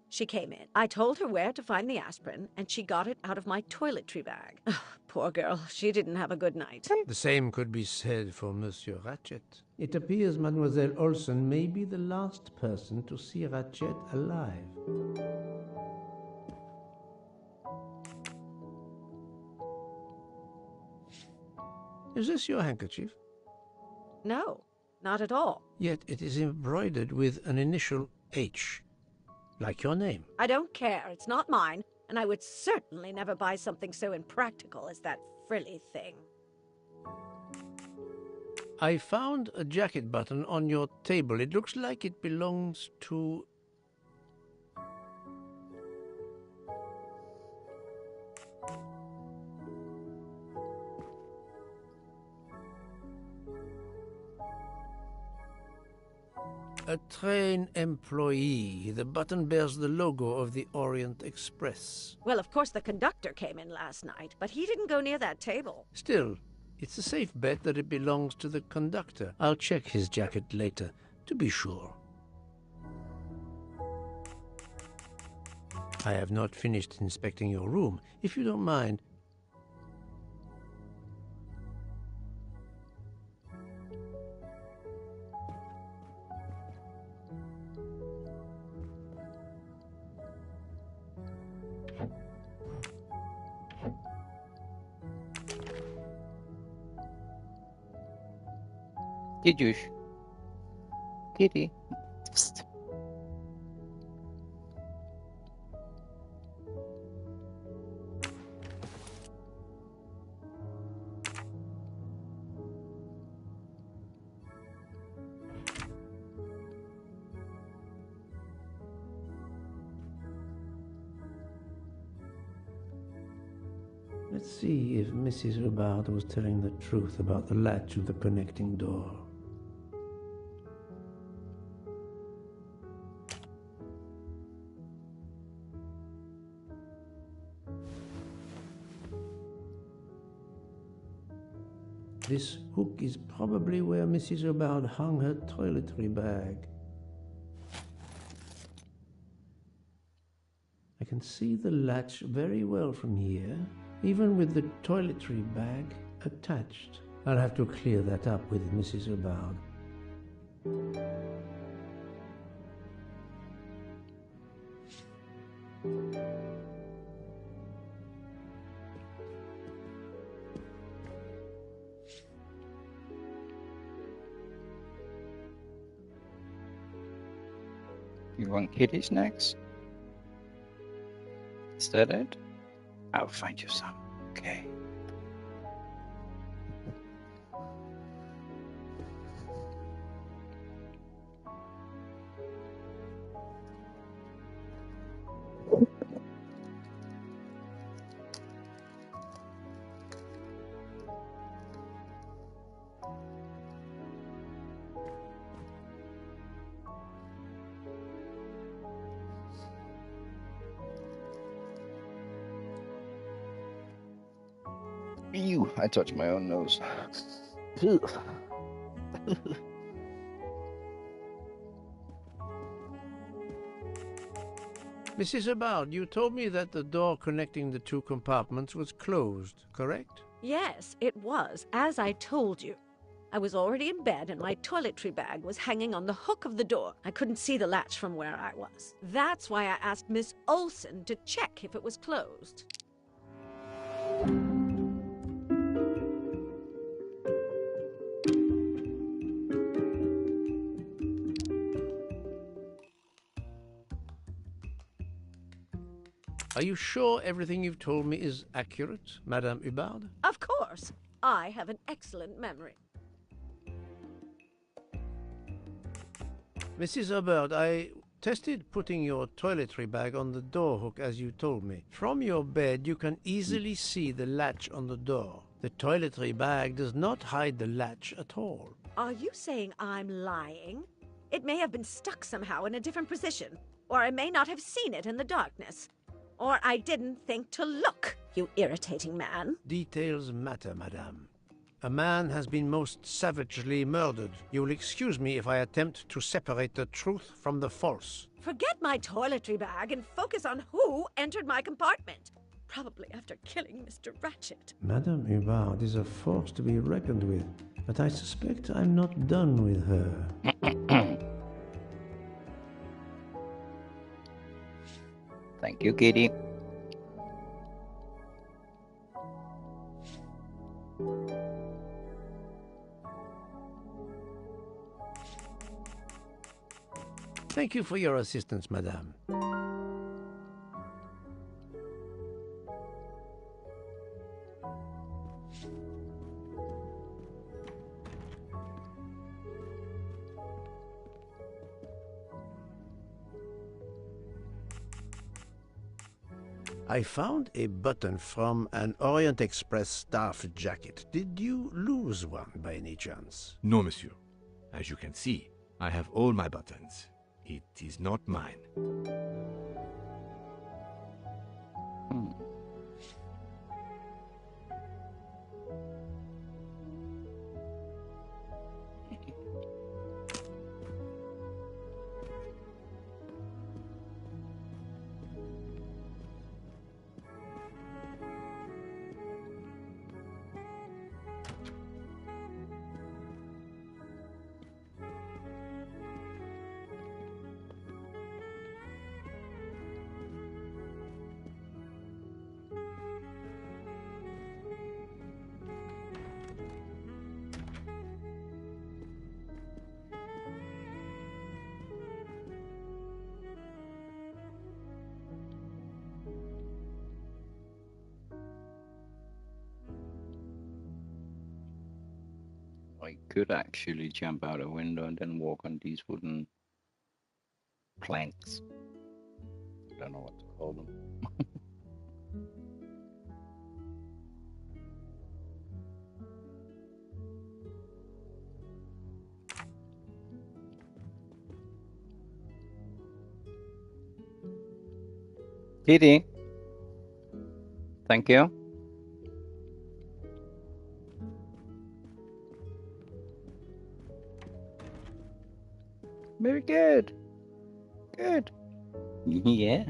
She came in. I told her where to find the aspirin, and she got it out of my toiletry bag. Poor girl, she didn't have a good night. The same could be said for Monsieur Ratchet. It appears Mademoiselle Olsen may be the last person to see Ratchet alive. Is this your handkerchief? No, not at all. Yet it is embroidered with an initial H, like your name. I don't care. It's not mine. and I would certainly never buy something so impractical as that frilly thing. I found a jacket button on your table. It looks like it belongs to... a train employee. The button bears the logo of the Orient Express. Well, of course the conductor came in last night, but he didn't go near that table. Still, it's a safe bet that it belongs to the conductor. I'll check his jacket later, to be sure. I have not finished inspecting your room. If you don't mind... Kitty. Kitty. Psst. Let's see if Mrs. Hubbard was telling the truth about the latch of the connecting door. This hook is probably where Mrs. Hubbard hung her toiletry bag. I can see the latch very well from here, even with the toiletry bag attached. I'll have to clear that up with Mrs. Hubbard. You want kitty snacks? Is that it? I'll find you some. Okay. Ew, I touched my own nose. Mrs. Hubbard, you told me that the door connecting the two compartments was closed, correct? Yes, it was, as I told you. I was already in bed and my toiletry bag was hanging on the hook of the door. I couldn't see the latch from where I was. That's why I asked Miss Olsen to check if it was closed. Are you sure everything you've told me is accurate, Madame Hubbard? Of course. I have an excellent memory. Mrs. Hubbard, I tested putting your toiletry bag on the door hook as you told me. From your bed, you can easily see the latch on the door. The toiletry bag does not hide the latch at all. Are you saying I'm lying? It may have been stuck somehow in a different position, or I may not have seen it in the darkness. Or I didn't think to look, you irritating man. Details matter, madame. A man has been most savagely murdered. You will excuse me if I attempt to separate the truth from the false. Forget my toiletry bag and focus on who entered my compartment. Probably after killing Mr. Ratchet. Madame Hubbard is a force to be reckoned with, but I suspect I'm not done with her. Thank you, kitty. Thank you for your assistance, madame. I found a button from an Orient Express staff jacket. Did you lose one by any chance? No, monsieur. As you can see, I have all my buttons. It is not mine. I could actually jump out a window and then walk on these wooden planks. I don't know what to call them. Kitty. Thank you. Very good. Good. Yeah.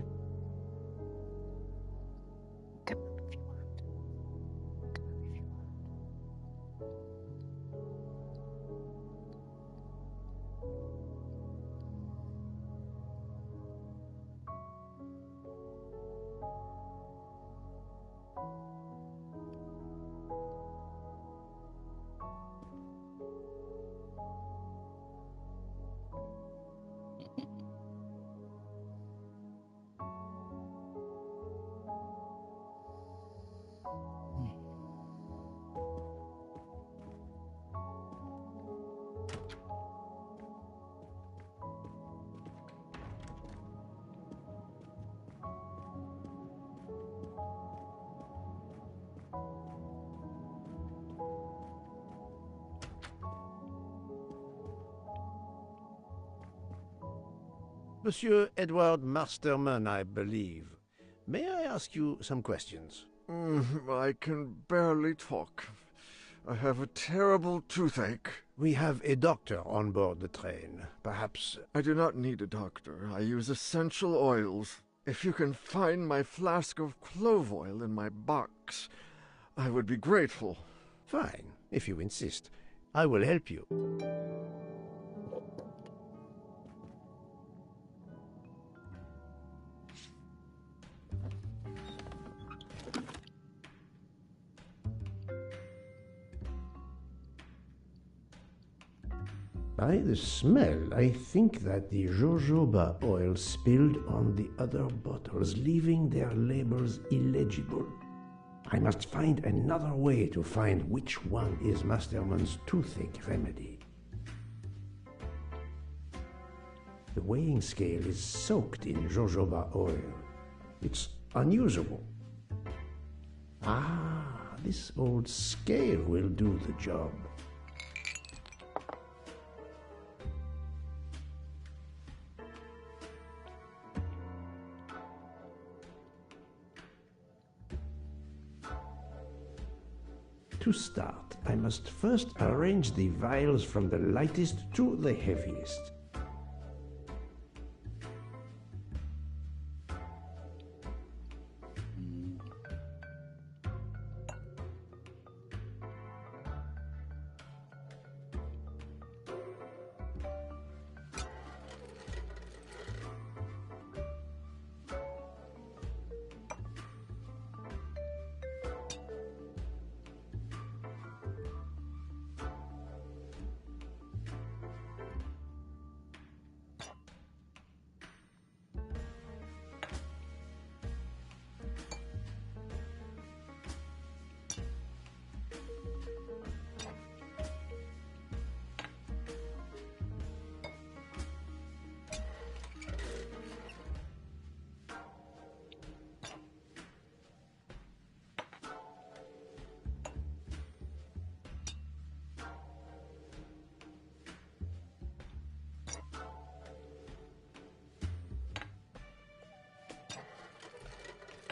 Monsieur Edward Masterman, I believe. May I ask you some questions? I can barely talk. I have a terrible toothache. We have a doctor on board the train. Perhaps... I do not need a doctor. I use essential oils. If you can find my flask of clove oil in my box, I would be grateful. Fine, if you insist. I will help you. By the smell, I think that the jojoba oil spilled on the other bottles, leaving their labels illegible. I must find another way to find which one is Masterman's toothache remedy. The weighing scale is soaked in jojoba oil. It's unusable. Ah, this old scale will do the job. To start, I must first arrange the vials from the lightest to the heaviest.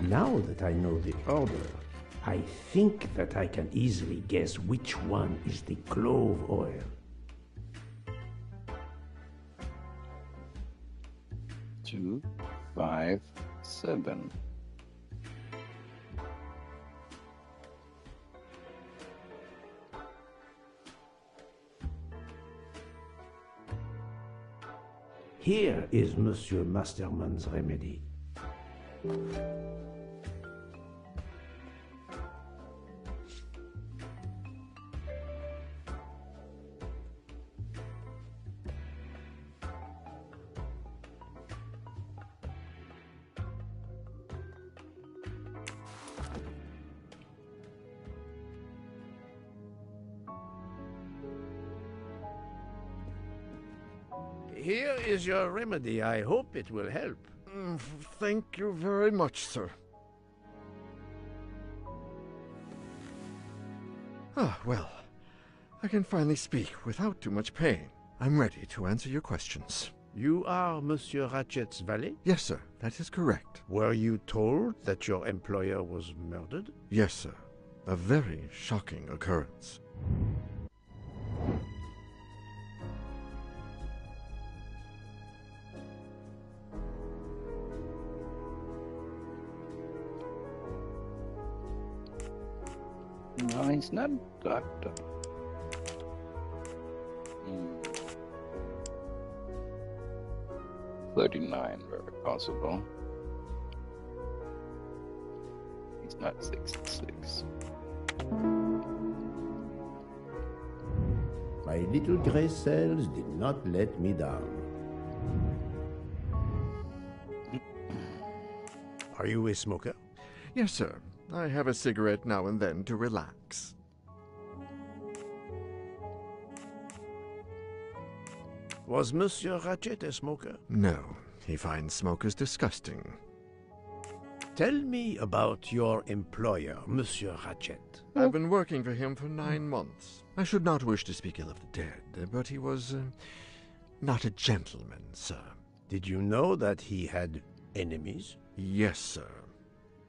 Now that I know the order, I think that I can easily guess which one is the clove oil. 2, 5, 7. Here is Monsieur Masterman's remedy. Here is your remedy. I hope it will help. Thank you very much, sir. Ah, well, I can finally speak without too much pain. I'm ready to answer your questions. You are Monsieur Ratchet's valet? Yes, sir, that is correct. Were you told that your employer was murdered? Yes, sir. A very shocking occurrence. No, he's not a doctor. 39, very possible. He's not 66. My little gray cells did not let me down. Are you a smoker? Yes, sir. I have a cigarette now and then to relax. Was Monsieur Ratchet a smoker? No, he finds smokers disgusting. Tell me about your employer, Monsieur Ratchet. I've been working for him for 9 months. I should not wish to speak ill of the dead, but he was not a gentleman, sir. Did you know that he had enemies? Yes, sir.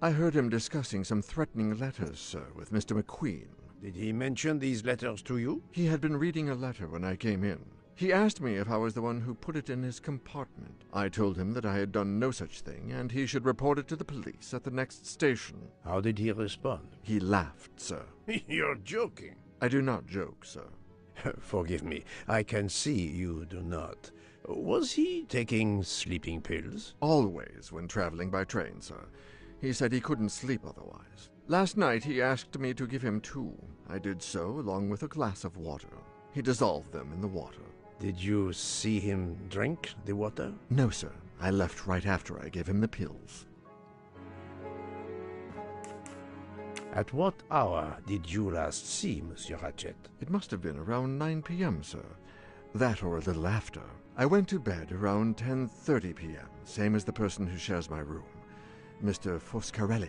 I heard him discussing some threatening letters, sir, with Mr. McQueen. Did he mention these letters to you? He had been reading a letter when I came in. He asked me if I was the one who put it in his compartment. I told him that I had done no such thing, and he should report it to the police at the next station. How did he respond? He laughed, sir. You're joking. I do not joke, sir. Forgive me, I can see you do not. Was he taking sleeping pills? Always when traveling by train, sir. He said he couldn't sleep otherwise. Last night he asked me to give him 2. I did so, along with a glass of water. He dissolved them in the water. Did you see him drink the water? No, sir. I left right after I gave him the pills. At what hour did you last see Monsieur Ratchet? It must have been around 9 p.m., sir. That or a little after. I went to bed around 10:30 p.m., same as the person who shares my room, Mr. Foscarelli.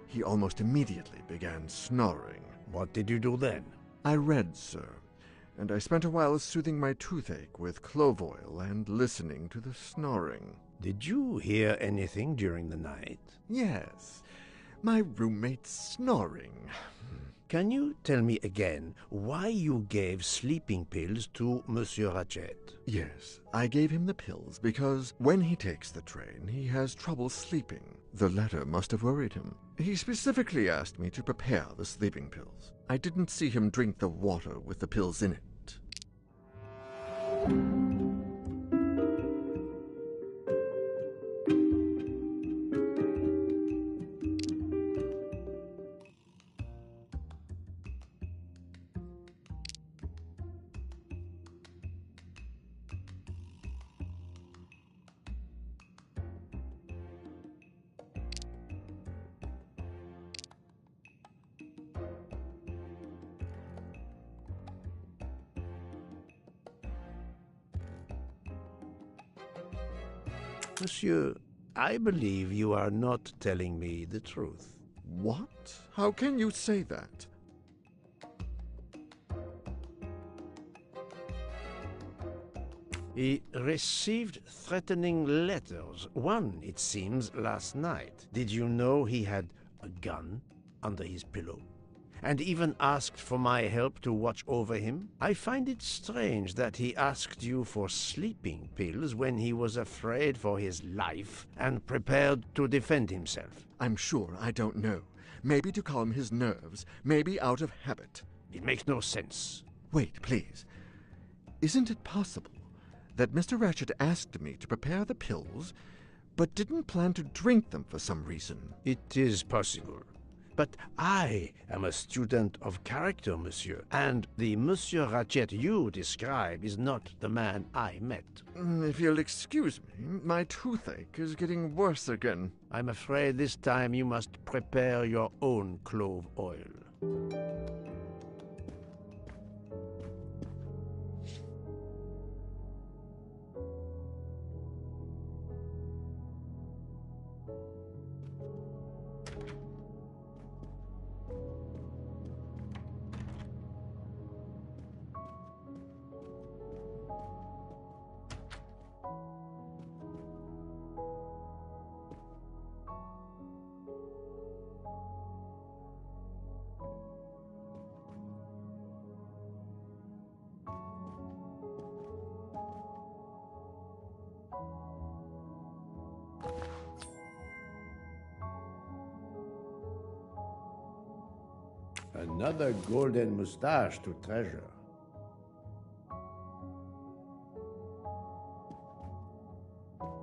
He almost immediately began snoring. What did you do then? I read, sir, and I spent a while soothing my toothache with clove oil and listening to the snoring. Did you hear anything during the night? Yes, my roommate's snoring. Can you tell me again why you gave sleeping pills to Monsieur Ratchet? Yes, I gave him the pills because when he takes the train, he has trouble sleeping. The letter must have worried him. He specifically asked me to prepare the sleeping pills. I didn't see him drink the water with the pills in it. Monsieur, I believe you are not telling me the truth. What? How can you say that? He received threatening letters. One, it seems, last night. Did you know he had a gun under his pillow? And even asked for my help to watch over him? I find it strange that he asked you for sleeping pills when he was afraid for his life and prepared to defend himself. I'm sure I don't know. Maybe to calm his nerves, maybe out of habit. It makes no sense. Wait, please. Isn't it possible that Mr. Ratchet asked me to prepare the pills, but didn't plan to drink them for some reason? It is possible. But I am a student of character, monsieur, and the Monsieur Ratchet you describe is not the man I met. If you'll excuse me, my toothache is getting worse again. I'm afraid this time you must prepare your own clove oil. Another golden moustache to treasure.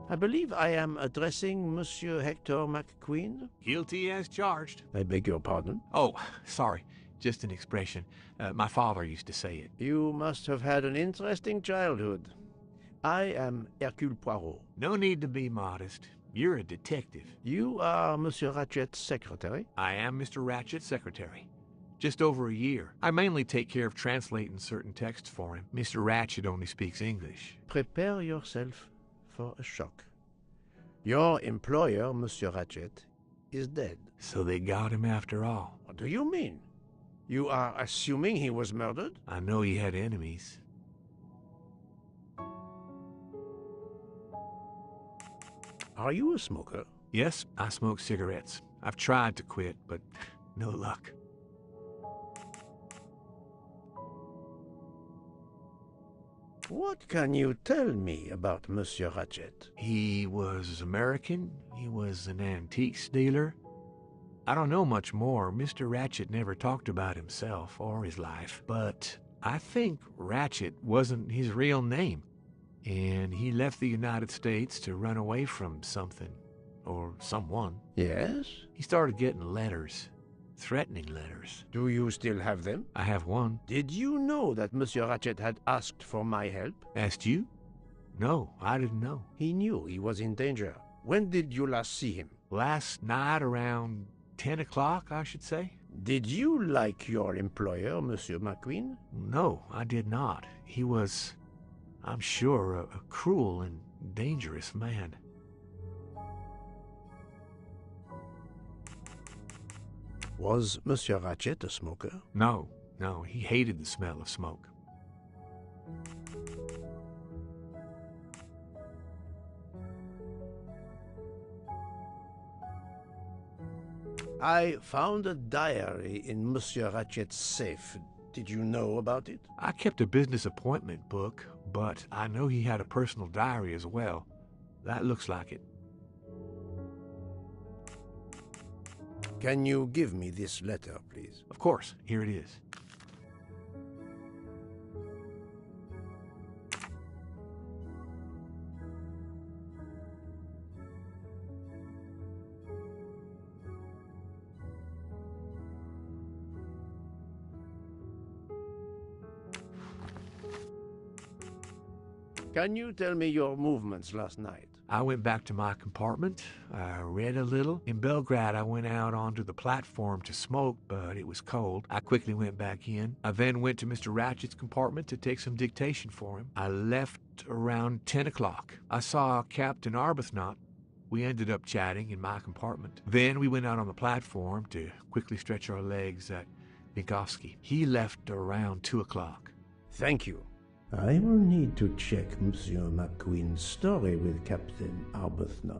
I believe I am addressing Monsieur Hector McQueen. Guilty as charged. I beg your pardon? Oh, sorry. Just an expression. My father used to say it. You must have had an interesting childhood. I am Hercule Poirot. No need to be modest. You're a detective. You are Monsieur Ratchet's secretary? I am Mr. Ratchet's secretary. Just over a year. I mainly take care of translating certain texts for him. Mr. Ratchet only speaks English. Prepare yourself for a shock. Your employer, Monsieur Ratchet, is dead. So they got him after all. What do you mean? You are assuming he was murdered? I know he had enemies. Are you a smoker? Yes, I smoke cigarettes. I've tried to quit, but no luck. What can you tell me about Monsieur Ratchet? He was American. He was an antiques dealer. I don't know much more. Mr. Ratchet never talked about himself or his life, but I think Ratchet wasn't his real name, and he left the United States to run away from something, or someone. Yes? He started getting letters. Threatening letters. Do you still have them? I have one. Did you know that Monsieur Ratchet had asked for my help? Asked you? No, I didn't know. He knew he was in danger. When did you last see him? Last night around 10 o'clock, I should say. Did you like your employer, Monsieur McQueen? No, I did not. He was, I'm sure, a cruel and dangerous man. Was Monsieur Ratchet a smoker? No, he hated the smell of smoke. I found a diary in Monsieur Ratchet's safe. Did you know about it? I kept a business appointment book, but I know he had a personal diary as well. That looks like it. Can you give me this letter, please? Of course. Here it is. Can you tell me your movements last night? I went back to my compartment. I read a little. In Belgrade, I went out onto the platform to smoke, but it was cold. I quickly went back in. I then went to Mr. Ratchet's compartment to take some dictation for him. I left around 10 o'clock. I saw Captain Arbuthnot. We ended up chatting in my compartment. Then we went out on the platform to quickly stretch our legs at Minkowski. He left around 2 o'clock. Thank you. I will need to check Monsieur McQueen's story with Captain Arbuthnot.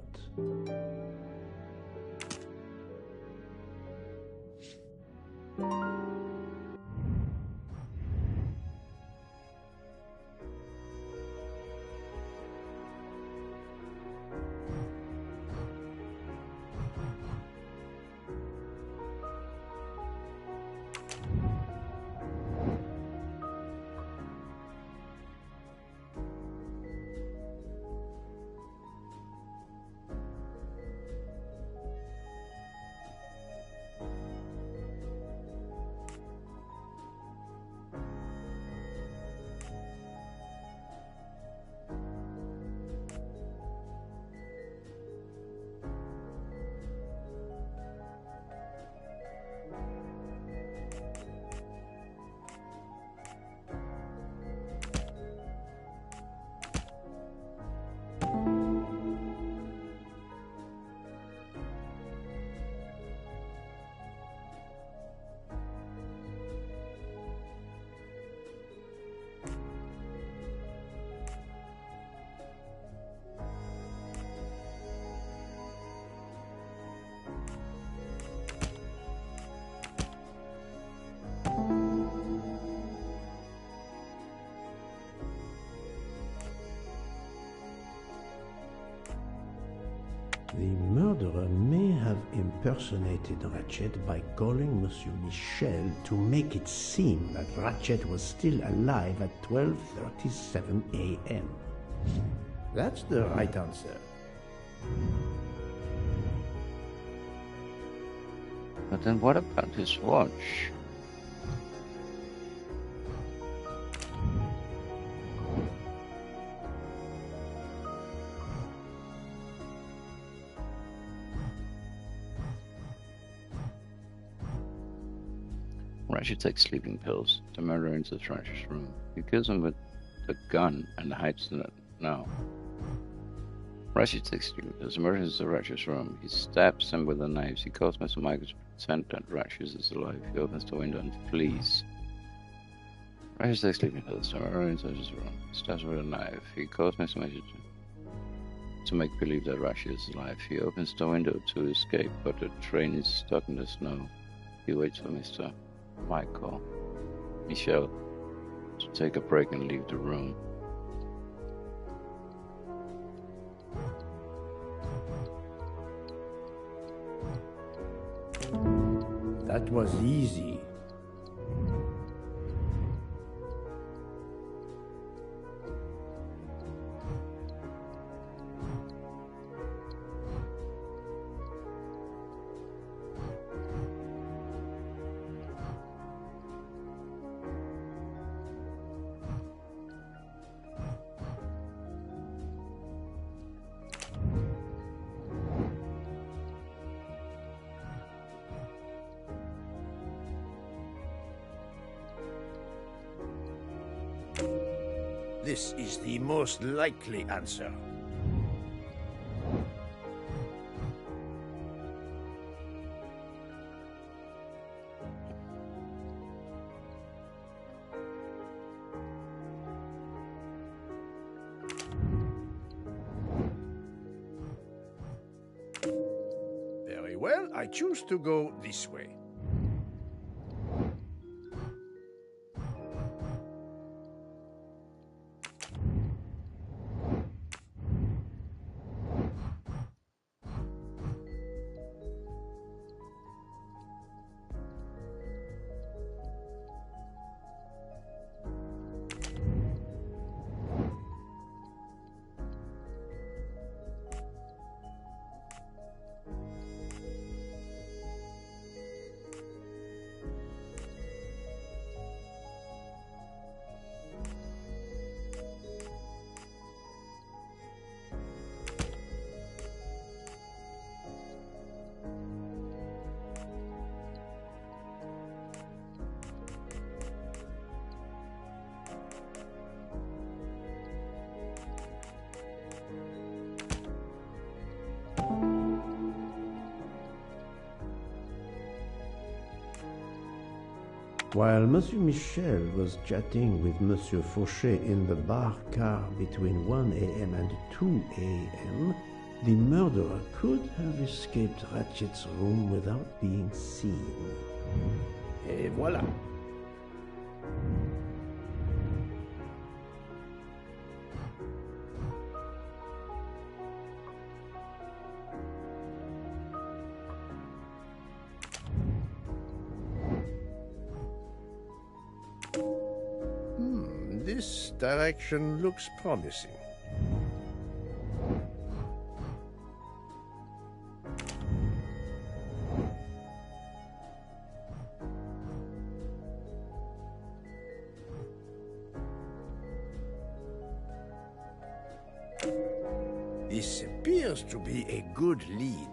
The murderer may have impersonated Ratchet by calling Monsieur Michel to make it seem that Ratchet was still alive at 12:37 a.m. That's the right answer. But then what about his watch? Ratchet takes sleeping pills. The murderer enters Ratchet's room. He kills him with the gun and hides it now. Ratchet takes sleeping pills. The murderer enters Ratchet's room. He stabs him with the knives. He calls Mr. Michael to pretend that Ratchet is alive. He opens the window and flees. Ratchet takes sleeping pills. The murderer enters his room. He stabs him with a knife. He calls Mr. Michael to make believe that Ratchet is alive. He opens the window to escape, but the train is stuck in the snow. He waits for Mr. Michel to take a break and leave the room. That was easy. This is the most likely answer. Very well, I choose to go this way. While Monsieur Michel was chatting with Monsieur Fauchet in the bar car between 1 a.m. and 2 a.m., the murderer could have escaped Ratchet's room without being seen. Et voilà. This direction looks promising. This appears to be a good lead.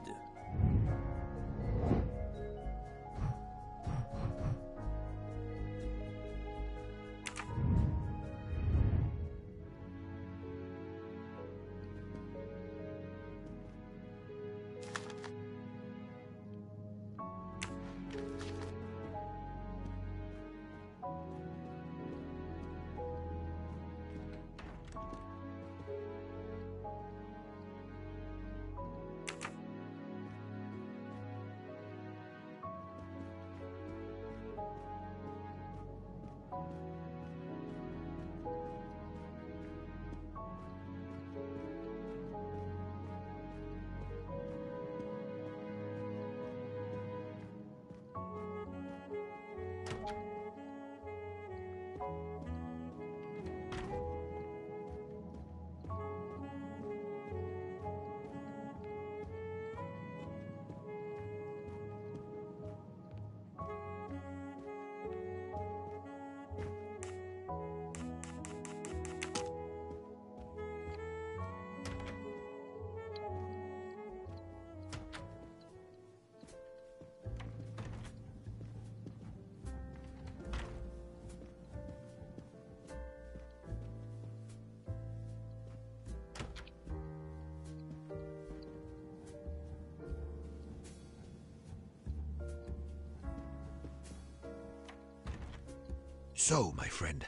So, my friend,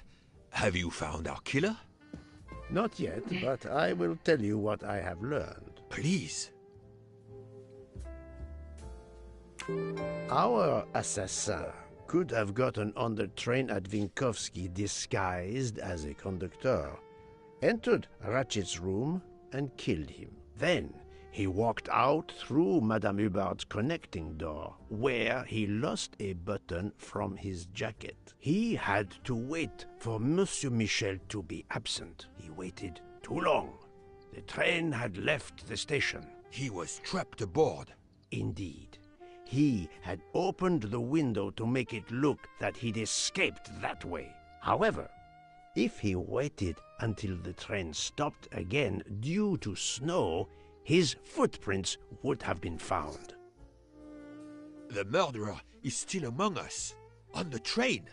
have you found our killer? Not yet, but I will tell you what I have learned. Please. Our assassin could have gotten on the train at Vinkovsky disguised as a conductor, entered Ratchet's room, and killed him. Then he walked out through Madame Hubbard's connecting door, where he lost a button from his jacket. He had to wait for Monsieur Michel to be absent. He waited too long. The train had left the station. He was trapped aboard. Indeed. He had opened the window to make it look that he'd escaped that way. However, if he waited until the train stopped again due to snow, his footprints would have been found. The murderer is still among us, on the train.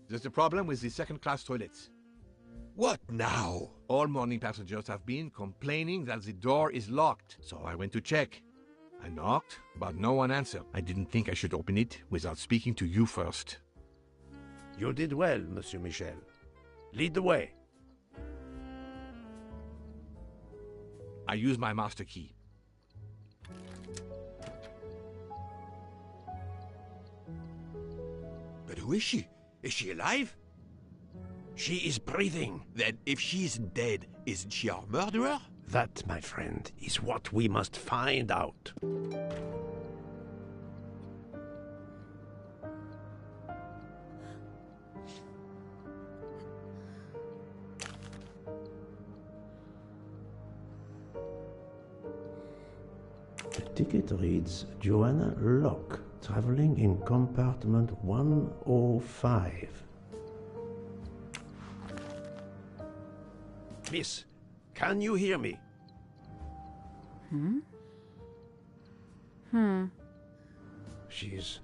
There's a problem with the second-class toilets. What now? All morning passengers have been complaining that the door is locked, so I went to check. I knocked, but no one answered. I didn't think I should open it without speaking to you first. You did well, Monsieur Michel. Lead the way. I use my master key. But who is she? Is she alive? She is breathing. Then if she isn't dead, isn't she our murderer? That, my friend, is what we must find out. The ticket reads Joanna Locke, traveling in compartment 105. Miss, can you hear me? She's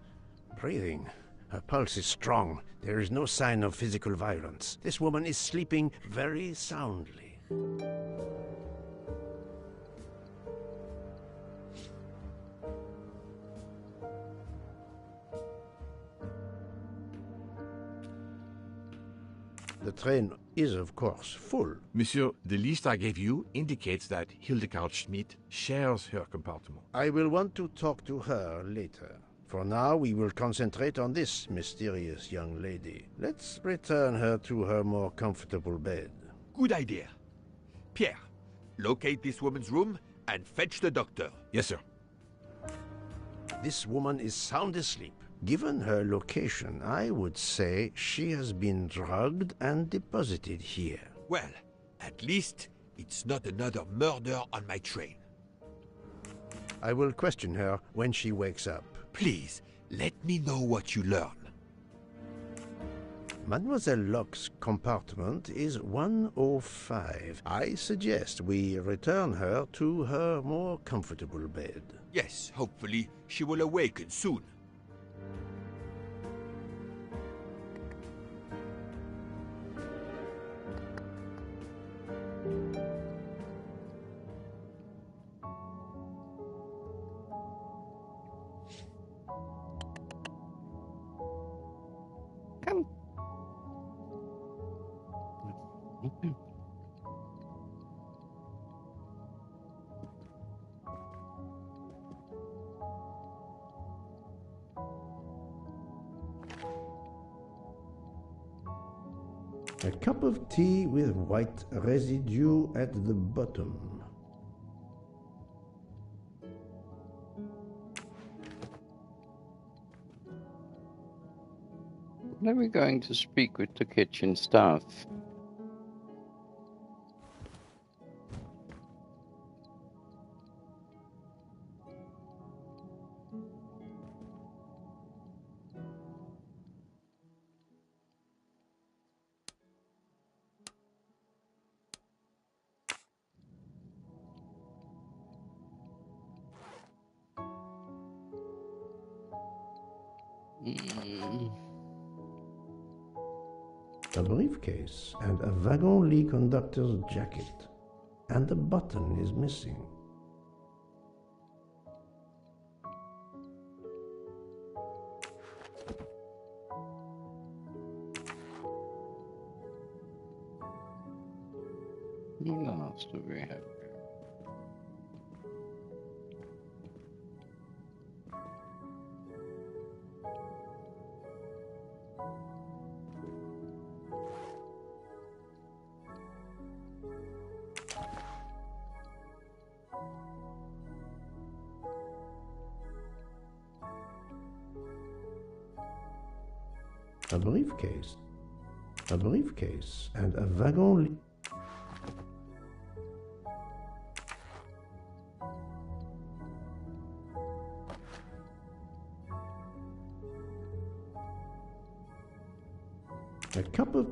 breathing. Her pulse is strong. There is no sign of physical violence. This woman is sleeping very soundly. The train is, of course, full. Monsieur, the list I gave you indicates that Hildegard Schmidt shares her compartment. I will want to talk to her later. For now, we will concentrate on this mysterious young lady. Let's return her to her more comfortable bed. Good idea. Pierre, locate this woman's room and fetch the doctor. Yes, sir. This woman is sound asleep. Given her location, I would say she has been drugged and deposited here. Well, at least it's not another murder on my train. I will question her when she wakes up. Please, let me know what you learn. Mademoiselle Locke's compartment is 105. I suggest we return her to her more comfortable bed. Yes, hopefully she will awaken soon. Come. A cup of tea with white residue at the bottom. When are we going to speak with the kitchen staff? A briefcase and a wagon-lit conductor's jacket. And the button is missing. What else do we have? A briefcase and a wagon-lit... A cup of...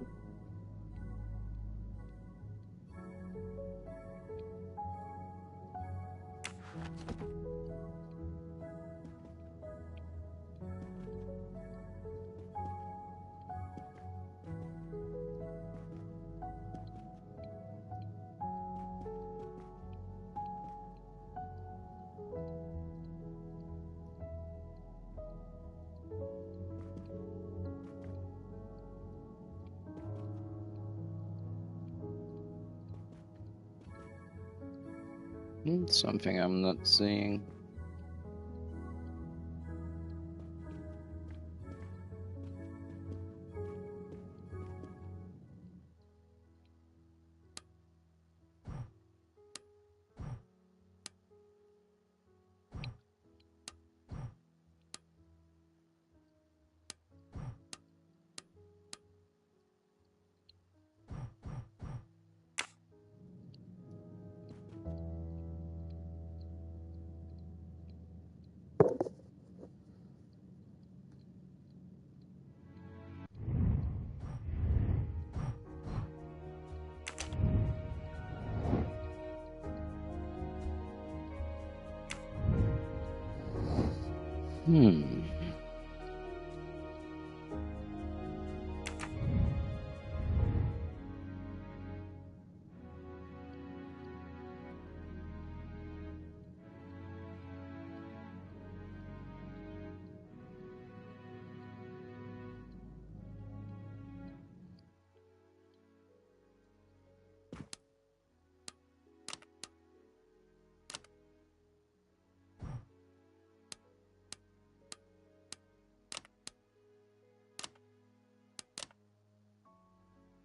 Something I'm not seeing.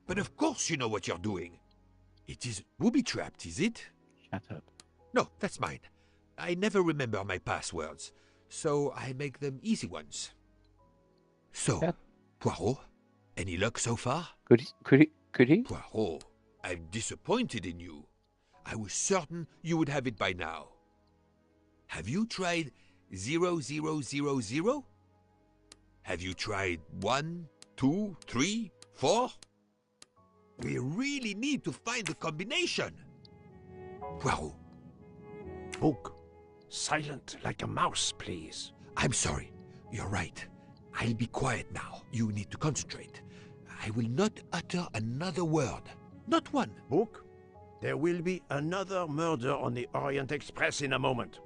But of course you know what you're doing. It is booby-trapped, is it? Shut up. No, that's mine. I never remember my passwords, so I make them easy ones. So, Poirot, any luck so far? Could he? Poirot, I'm disappointed in you. I was certain you would have it by now. Have you tried 0000? Have you tried 1, 2, 3, 4? We really need to find the combination. Poirot. Book. Silent like a mouse, please. I'm sorry. You're right. I'll be quiet now. You need to concentrate. I will not utter another word. Not one. Book. There will be another murder on the Orient Express in a moment.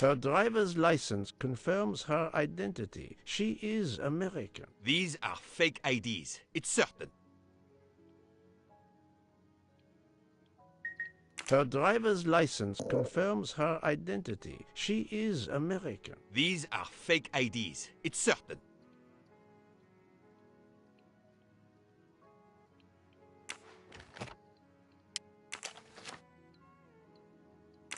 Her driver's license confirms her identity. She is American. These are fake IDs. It's certain. Her driver's license confirms her identity. She is American. These are fake IDs. It's certain.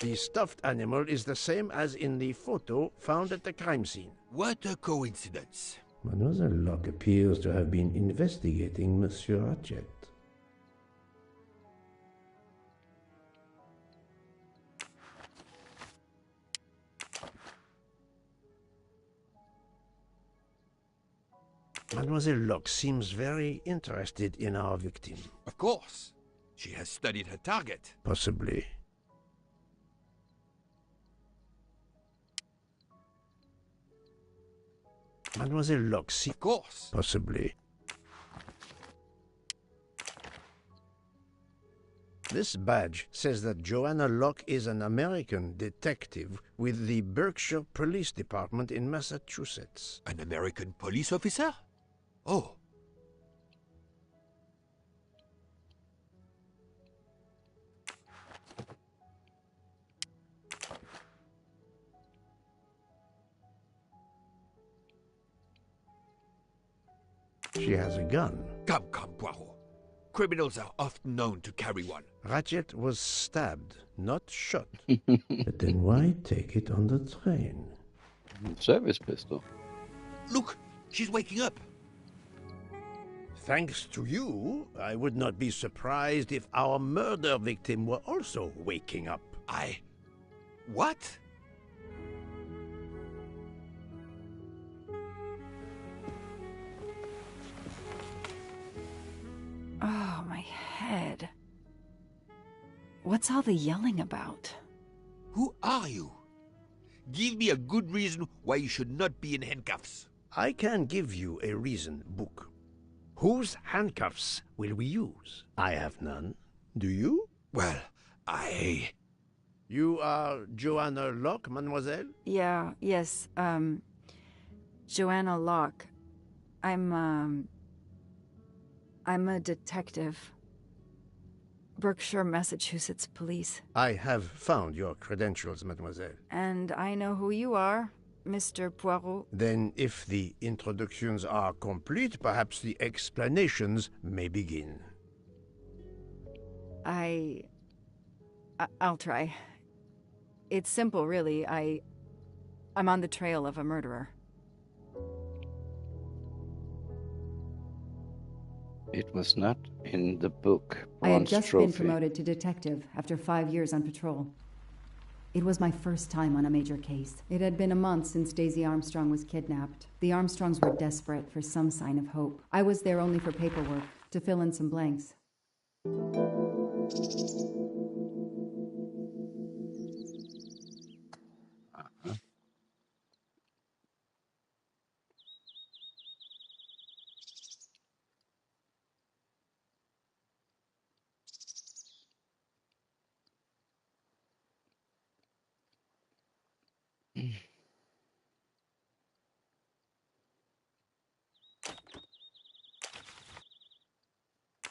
The stuffed animal is the same as in the photo found at the crime scene. What a coincidence. Mademoiselle Locke appears to have been investigating Monsieur Ratchet. Mademoiselle Locke seems very interested in our victim. Of course. She has studied her target. Possibly. Mademoiselle Locke, of course. Possibly. This badge says that Joanna Locke is an American detective with the Berkshire Police Department in Massachusetts. An American police officer? Oh. She has a gun. Come, Poirot. Criminals are often known to carry one. Ratchet was stabbed, not shot. But then why take it on the train? Service pistol. Look, she's waking up. Thanks to you, I would not be surprised if our murder victim were also waking up. What? Oh, my head. What's all the yelling about? Who are you? Give me a good reason why you should not be in handcuffs. I can give you a reason, Book. Whose handcuffs will we use? I have none. Do you? Well, You are Joanna Locke, mademoiselle? Yes, Joanna Locke. I'm a detective. Berkshire, Massachusetts Police. I have found your credentials, mademoiselle. And I know who you are, Mr. Poirot. Then, if the introductions are complete, perhaps the explanations may begin. I'll try. It's simple, really. I'm on the trail of a murderer. It was not in the book. I had Bronze just trophy. been promoted to detective after 5 years on patrol. It was my first time on a major case. It had been a month since Daisy Armstrong was kidnapped. The Armstrongs were desperate for some sign of hope. I was there only for paperwork, to fill in some blanks.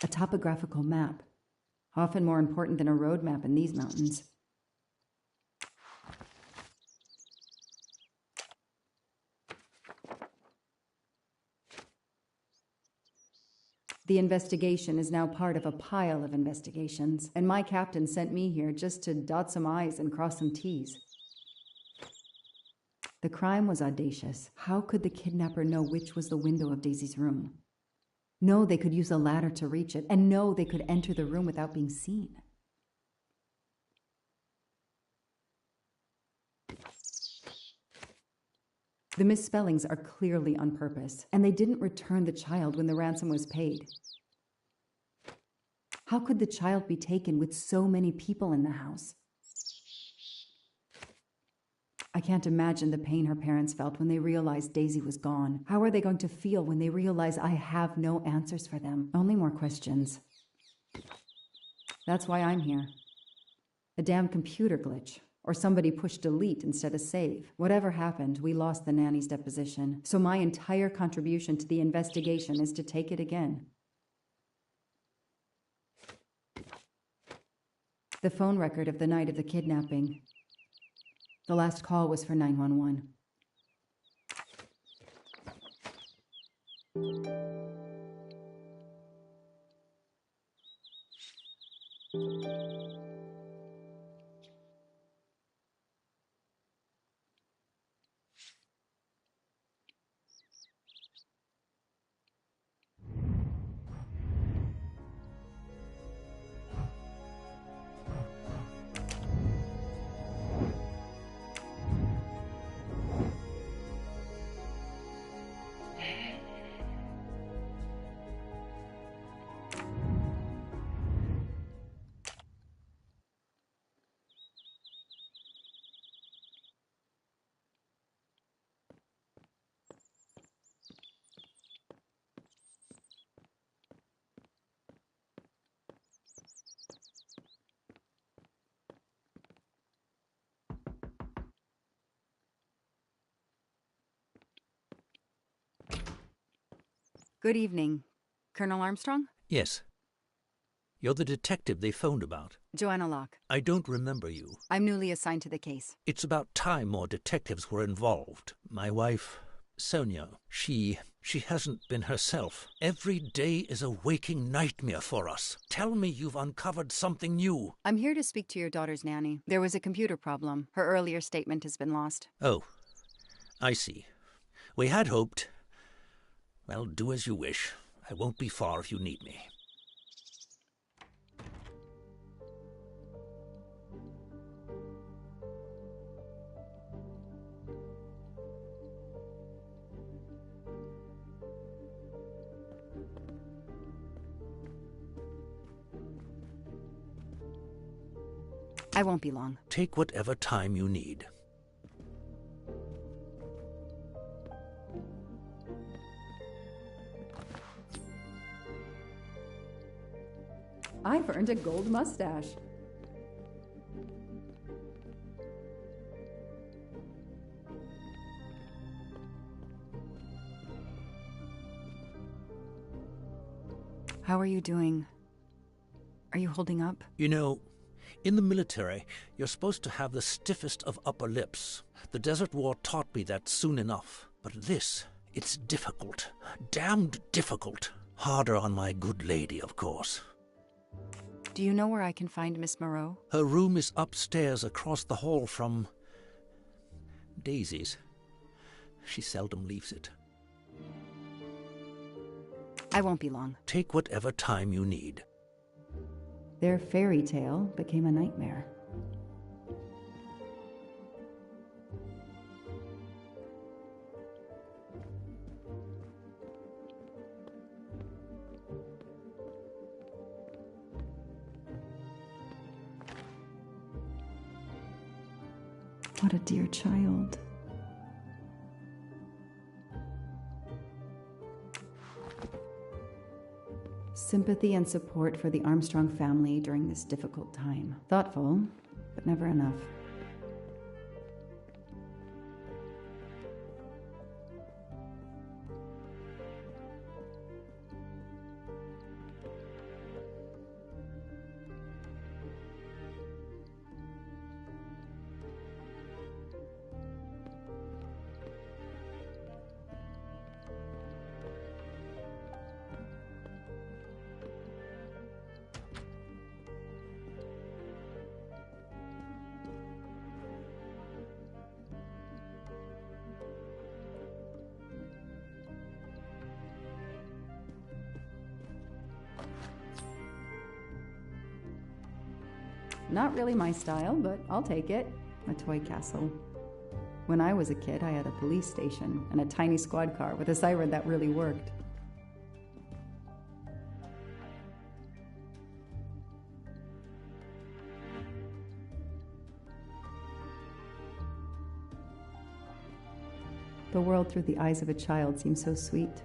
A topographical map, often more important than a road map in these mountains. The investigation is now part of a pile of investigations, and my captain sent me here just to dot some I's and cross some T's. The crime was audacious. How could the kidnapper know which was the window of Daisy's room? No, they could use a ladder to reach it, and no, they could enter the room without being seen. The misspellings are clearly on purpose, and they didn't return the child when the ransom was paid. How could the child be taken with so many people in the house? I can't imagine the pain her parents felt when they realized Daisy was gone. How are they going to feel when they realize I have no answers for them? Only more questions. That's why I'm here. A damn computer glitch. Or somebody pushed delete instead of save. Whatever happened, we lost the nanny's deposition. So my entire contribution to the investigation is to take it again. The phone record of the night of the kidnapping. The last call was for 911. Good evening. Colonel Armstrong? Yes. You're the detective they phoned about. Joanna Locke. I don't remember you. I'm newly assigned to the case. It's about time more detectives were involved. My wife, Sonia, she hasn't been herself. Every day is a waking nightmare for us. Tell me you've uncovered something new. I'm here to speak to your daughter's nanny. There was a computer problem. Her earlier statement has been lost. Oh, I see. We had hoped. Well, do as you wish. I won't be far if you need me. I won't be long. Take whatever time you need. I've earned a gold mustache. How are you doing? Are you holding up? You know, in the military, you're supposed to have the stiffest of upper lips. The Desert War taught me that soon enough. But this, it's difficult. Damned difficult. Harder on my good lady, of course. Do you know where I can find Miss Moreau? Her room is upstairs across the hall from Daisy's. She seldom leaves it. I won't be long. Take whatever time you need. Their fairy tale became a nightmare. What a dear child. Sympathy and support for the Armstrong family during this difficult time. Thoughtful, but never enough. Not really my style, but I'll take it. A toy castle. When I was a kid, I had a police station and a tiny squad car with a siren that really worked. The world through the eyes of a child seems so sweet.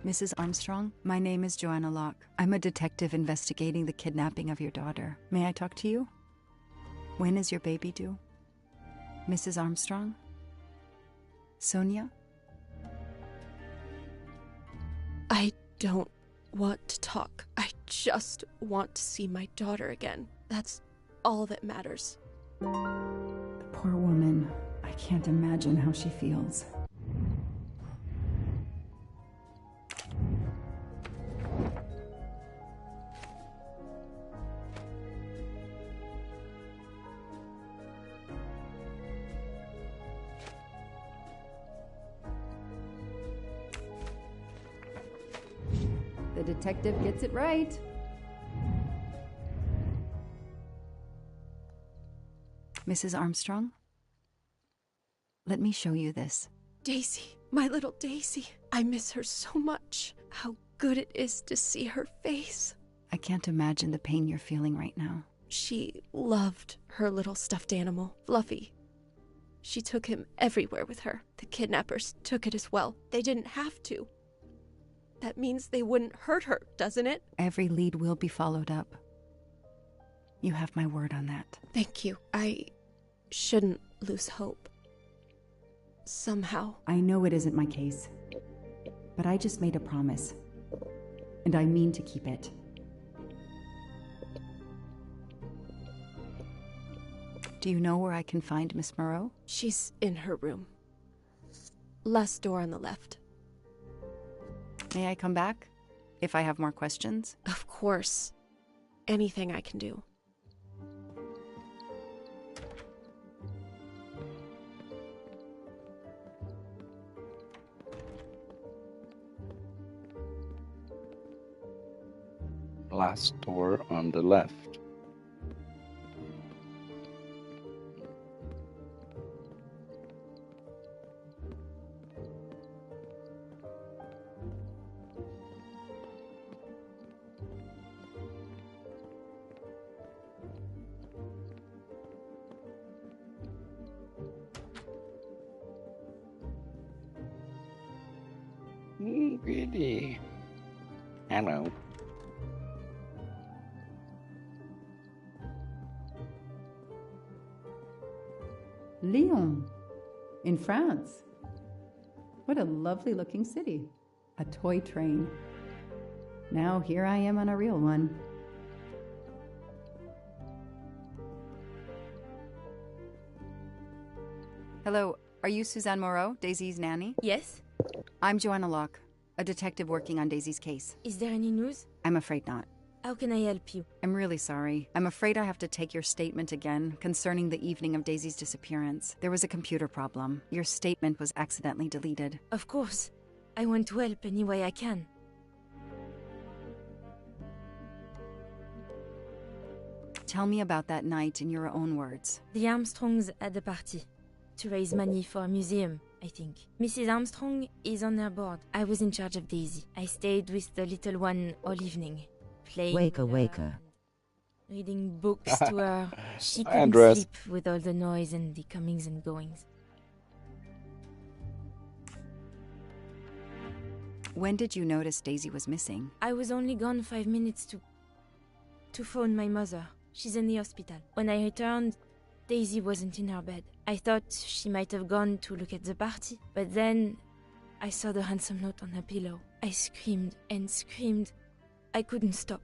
Mrs. Armstrong, my name is Joanna Locke. I'm a detective investigating the kidnapping of your daughter. May I talk to you? When is your baby due? Mrs. Armstrong? Sonia? I don't want to talk. I just want to see my daughter again. That's all that matters. The poor woman. I can't imagine how she feels. The detective gets it right. Mrs. Armstrong? Let me show you this. Daisy, my little Daisy. I miss her so much. How good it is to see her face. I can't imagine the pain you're feeling right now. She loved her little stuffed animal, Fluffy. She took him everywhere with her. The kidnappers took it as well. They didn't have to. That means they wouldn't hurt her, doesn't it? Every lead will be followed up. You have my word on that. Thank you. I shouldn't lose hope. Somehow. I know it isn't my case, but I just made a promise, and I mean to keep it. Do you know where I can find Miss Moreau? She's in her room. Last door on the left. May I come back if I have more questions? Of course. Anything I can do. Last door on the left. Goody. Hello. Lyon, in France. What a lovely looking city. A toy train. Now here I am on a real one. Hello, are you Suzanne Moreau, Daisy's nanny? Yes? I'm Joanna Locke, a detective working on Daisy's case. Is there any news? I'm afraid not. How can I help you? I'm really sorry. I'm afraid I have to take your statement again concerning the evening of Daisy's disappearance. There was a computer problem. Your statement was accidentally deleted. Of course. I want to help any way I can. Tell me about that night in your own words. The Armstrongs had a party to raise money for a museum, I think. Mrs. Armstrong is on her board. I was in charge of Daisy. I stayed with the little one all evening, playing Waker. reading books to her. She couldn't Andres. sleep with all the noise and the comings and goings. When did you notice Daisy was missing? I was only gone 5 minutes to phone my mother. She's in the hospital. When I returned, Daisy wasn't in her bed. I thought she might have gone to look at the party, but then I saw the handsome note on her pillow. I screamed and screamed. I couldn't stop.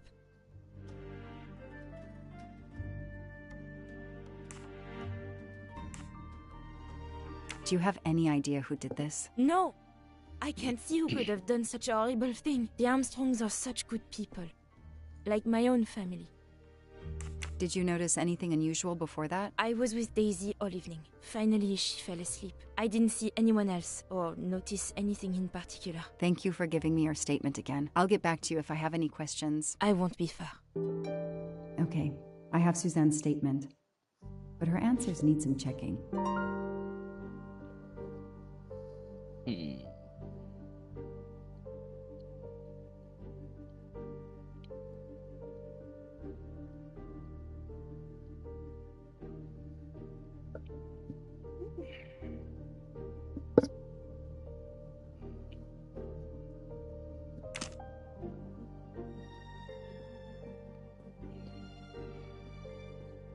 Do you have any idea who did this? No! I can't see who could have done such a horrible thing. The Armstrongs are such good people. Like my own family. Did you notice anything unusual before that? I was with Daisy all evening. Finally, she fell asleep. I didn't see anyone else or notice anything in particular. Thank you for giving me your statement again. I'll get back to you if I have any questions. I won't be far. Okay, I have Suzanne's statement. But her answers need some checking.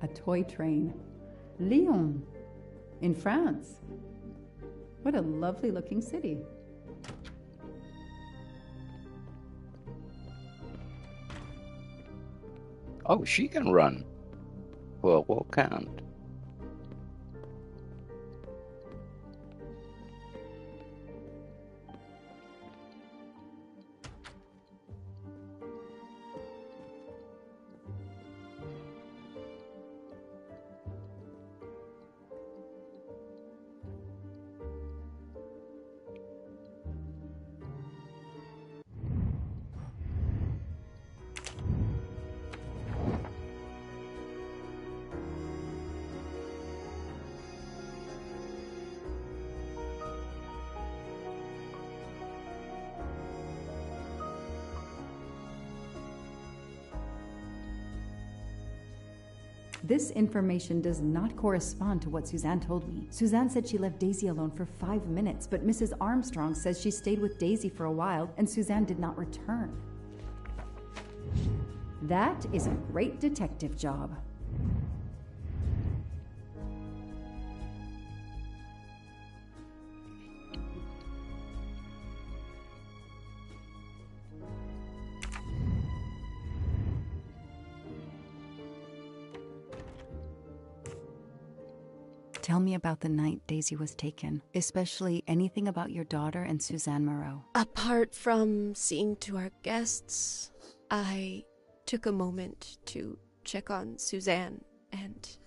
A toy train. Lyon, in France. What a lovely looking city. Oh, she can run. Well, what can't? This information does not correspond to what Suzanne told me. Suzanne said she left Daisy alone for 5 minutes, but Mrs. Armstrong says she stayed with Daisy for a while and Suzanne did not return. That is a great detective job. Tell me about the night Daisy was taken, especially anything about your daughter and Suzanne Moreau. Apart from seeing to our guests, I took a moment to check on Suzanne and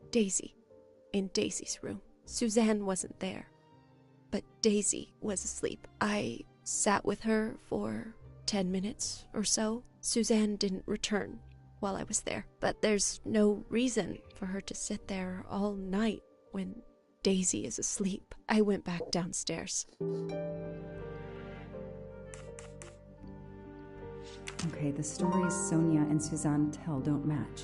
Daisy in Daisy's room. Suzanne wasn't there, but Daisy was asleep. I sat with her for 10 minutes or so. Suzanne didn't return while I was there, but there's no reason for her to sit there all night when Daisy is asleep. I went back downstairs. Okay, the stories Sonia and Suzanne tell don't match.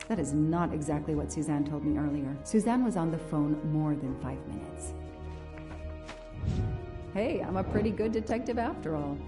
That is not exactly what Suzanne told me earlier. Suzanne was on the phone more than 5 minutes. Hey, I'm a pretty good detective after all.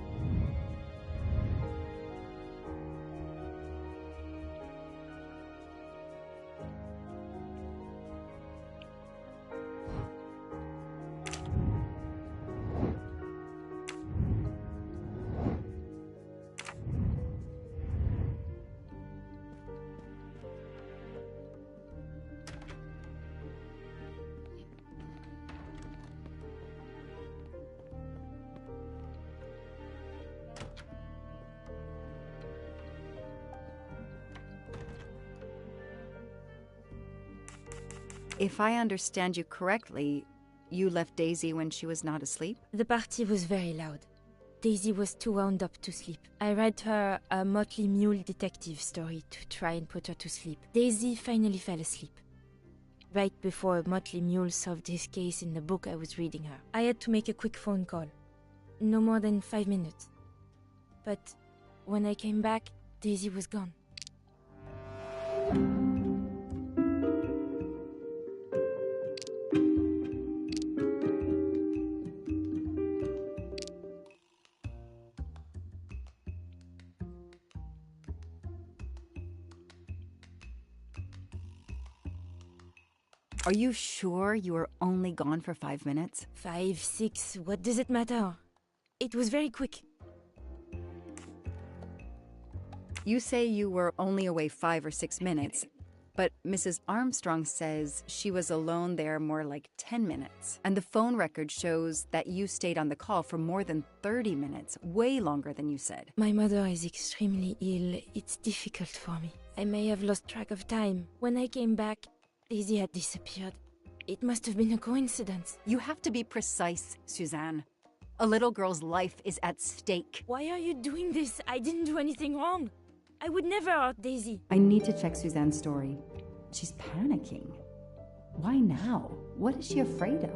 If I understand you correctly, you left Daisy when she was not asleep? The party was very loud. Daisy was too wound up to sleep. I read her a Motley Mule detective story to try and put her to sleep. Daisy finally fell asleep. Right before Motley Mule solved his case in the book I was reading her. I had to make a quick phone call. No more than 5 minutes. But when I came back, Daisy was gone. Are you sure you were only gone for 5 minutes? 5, 6, what does it matter? It was very quick. You say you were only away 5 or 6 minutes, but Mrs. Armstrong says she was alone there more like 10 minutes. And the phone record shows that you stayed on the call for more than 30 minutes, way longer than you said. My mother is extremely ill. It's difficult for me. I may have lost track of time. When I came back, Daisy had disappeared. It must have been a coincidence. You have to be precise, Suzanne. A little girl's life is at stake. Why are you doing this? I didn't do anything wrong. I would never hurt Daisy. I need to check Suzanne's story. She's panicking. Why now? What is she afraid of?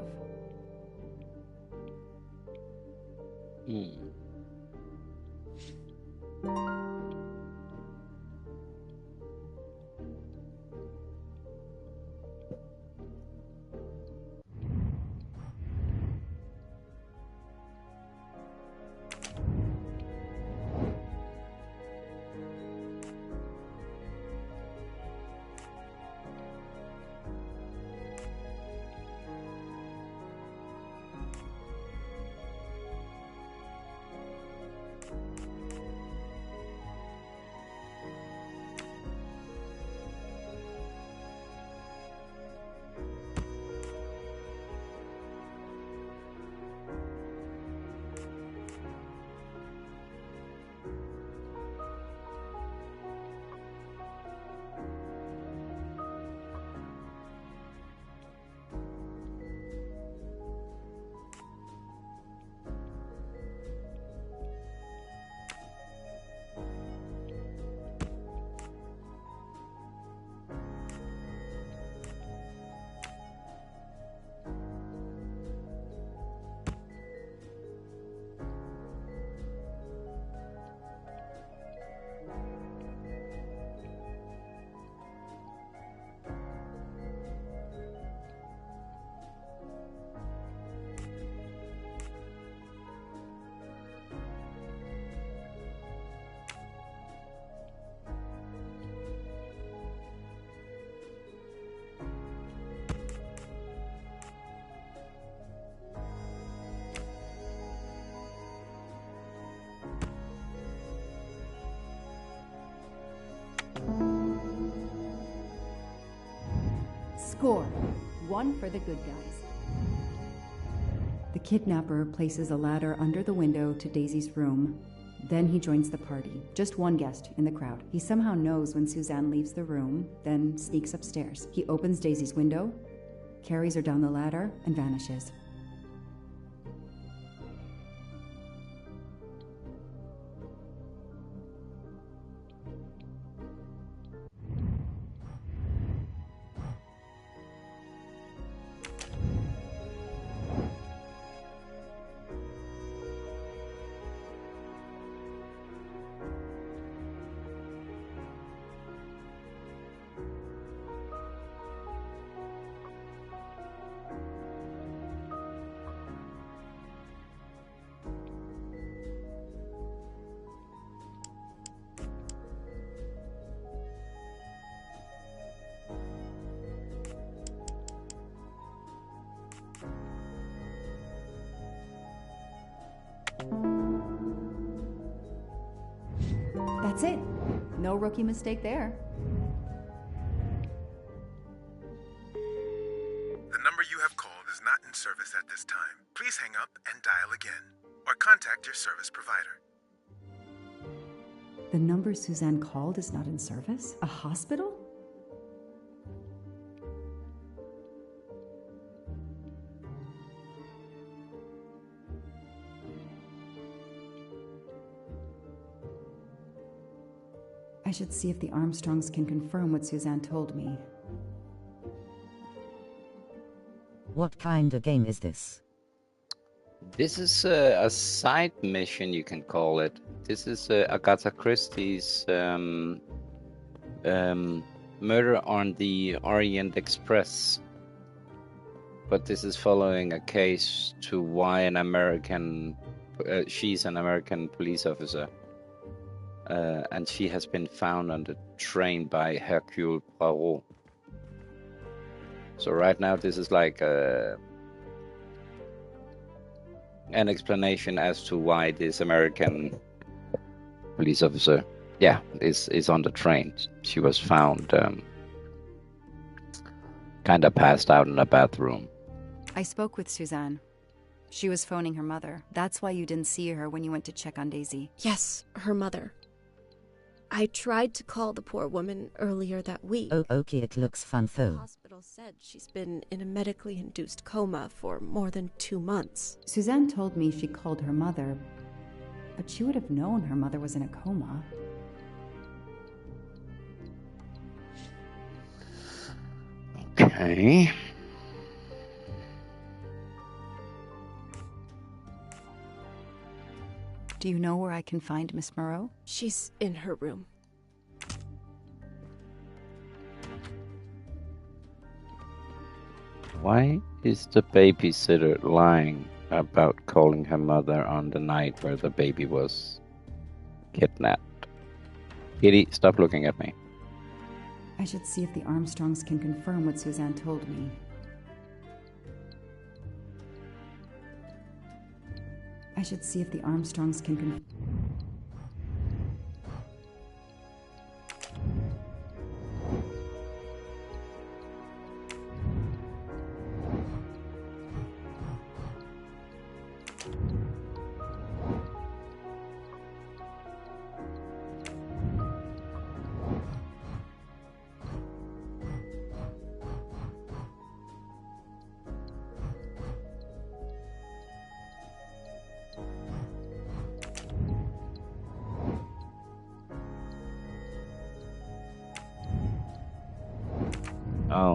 Score. 1 for the good guys. The kidnapper places a ladder under the window to Daisy's room. Then he joins the party. Just one guest in the crowd. He somehow knows when Suzanne leaves the room, then sneaks upstairs. He opens Daisy's window, carries her down the ladder, and vanishes. That's it. No rookie mistake there. The number you have called is not in service at this time. Please hang up and dial again, or contact your service provider. The number Suzanne called is not in service? A hospital? I should see if the Armstrongs can confirm what Suzanne told me. What kind of game is this? This is a side mission, you can call it. This is Agatha Christie's Murder on the Orient Express. But this is following a case to why an American... she's an American police officer. And she has been found on the train by Hercule Poirot. So right now, this is like an explanation as to why this American police officer, is on the train. She was found kind of passed out in a bathroom. I spoke with Suzanne. She was phoning her mother. That's why you didn't see her when you went to check on Daisy. Yes, her mother. I tried to call the poor woman earlier that week. Oh, okay, it looks fun The though. hospital said she's been in a medically induced coma for more than 2 months. Suzanne told me she called her mother, but she would have known her mother was in a coma. Okay. Do you know where I can find Miss Moreau? She's in her room. Why is the babysitter lying about calling her mother on the night where the baby was kidnapped? Kitty, stop looking at me. I should see if the Armstrongs can confirm what Suzanne told me. I should see if the Armstrongs can confirm.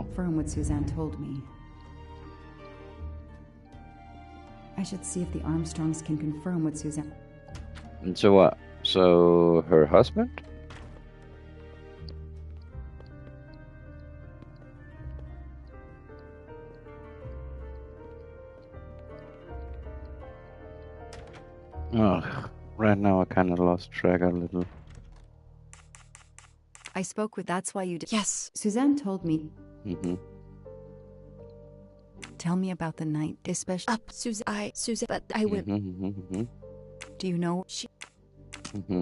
Confirm what Suzanne told me. I should see if the Armstrongs can confirm what Suzanne... And so what? So her husband? Oh, right now I kind of lost track a little. I spoke with... That's why you did... Yes. Suzanne told me... Mm-hmm. Tell me about the night, especially... Susan, but I went... Mm-hmm. Do you know... She... Mm-hmm.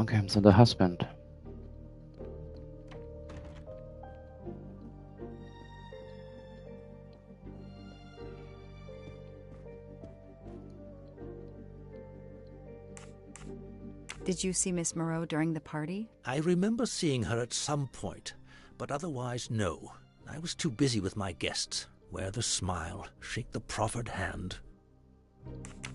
Okay, so the husband. Did you see Miss Moreau during the party? I remember seeing her at some point, but otherwise no. I was too busy with my guests. Wear the smile, shake the proffered hand.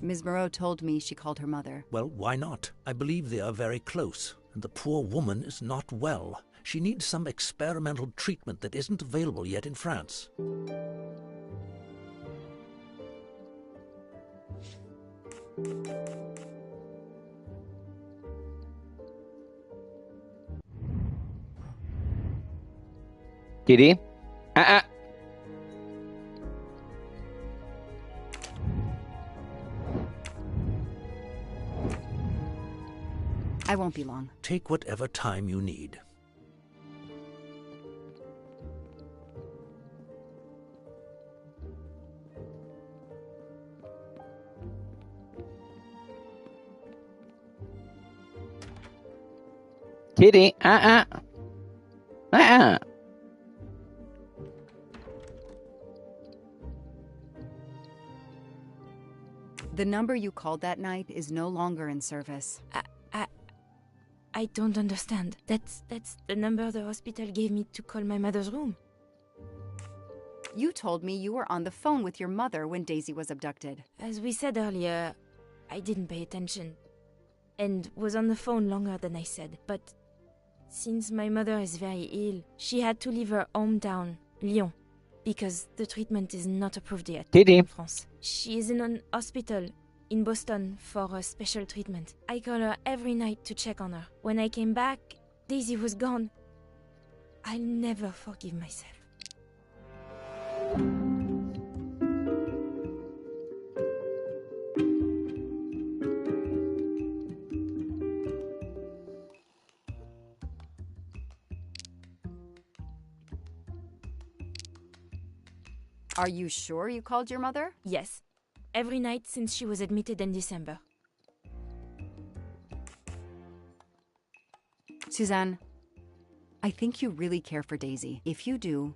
Ms. Moreau told me she called her mother. Well, why not? I believe they are very close, and the poor woman is not well. She needs some experimental treatment that isn't available yet in France. Kitty? I won't be long. Take whatever time you need. Kitty? The number you called that night is no longer in service. I don't understand. That's the number the hospital gave me to call my mother's room. You told me you were on the phone with your mother when Daisy was abducted. As we said earlier, I didn't pay attention and was on the phone longer than I said. But since my mother is very ill, she had to leave her hometown, Lyon, because the treatment is not approved yet in France. She is in an hospital in Boston for a special treatment. I call her every night to check on her. When I came back, Daisy was gone. I'll never forgive myself. Are you sure you called your mother? Yes. Every night since she was admitted in December. Suzanne, I think you really care for Daisy. If you do,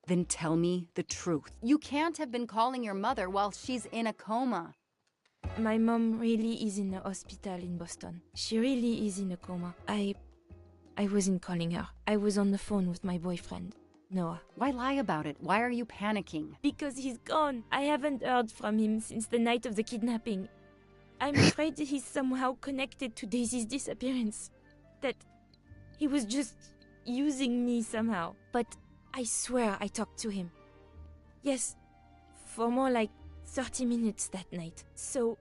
then tell me the truth. You can't have been calling your mother while she's in a coma. My mom really is in a hospital in Boston. She really is in a coma. I wasn't calling her. I was on the phone with my boyfriend, Noah. Why lie about it? Why are you panicking? Because he's gone. I haven't heard from him since the night of the kidnapping. I'm afraid he's somehow connected to Daisy's disappearance. That he was just using me somehow. But I swear I talked to him. Yes, for more like 30 minutes that night. So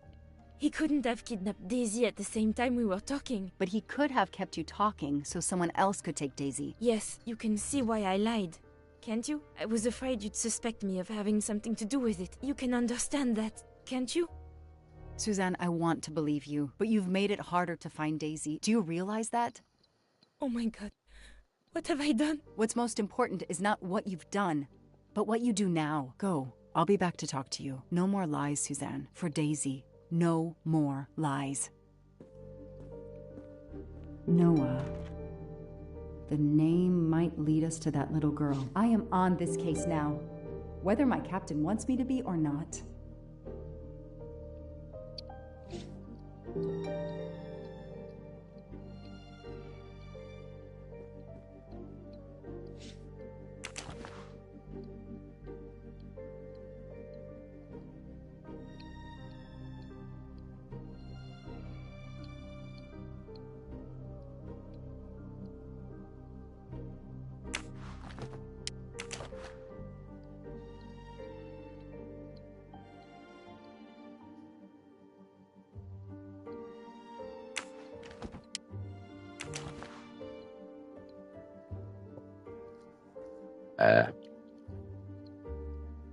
he couldn't have kidnapped Daisy at the same time we were talking. But he could have kept you talking so someone else could take Daisy. Yes, you can see why I lied. Can't you? I was afraid you'd suspect me of having something to do with it. You can understand that, can't you? Suzanne, I want to believe you, but you've made it harder to find Daisy. Do you realize that? Oh my God. What have I done? What's most important is not what you've done, but what you do now. Go. I'll be back to talk to you. No more lies, Suzanne. For Daisy, no more lies. Noah. The name might lead us to that little girl. I am on this case now, whether my captain wants me to be or not.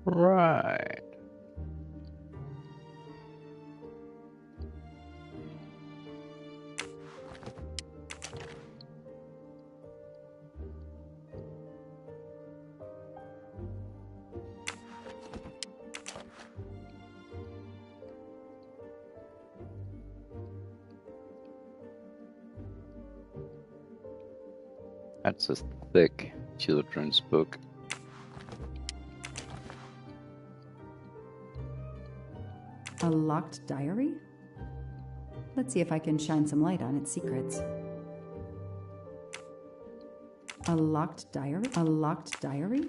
Right. That's a thick children's book. A locked diary? Let's see if I can shine some light on its secrets. A locked diary? A locked diary?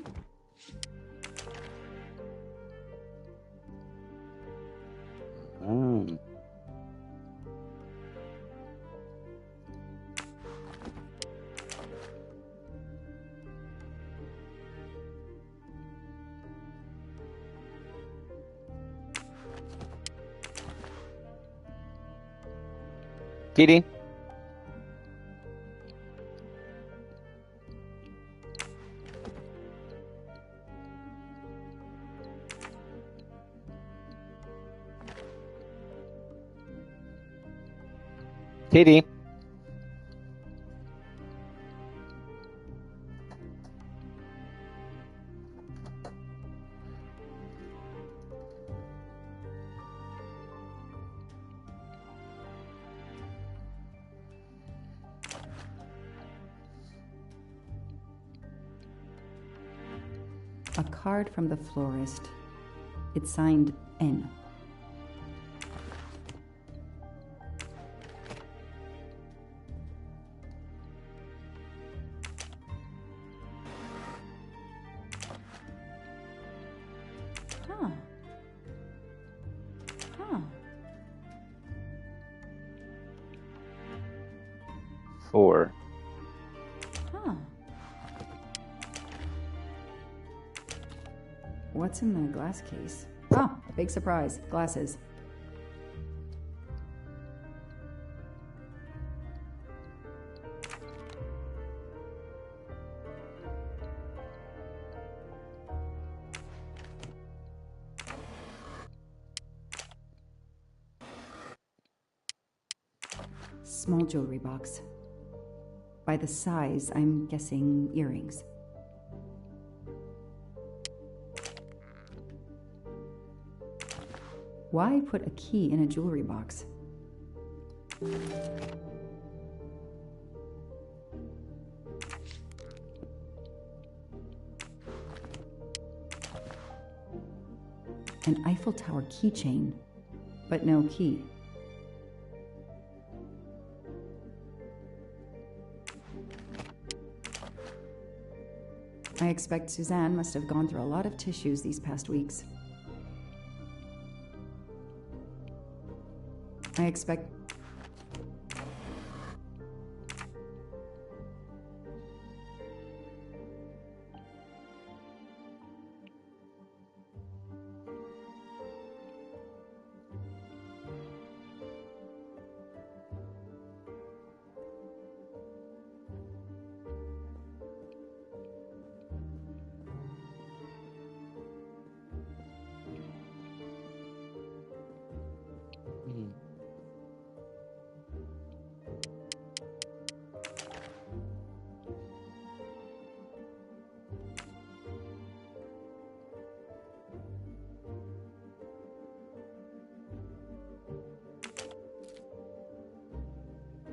Oh. Kitty. Kitty. A card from the florist. It's signed N. Huh. Huh. 4. Huh. What's in the glass case? Oh, big surprise. Glasses. Small jewelry box. By the size, I'm guessing earrings. Why put a key in a jewelry box? An Eiffel Tower keychain, but no key. I expect Suzanne must have gone through a lot of tissues these past weeks. I expect...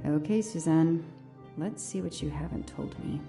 Okay, Suzanne. Let's see what you haven't told me.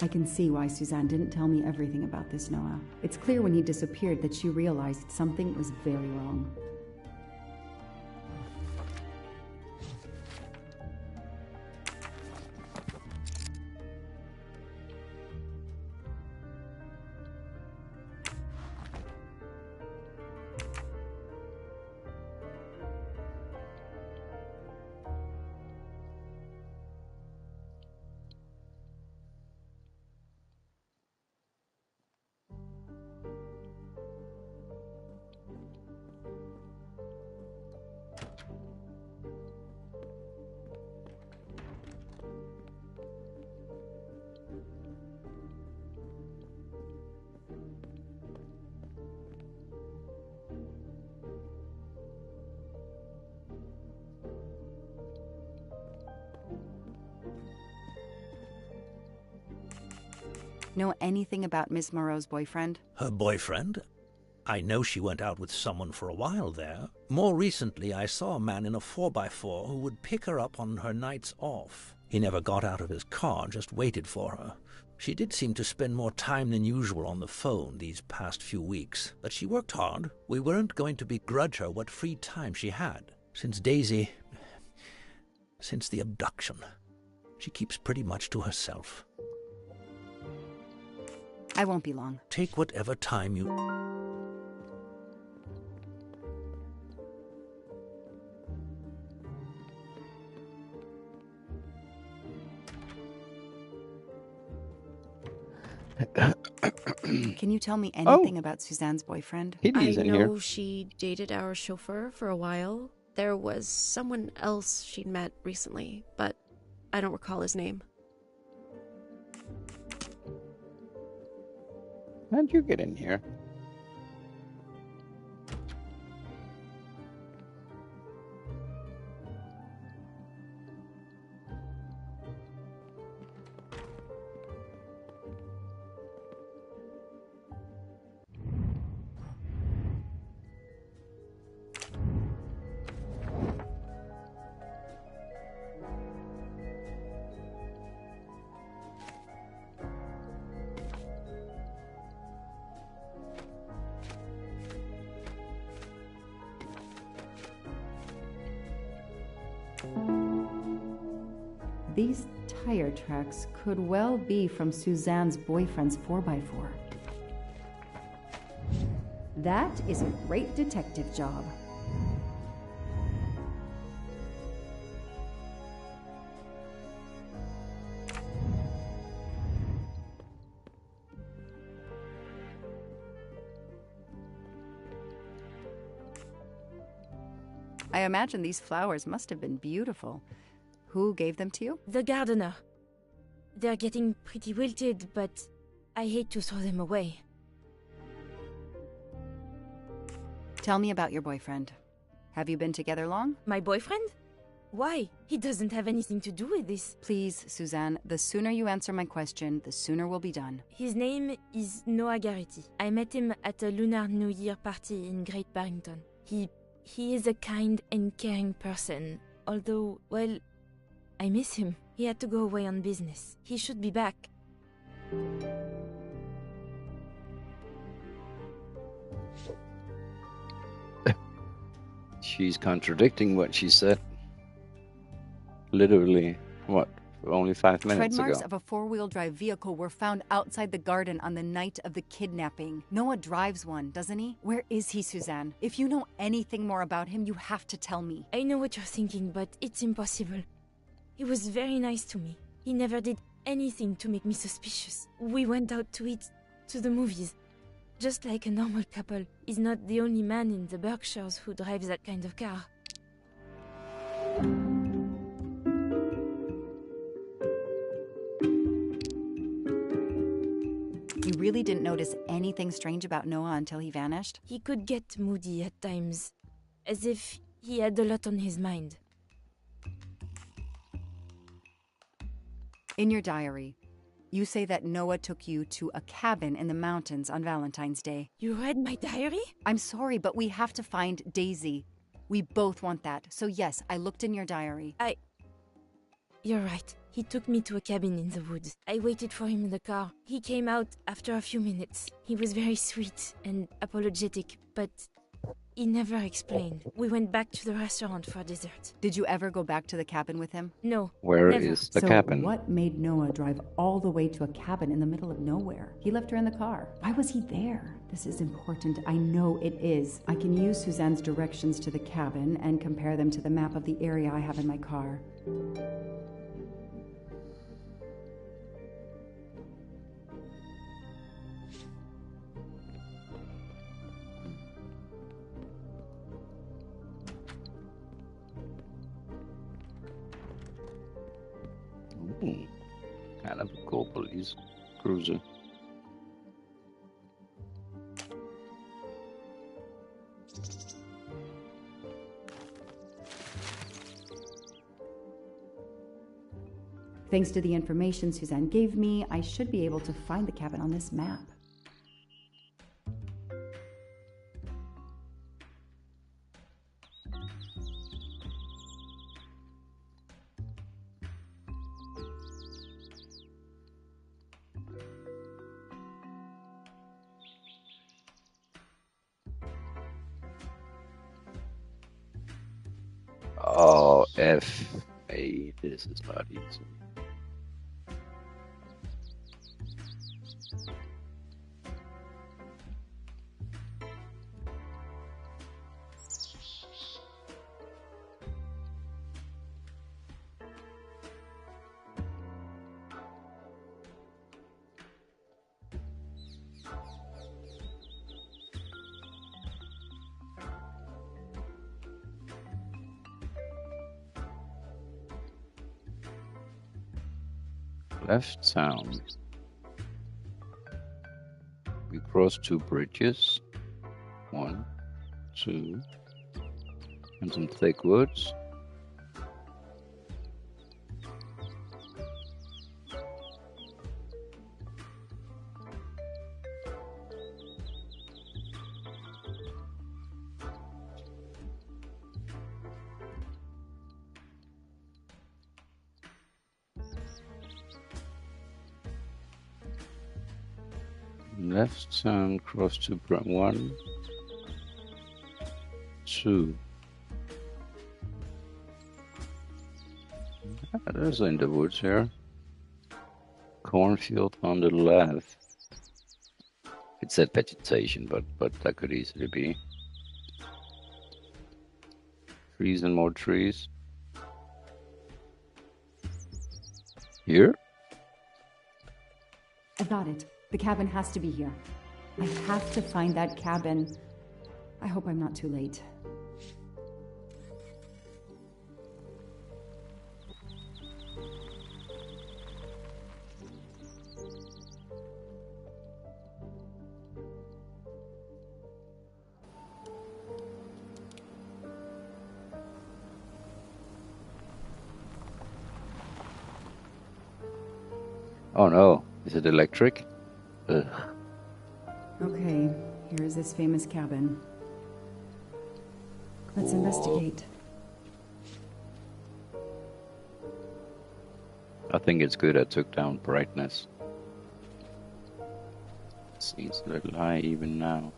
I can see why Suzanne didn't tell me everything about this, Noah. It's clear when he disappeared that she realized something was very wrong. Know anything about Miss Moreau's boyfriend? Her boyfriend? I know she went out with someone for a while there. More recently, I saw a man in a 4x4 who would pick her up on her nights off. He never got out of his car, just waited for her. She did seem to spend more time than usual on the phone these past few weeks, but she worked hard. We weren't going to begrudge her what free time she had. Since the abduction, she keeps pretty much to herself. I won't be long. Take whatever time you... Can you tell me anything about Suzanne's boyfriend? I know she dated our chauffeur for a while. There was someone else she'd met recently, but I don't recall his name. How'd you get in here? These tire tracks could well be from Suzanne's boyfriend's 4x4. That is a great detective job. I imagine these flowers must have been beautiful. Who gave them to you? The gardener. They're getting pretty wilted, but I hate to throw them away. Tell me about your boyfriend. Have you been together long? My boyfriend? Why? He doesn't have anything to do with this. Please, Suzanne, the sooner you answer my question, the sooner we'll be done. His name is Noah Garrity. I met him at a Lunar New Year party in Great Barrington. He is a kind and caring person, although, well, I miss him. He had to go away on business. He should be back. She's contradicting what she said. Literally, what, only 5 minutes Tread marks ago. of a four-wheel drive vehicle were found outside the garden on the night of the kidnapping. Noah drives one, doesn't he? Where is he, Suzanne? If you know anything more about him, you have to tell me. I know what you're thinking, but it's impossible. He was very nice to me. He never did anything to make me suspicious. We went out to eat, to the movies. Just like a normal couple. He's not the only man in the Berkshires who drives that kind of car. You really didn't notice anything strange about Noah until he vanished? He could get moody at times, as if he had a lot on his mind. In your diary, you say that Noah took you to a cabin in the mountains on Valentine's Day. You read my diary? I'm sorry, but we have to find Daisy. We both want that. So yes, I looked in your diary. You're right. He took me to a cabin in the woods. I waited for him in the car. He came out after a few minutes. He was very sweet and apologetic, but he never explained. We went back to the restaurant for dessert. Did you ever go back to the cabin with him? No. Where is the cabin? What made Noah drive all the way to a cabin in the middle of nowhere? He left her in the car. Why was he there? This is important. I know it is. I can use Suzanne's directions to the cabin and compare them to the map of the area I have in my car. Kind of a cool police cruiser. Thanks to the information Suzanne gave me, I should be able to find the cabin on this map. Oh, F8. This is not easy. Left sound. We cross 2 bridges. 1, 2, and some thick woods. Left sound cross to 1, 2. There's in the woods here. Cornfield on the left. It said vegetation, but that could easily be. Trees and more trees. Here? I got it. The cabin has to be here. I have to find that cabin. I hope I'm not too late. Oh no, is it electric? Ugh. Okay, here's this famous cabin. Let's investigate. I think it's good I took down brightness. Seems a little high even now.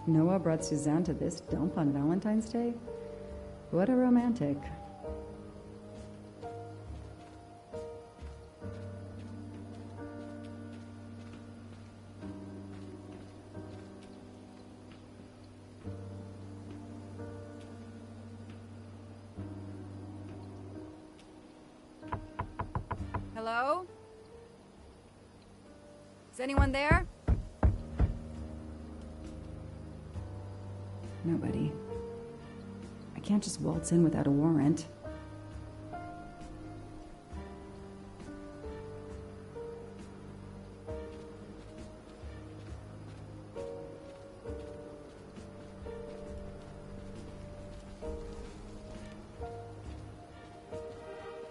Noah brought Suzanne to this dump on Valentine's Day? What a romantic. Hello? Is anyone there? Nobody. I can't just waltz in without a warrant.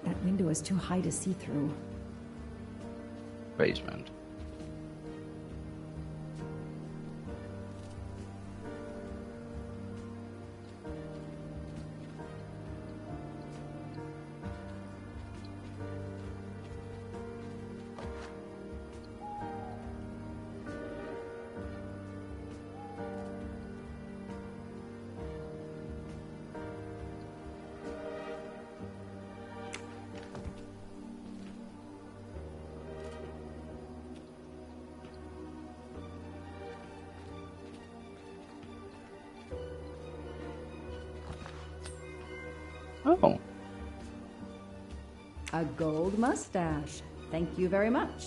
That window is too high to see through. Basement. Oh. A gold mustache. Thank you very much.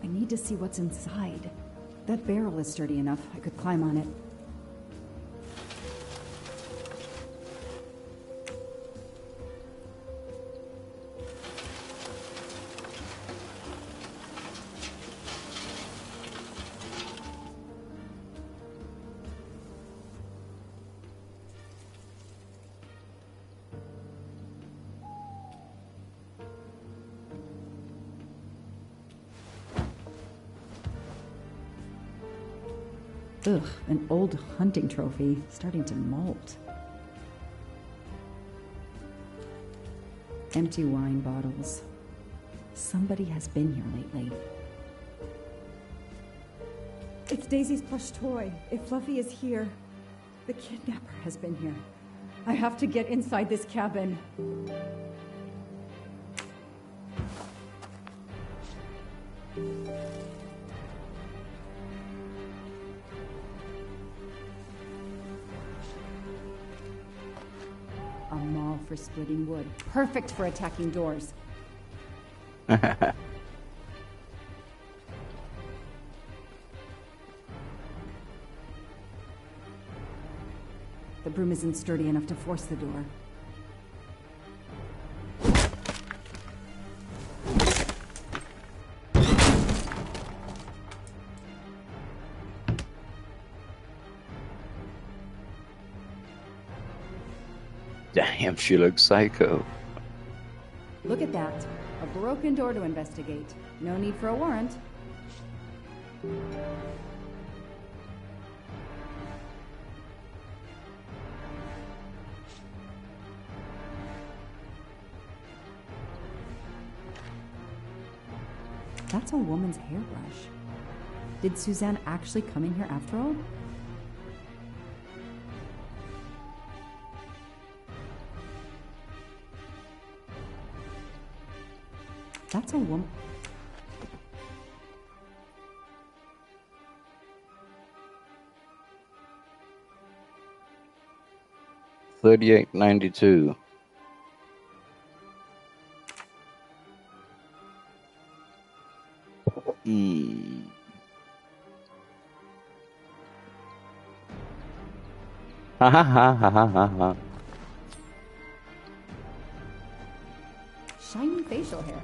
I need to see what's inside. That barrel is sturdy enough. I could climb on it. Ugh, an old hunting trophy, starting to molt. Empty wine bottles. Somebody has been here lately. It's Daisy's plush toy. If Fluffy is here, the kidnapper has been here. I have to get inside this cabin. A maul for splitting wood. Perfect for attacking doors. The broom isn't sturdy enough to force the door. Damn, she looks psycho. Look at that. A broken door to investigate. No need for a warrant. That's a woman's hairbrush. Did Suzanne actually come in here after all? That's a woman. $38.92. Ha ha ha ha ha ha ha. Shiny facial hair.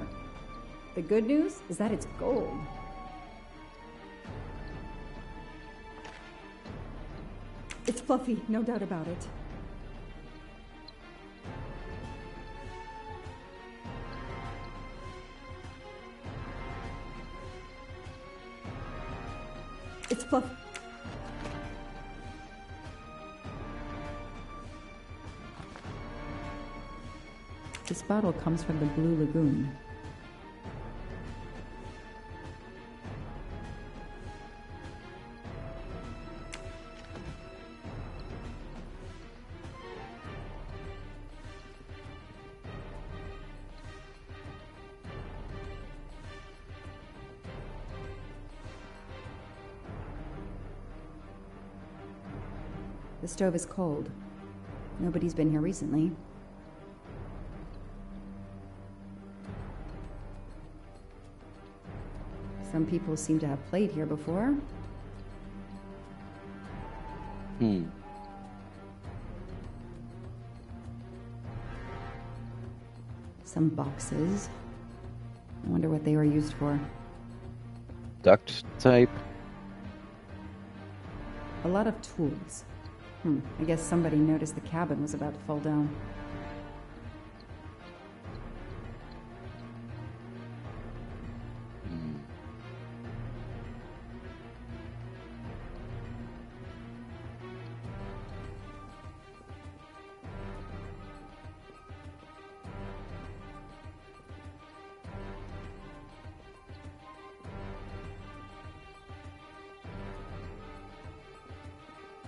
The good news is that it's gold. It's fluffy, no doubt about it. It's fluffy. This bottle comes from the Blue Lagoon. The stove is cold. Nobody's been here recently. Some people seem to have played here before. Some boxes. I wonder what they were used for. Duct tape. A lot of tools. I guess somebody noticed the cabin was about to fall down.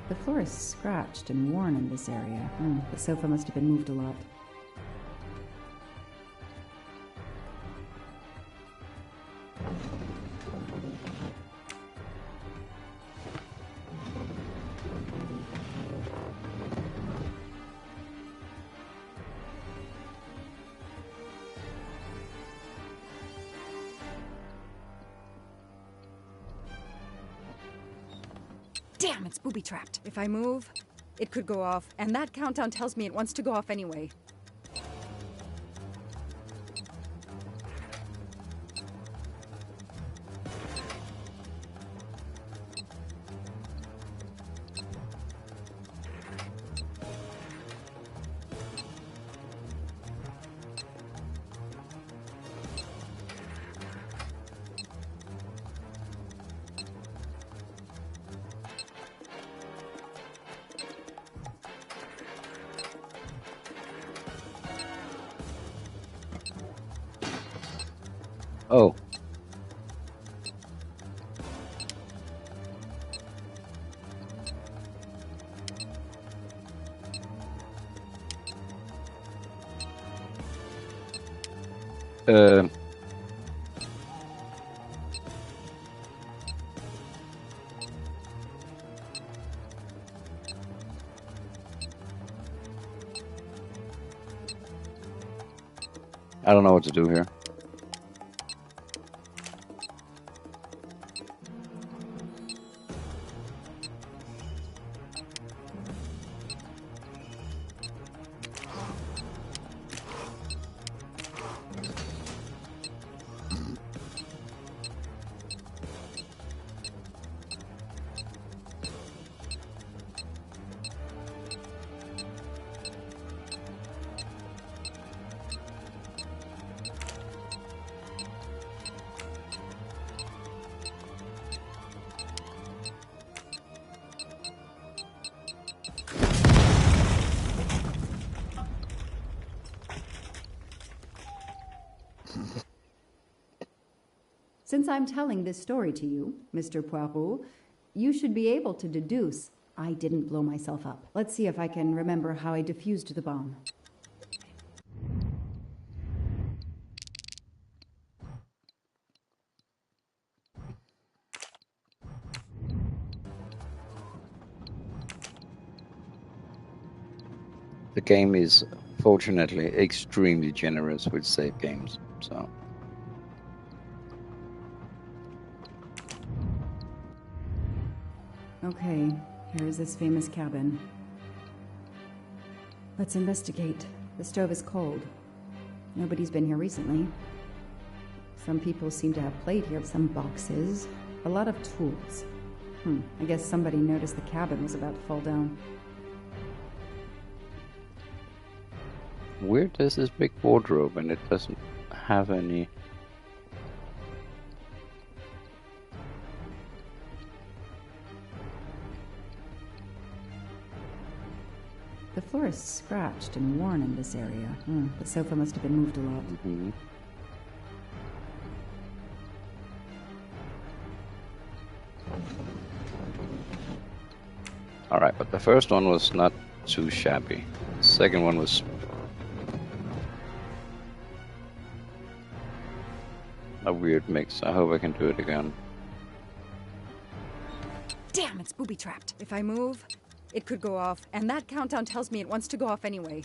The floor is scratched and worn in this area. The sofa must have been moved a lot. Damn, it's booby-trapped. If I move, it could go off, and that countdown tells me it wants to go off anyway. Oh. I don't know what to do here. Since I'm telling this story to you, Mr. Poirot, you should be able to deduce I didn't blow myself up. Let's see if I can remember how I defused the bomb. The game is fortunately extremely generous with save games, so. Okay, here is this famous cabin. Let's investigate. The stove is cold. Nobody's been here recently. Some people seem to have played here. Some boxes. A lot of tools. I guess somebody noticed the cabin was about to fall down. Weird, there's this big wardrobe and it doesn't have any. The floor is scratched and worn in this area. The sofa must have been moved a lot. Alright, but the first one was not too shabby. The second one was a weird mix. I hope I can do it again. Damn, it's booby-trapped. If I move, it could go off, and that countdown tells me it wants to go off anyway.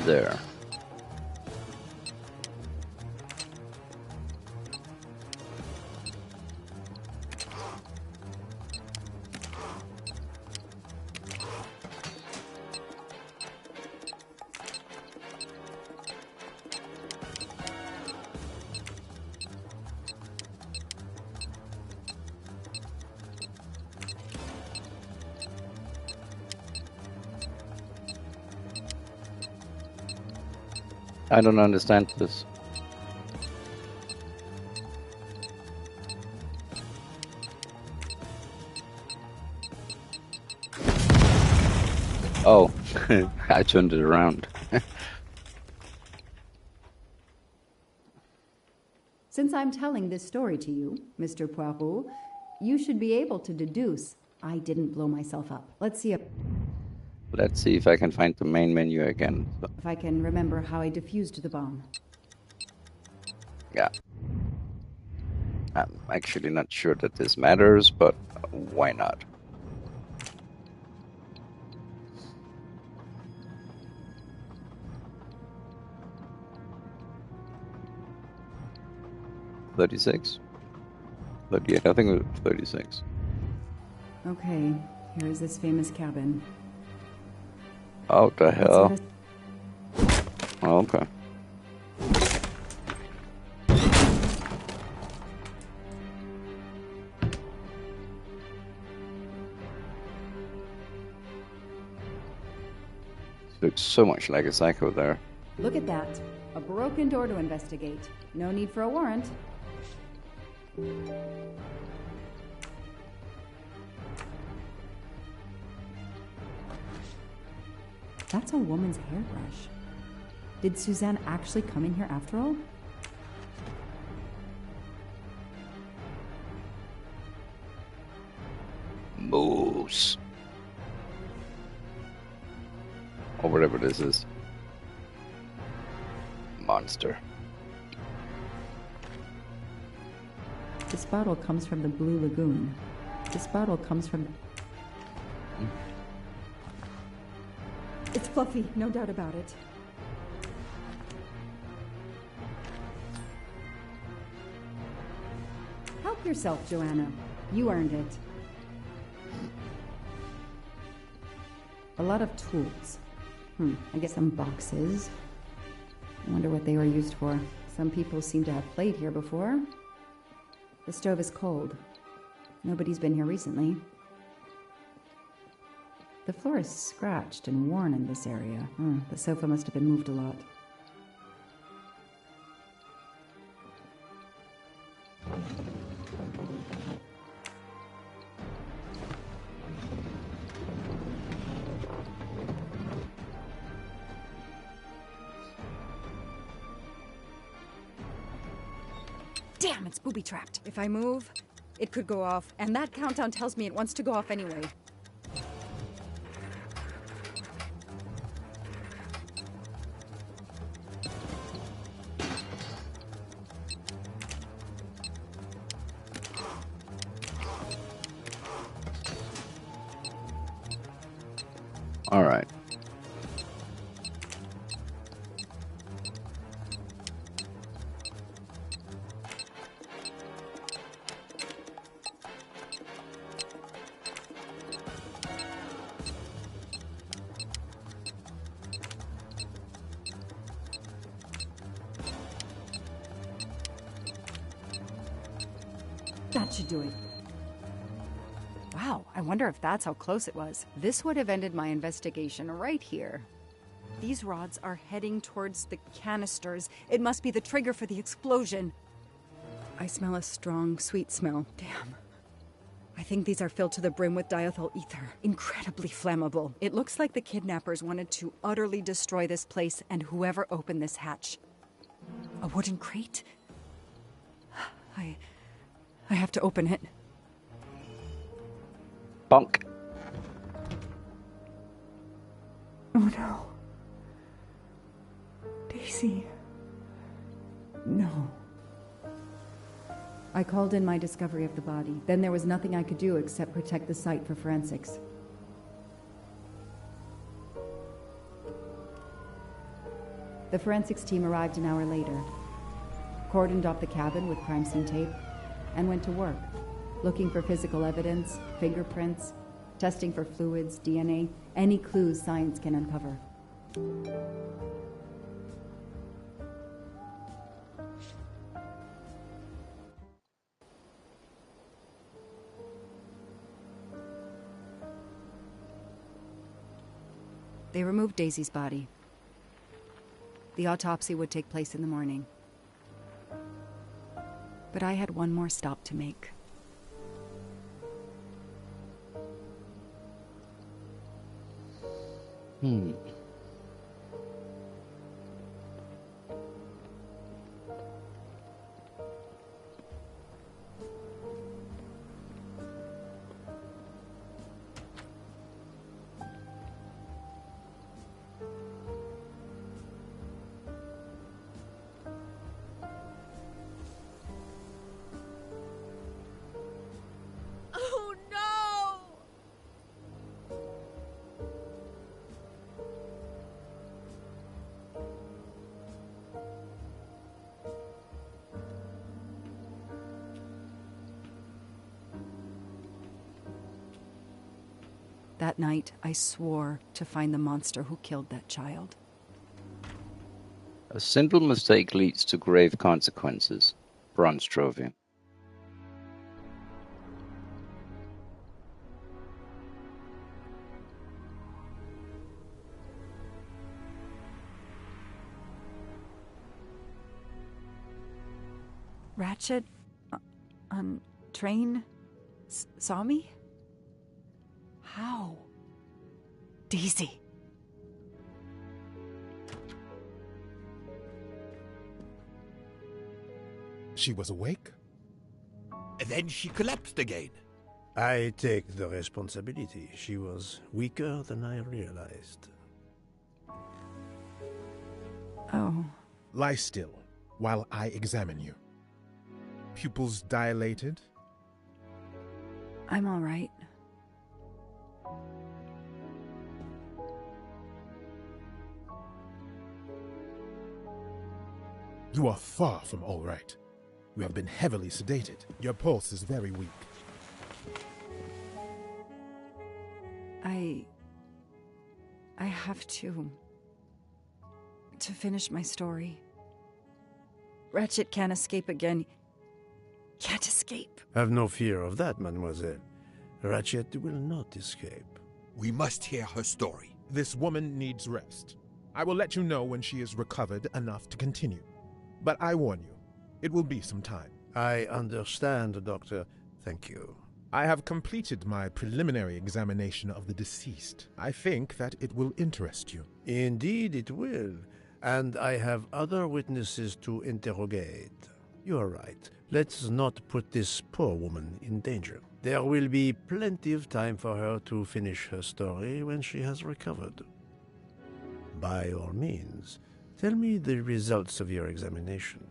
There. I don't understand this. Oh, I turned it around. Since I'm telling this story to you, Mr. Poirot, you should be able to deduce I didn't blow myself up. Let's see if I can find the main menu again. if I can remember how I defused the bomb. Yeah. I'm actually not sure that this matters, but why not? $36? 38, I think it was 36. Okay, here is this famous cabin. Oh, the hell. Oh, okay. Looks so much like a psycho there. Look at that. A broken door to investigate. No need for a warrant. That's a woman's hairbrush. Did Suzanne actually come in here after all? Moose. Or whatever this is. Monster. This bottle comes from the Blue Lagoon. This bottle comes from... It's fluffy, no doubt about it. Help yourself, Joanna. You earned it. A lot of tools. I guess some boxes. I wonder what they were used for. Some people seem to have played here before. The stove is cold. Nobody's been here recently. The floor is scratched and worn in this area. The sofa must have been moved a lot. Damn, it's booby-trapped. If I move, it could go off, and that countdown tells me it wants to go off anyway. All right. That should do it. Wow, I wonder if that's how close it was. This would have ended my investigation right here. These rods are heading towards the canisters. It must be the trigger for the explosion. I smell a strong, sweet smell. Damn. I think these are filled to the brim with diethyl ether. Incredibly flammable. It looks like the kidnappers wanted to utterly destroy this place and whoever opened this hatch. A wooden crate? I have to open it. Bonk. Oh no. Daisy. No. I called in my discovery of the body. Then there was nothing I could do except protect the site for forensics. The forensics team arrived an hour later, cordoned off the cabin with crime scene tape, and went to work, looking for physical evidence, fingerprints, testing for fluids, DNA, any clues science can uncover. They removed Daisy's body. The autopsy would take place in the morning. But I had one more stop to make. Oh no! That night, I swore to find the monster who killed that child. A simple mistake leads to grave consequences. Bronze trophy. Ratchet on train saw me? How? Daisy. She was awake? Then she collapsed again. I take the responsibility. She was weaker than I realized. Oh. Lie still while I examine you. Pupils dilated? I'm all right. You are far from all right. You have been heavily sedated. Your pulse is very weak. I have to finish my story. Ratchet can't escape again. Can't escape. Have no fear of that, mademoiselle. Ratchet will not escape. We must hear her story. This woman needs rest. I will let you know when she is recovered enough to continue. But I warn you, it will be some time. I understand, Doctor. Thank you. I have completed my preliminary examination of the deceased. I think that it will interest you. Indeed it will. And I have other witnesses to interrogate. You are right. Let's not put this poor woman in danger. There will be plenty of time for her to finish her story when she has recovered. By all means, tell me the results of your examination.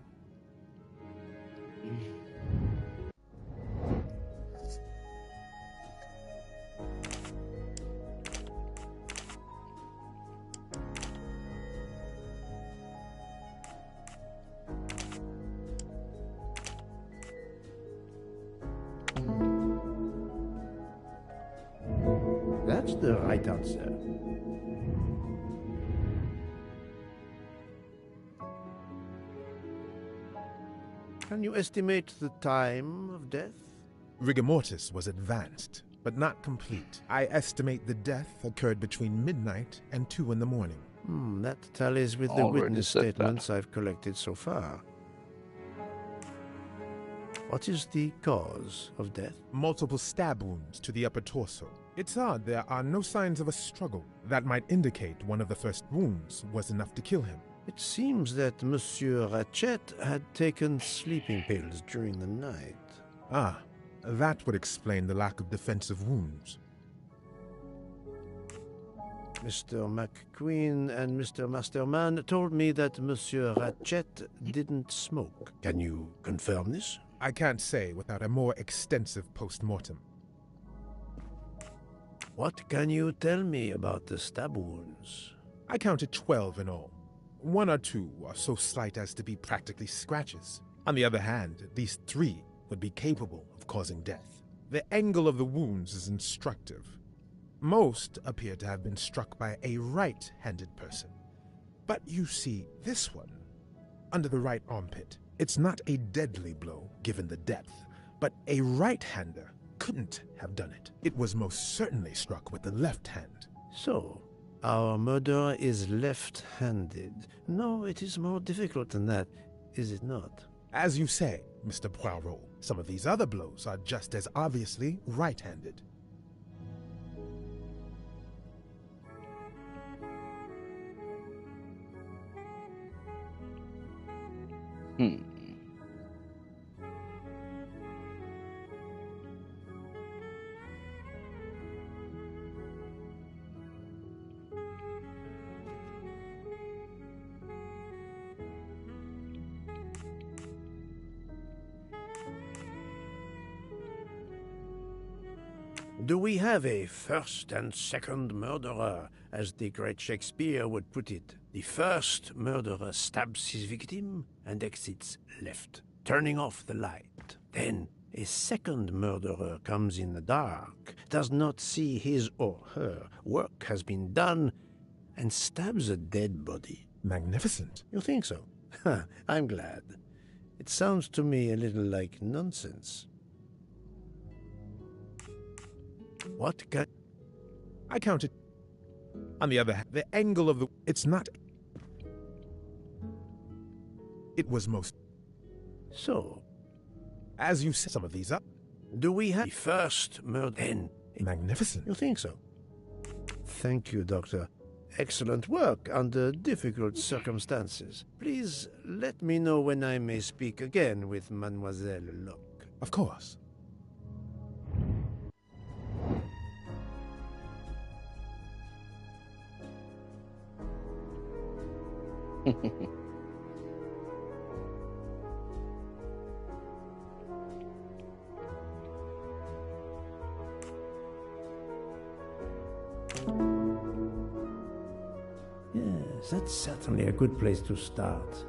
That's the right answer. Can you estimate the time of death? Rigor mortis was advanced, but not complete. I estimate the death occurred between midnight and 2 in the morning. That tallies with the Already witness said that. statements I've collected so far. What is the cause of death? Multiple stab wounds to the upper torso. It's odd there are no signs of a struggle. That might indicate one of the first wounds was enough to kill him. It seems that Monsieur Ratchet had taken sleeping pills during the night. Ah, that would explain the lack of defensive wounds. Mr. McQueen and Mr. Masterman told me that Monsieur Ratchet didn't smoke. Can you confirm this? I can't say without a more extensive post-mortem. What can you tell me about the stab wounds? I counted 12 in all. 1 or 2 are so slight as to be practically scratches. On the other hand, at least 3 would be capable of causing death. The angle of the wounds is instructive. Most appear to have been struck by a right-handed person. But you see, this one, under the right armpit, it's not a deadly blow, given the depth, but a right-hander couldn't have done it. It was most certainly struck with the left hand. So, our murderer is left-handed. No, it is more difficult than that, is it not? As you say, Mr. Poirot, some of these other blows are just as obviously right-handed. Do we have a first and second murderer, as the great Shakespeare would put it? The first murderer stabs his victim and exits left, turning off the light. Then a second murderer comes in the dark, does not see his or her work has been done, and stabs a dead body. Magnificent. You think so? I'm glad. It sounds to me a little like nonsense. What can... I counted. On the other hand, the angle of the... It's not... It was most... So, as you said, some of these up. Do we have the first murder? Then... Magnificent. You think so? Thank you, Doctor. Excellent work under difficult circumstances. Please let me know when I may speak again with Mademoiselle Locke. Of course. Yes, that's certainly a good place to start.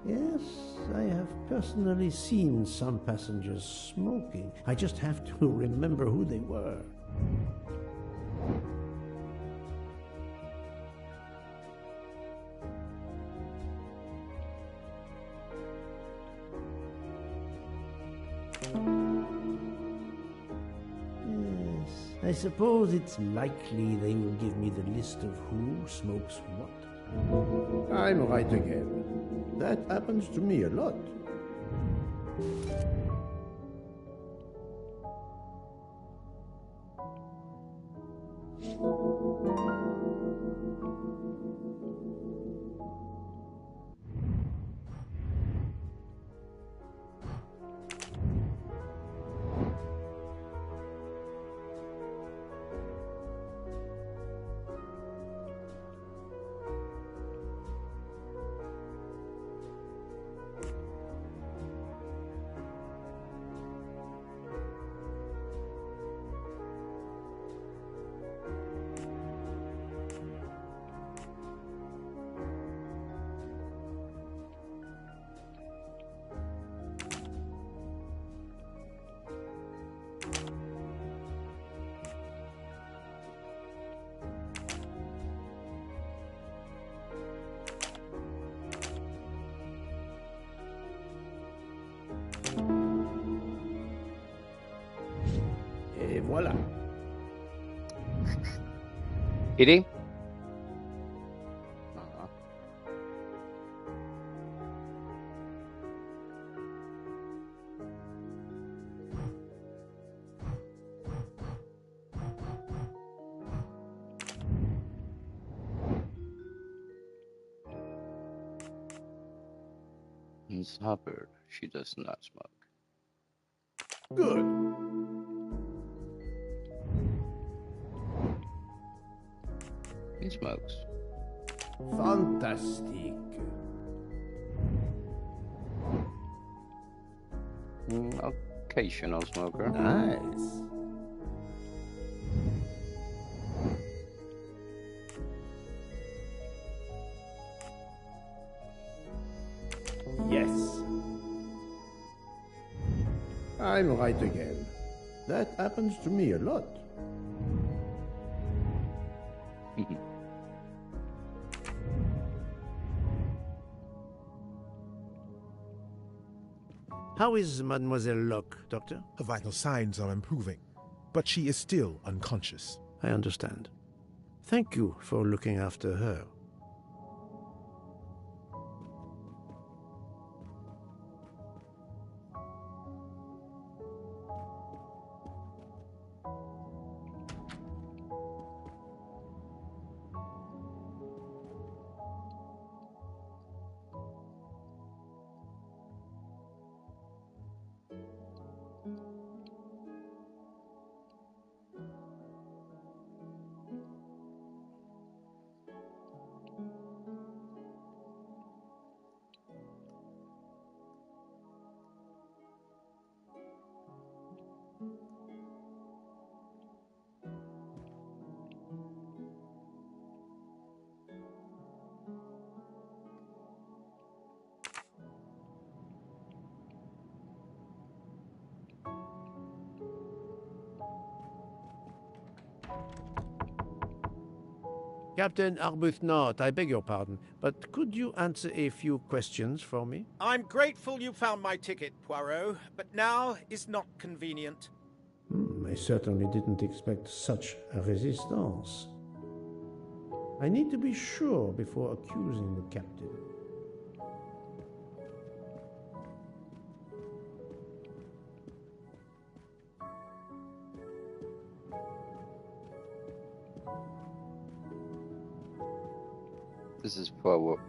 Yes, I have personally seen some passengers smoking. I just have to remember who they were. Yes, I suppose it's likely they will give me the list of who smokes what. I'm right again. That happens to me a lot. Et voilà. Kitty? Miss Hubbard, she does not smoke. Good. He smokes. Fantastic. Occasional smoker. Nice. Yes. I'm right again. That happens to me a lot. How is Mademoiselle Locke, Doctor? Her vital signs are improving, but she is still unconscious. I understand. Thank you for looking after her. Captain Arbuthnot, I beg your pardon, but could you answer a few questions for me? I'm grateful you found my ticket, Poirot, but now is not convenient. I certainly didn't expect such a resistance. I need to be sure before accusing the captain. This is Poirot.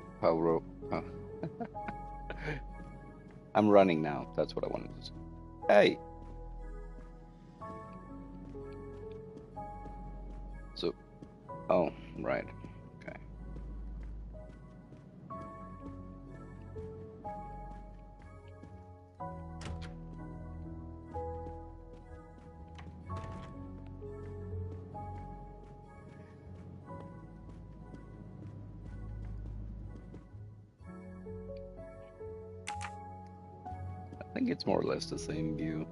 I'm running now. That's what I wanted to say. Hey! So, oh, right. Okay. I think it's more or less the same view.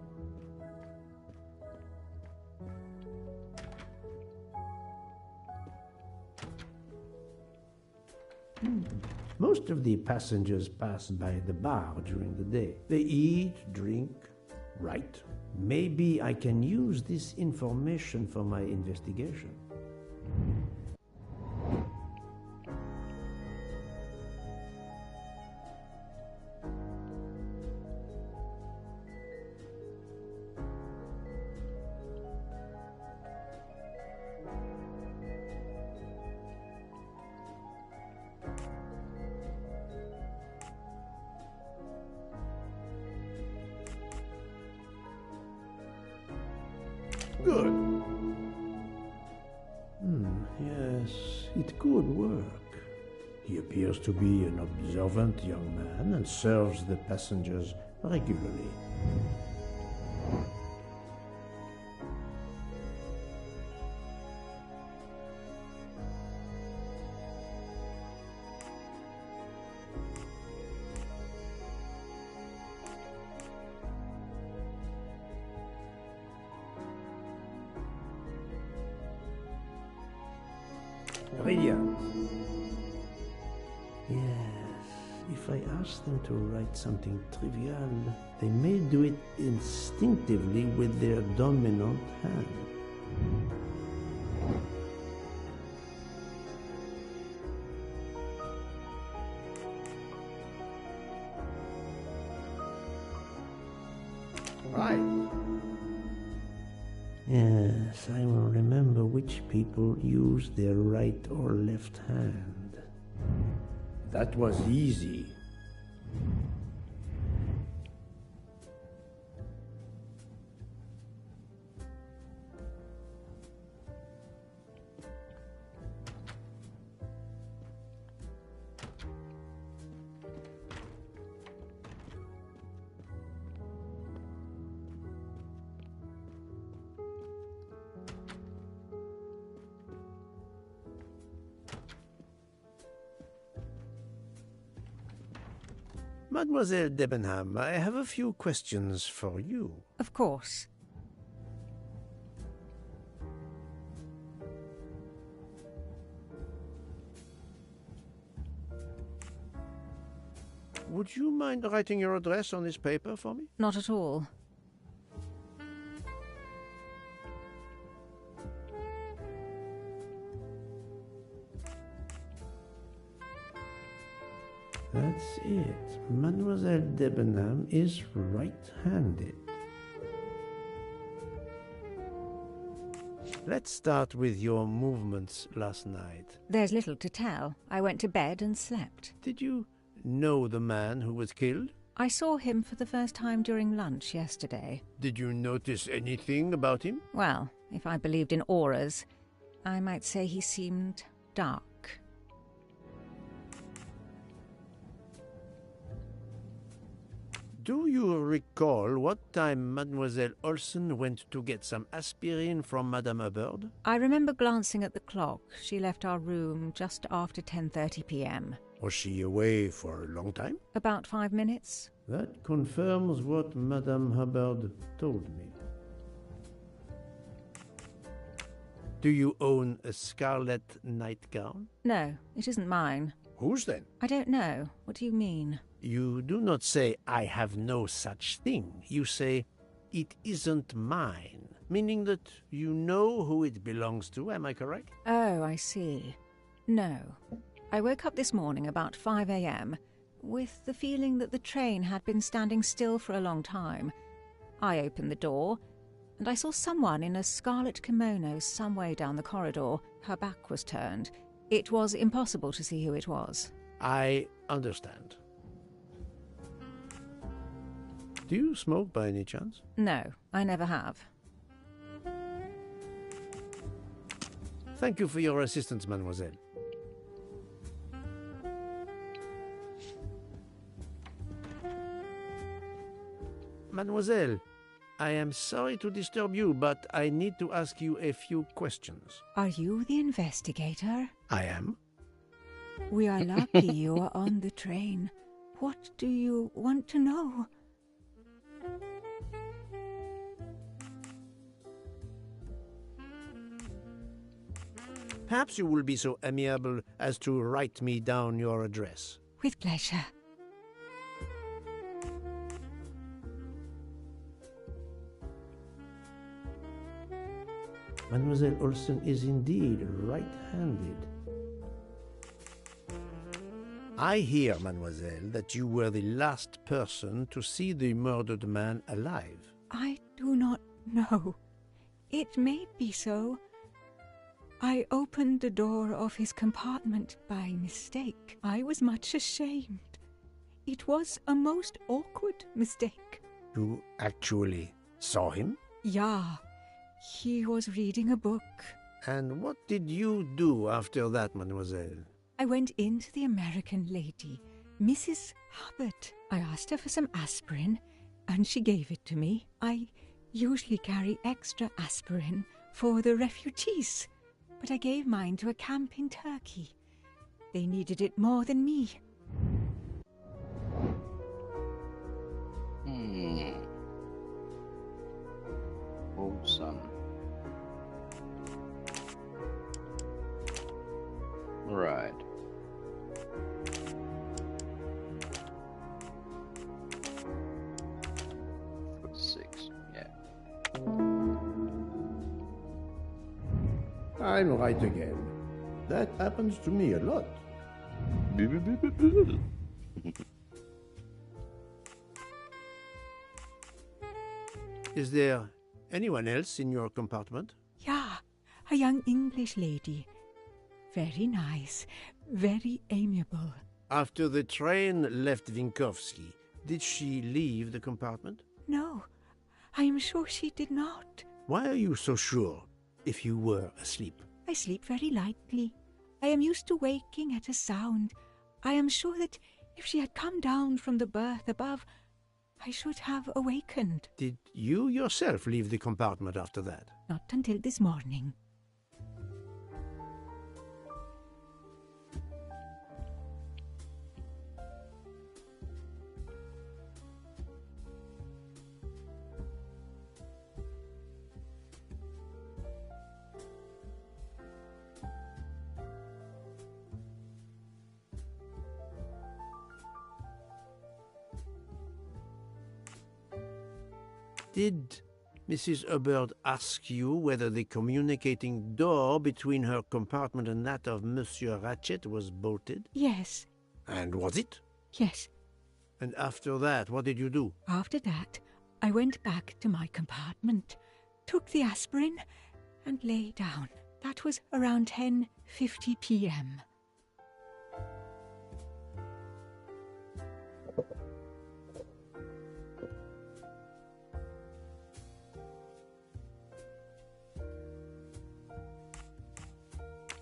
Most of the passengers pass by the bar during the day. They eat, drink, write. Maybe I can use this information for my investigation. Good. Yes, it could work. He appears to be an observant young man and serves the passengers regularly. Brilliant. Yes, if I ask them to write something trivial, they may do it instinctively with their dominant hand. Right. Yes, I will remember which people use their right or left hand. That was easy. Mademoiselle Debenham, I have a few questions for you. Of course. Would you mind writing your address on this paper for me? Not at all. That's it. Mademoiselle Debenham is right-handed. Let's start with your movements last night. There's little to tell. I went to bed and slept. Did you know the man who was killed? I saw him for the first time during lunch yesterday. Did you notice anything about him? Well, if I believed in auras, I might say he seemed dark. Do you recall what time Mademoiselle Olsen went to get some aspirin from Madame Hubbard? I remember glancing at the clock. She left our room just after 10:30 p.m. Was she away for a long time? About 5 minutes. That confirms what Madame Hubbard told me. Do you own a scarlet nightgown? No, it isn't mine. Whose then? I don't know. What do you mean? You do not say, I have no such thing. You say, it isn't mine, meaning that you know who it belongs to, am I correct? Oh, I see. No. I woke up this morning about 5 a.m. with the feeling that the train had been standing still for a long time. I opened the door, and I saw someone in a scarlet kimono some way down the corridor. Her back was turned. It was impossible to see who it was. I understand. Do you smoke by any chance? No, I never have. Thank you for your assistance, mademoiselle. Mademoiselle, I am sorry to disturb you, but I need to ask you a few questions. Are you the investigator? I am. We are lucky you are on the train. What do you want to know? Perhaps you will be so amiable as to write me down your address. With pleasure. Mademoiselle Olsen is indeed right-handed. I hear, mademoiselle, that you were the last person to see the murdered man alive. I do not know. It may be so. I opened the door of his compartment by mistake. I was much ashamed. It was a most awkward mistake. You actually saw him? Yeah. He was reading a book. And what did you do after that, mademoiselle? I went into the American lady, Mrs. Hubbard. I asked her for some aspirin, and she gave it to me. I usually carry extra aspirin for the refugees, but I gave mine to a camp in Turkey. They needed it more than me. Oh, son. Right. Foot 6, yeah. I'm right again. That happens to me a lot. Is there anyone else in your compartment? Yeah, a young English lady. Very nice, very amiable. After the train left Vinkovsky, did she leave the compartment? No, I am sure she did not. Why are you so sure, if you were asleep? I sleep very lightly. I am used to waking at a sound. I am sure that if she had come down from the berth above, I should have awakened. Did you yourself leave the compartment after that? Not until this morning. Did Mrs. Hubbard ask you whether the communicating door between her compartment and that of Monsieur Ratchet was bolted? Yes. And was it? Yes. And after that, what did you do? After that, I went back to my compartment, took the aspirin, and lay down. That was around 10:50 p.m.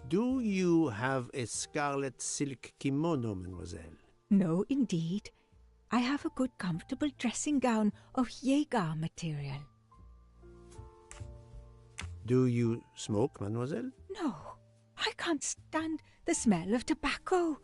Do you have a scarlet silk kimono, mademoiselle? No, indeed. I have a good, comfortable dressing gown of Jaeger material. Do you smoke, mademoiselle? No, I can't stand the smell of tobacco.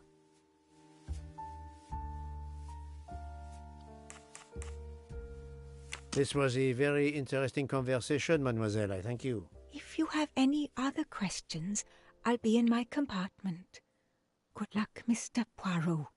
This was a very interesting conversation, mademoiselle. I thank you. If you have any other questions, I'll be in my compartment. Good luck, Mr. Poirot.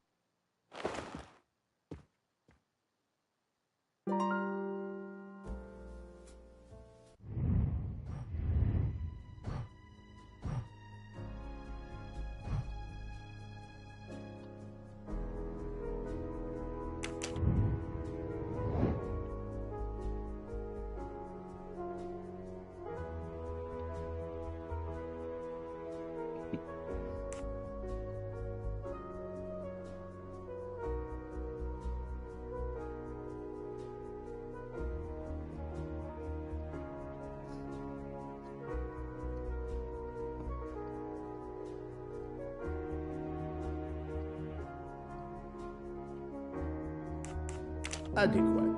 Adequate.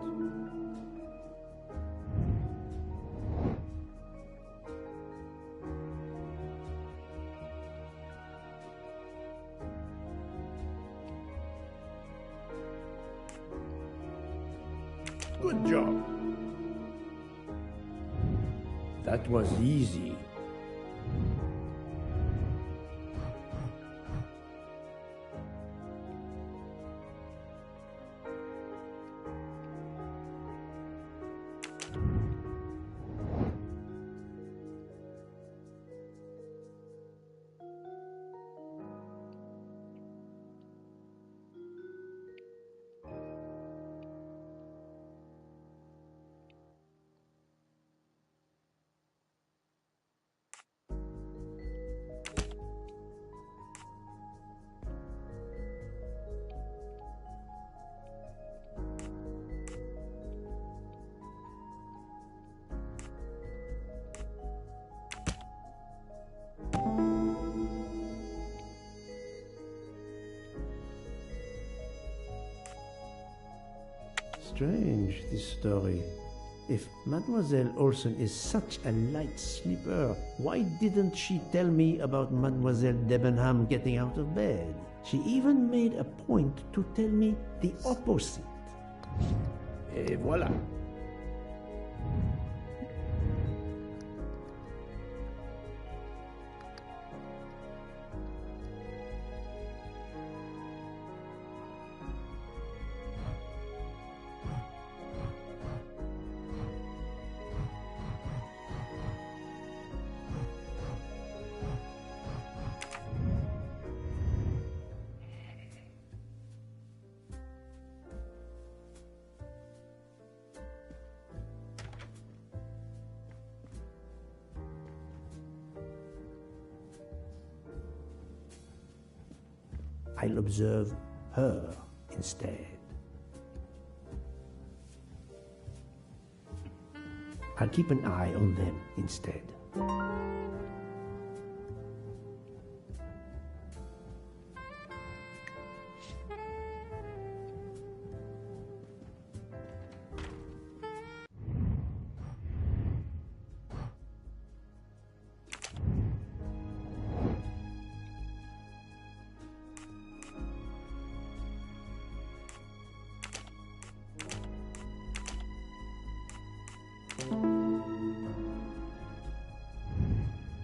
Good job. That was easy. Strange, this story. If Mademoiselle Olsen is such a light sleeper, why didn't she tell me about Mademoiselle Debenham getting out of bed? She even made a point to tell me the opposite. Et voilà. I'll observe her instead. I'll keep an eye on them instead.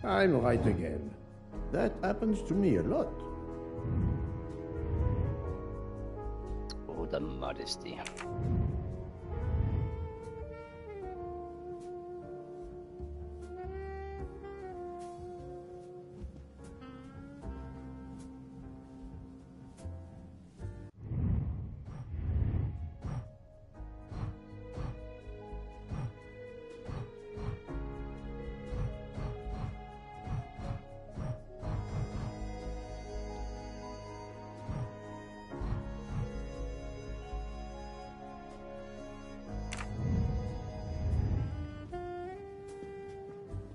I'm right again. That happens to me a lot. Oh, the modesty.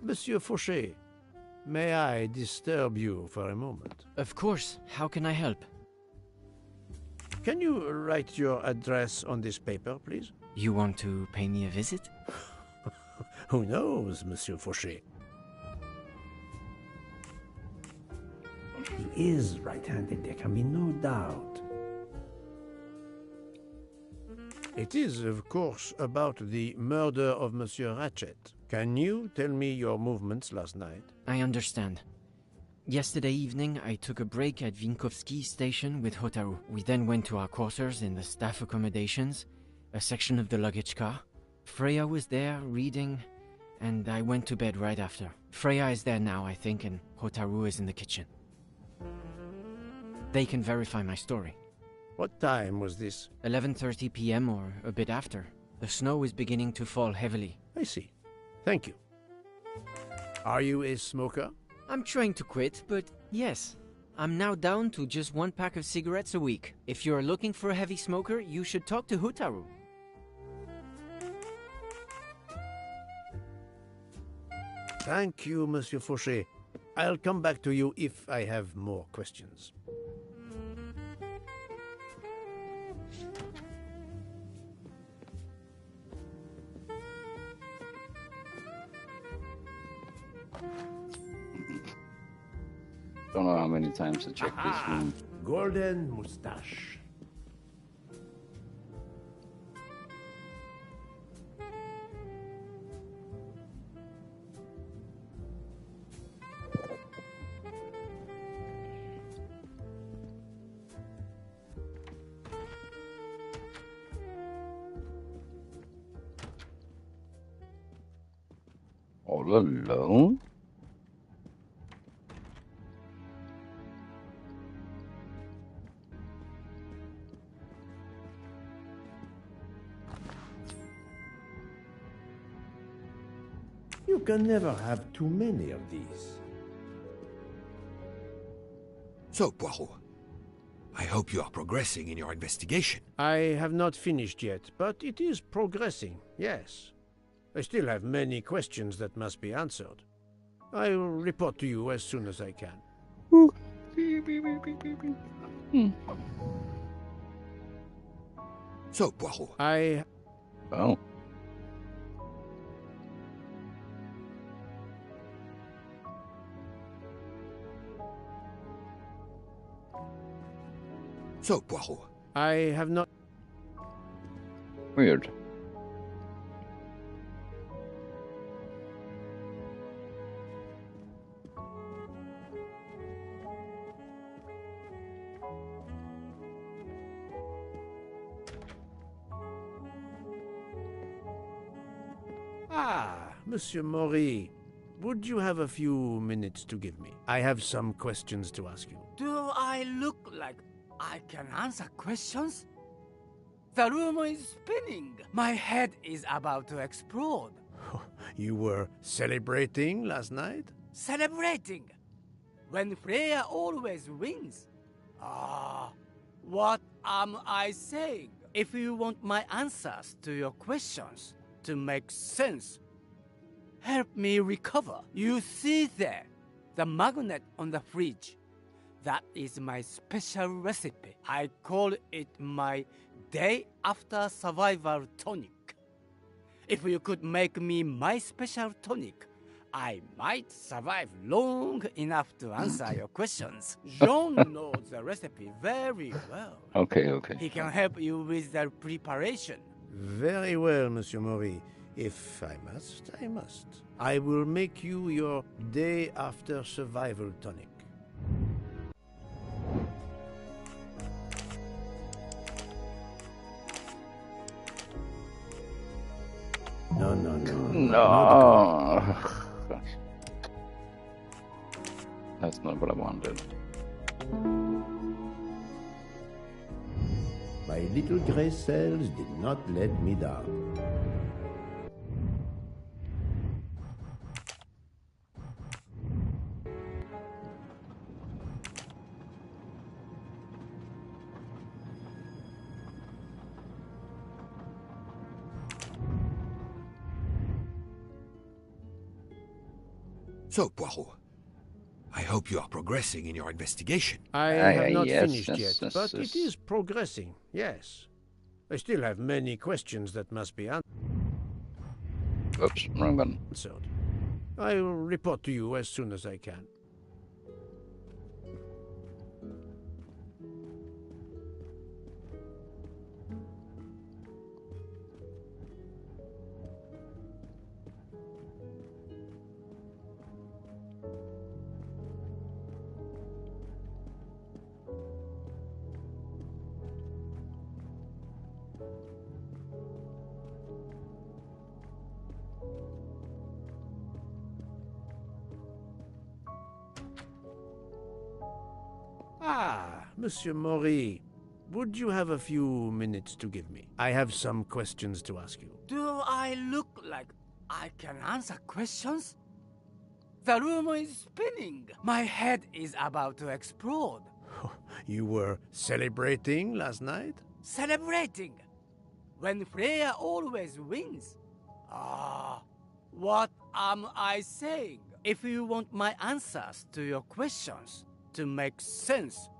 Monsieur Fauché, may I disturb you for a moment? Of course. How can I help? Can you write your address on this paper, please? You want to pay me a visit? Who knows, Monsieur Fauché? He is right-handed, there can be no doubt. It is, of course, about the murder of Monsieur Ratchet. Can you tell me your movements last night? I understand. Yesterday evening, I took a break at Vinkovsky station with Hotaru. We then went to our quarters in the staff accommodations, a section of the luggage car. Freya was there, reading, and I went to bed right after. Freya is there now, I think, and Hotaru is in the kitchen. They can verify my story. What time was this? 11:30 p.m. or a bit after. The snow is beginning to fall heavily. I see. Thank you. Are you a smoker? I'm trying to quit, but yes. I'm now down to just 1 pack of cigarettes a week. If you're looking for a heavy smoker, you should talk to Hotaru. Thank you, Monsieur Fauché. I'll come back to you if I have more questions. Don't know how many times I checked this room. Golden moustache. All alone? You can never have too many of these. So, Poirot, I hope you are progressing in your investigation. I have not finished yet, but it is progressing, yes. I still have many questions that must be answered. I will report to you as soon as I can. So, Poirot. Oh. So, Poirot. I have not... Weird. Ah, Monsieur Maury. Would you have a few minutes to give me? I have some questions to ask you. Do I look like I can answer questions? The room is spinning. My head is about to explode. You were celebrating last night? Celebrating? When Freya always wins. Ah, what am I saying? If you want my answers to your questions to make sense, help me recover. You see there, the magnet on the fridge. That is my special recipe. I call it my day after survival tonic. If you could make me my special tonic, I might survive long enough to answer your questions. Jean knows the recipe very well. Okay. He can help you with the preparation. Very well, Monsieur Maury. If I must, I must. I will make you your day after survival tonic. No. No. That's not what I wanted. My little gray cells did not let me down. So, Poirot, I hope you are progressing in your investigation. I have not yes, finished yes, yet, yes, but yes. it is progressing, yes. I still have many questions that must be Oops, wrong one. answered. I will report to you as soon as I can. Ah, Monsieur Maury. Would you have a few minutes to give me? I have some questions to ask you. Do I look like I can answer questions? The room is spinning. My head is about to explode. You were celebrating last night? Celebrating? When Freya always wins. Ah, what am I saying? If you want my answers to your questions to make sense,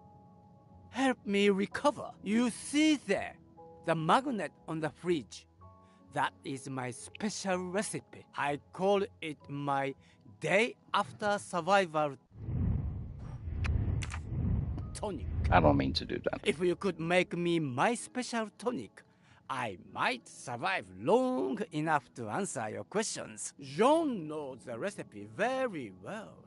help me recover. You see there, the magnet on the fridge. That is my special recipe. I call it my day after survival tonic. I don't mean to do that. If you could make me my special tonic, I might survive long enough to answer your questions. Jean knows the recipe very well.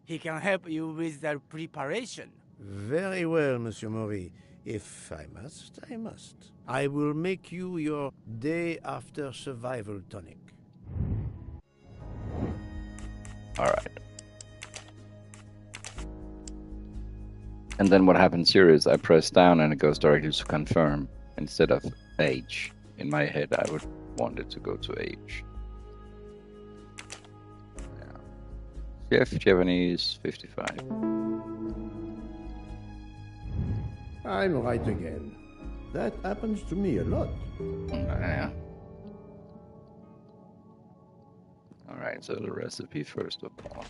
He can help you with the preparation. Very well, Monsieur Maury. If I must, I must. I will make you your day after survival tonic. Alright. And then what happens here is I press down and it goes directly to confirm instead of H. In my head, I would want it to go to H. Yeah. Chef Japanese 55. I'm right again. That happens to me a lot. Yeah. Alright, so the recipe first of all.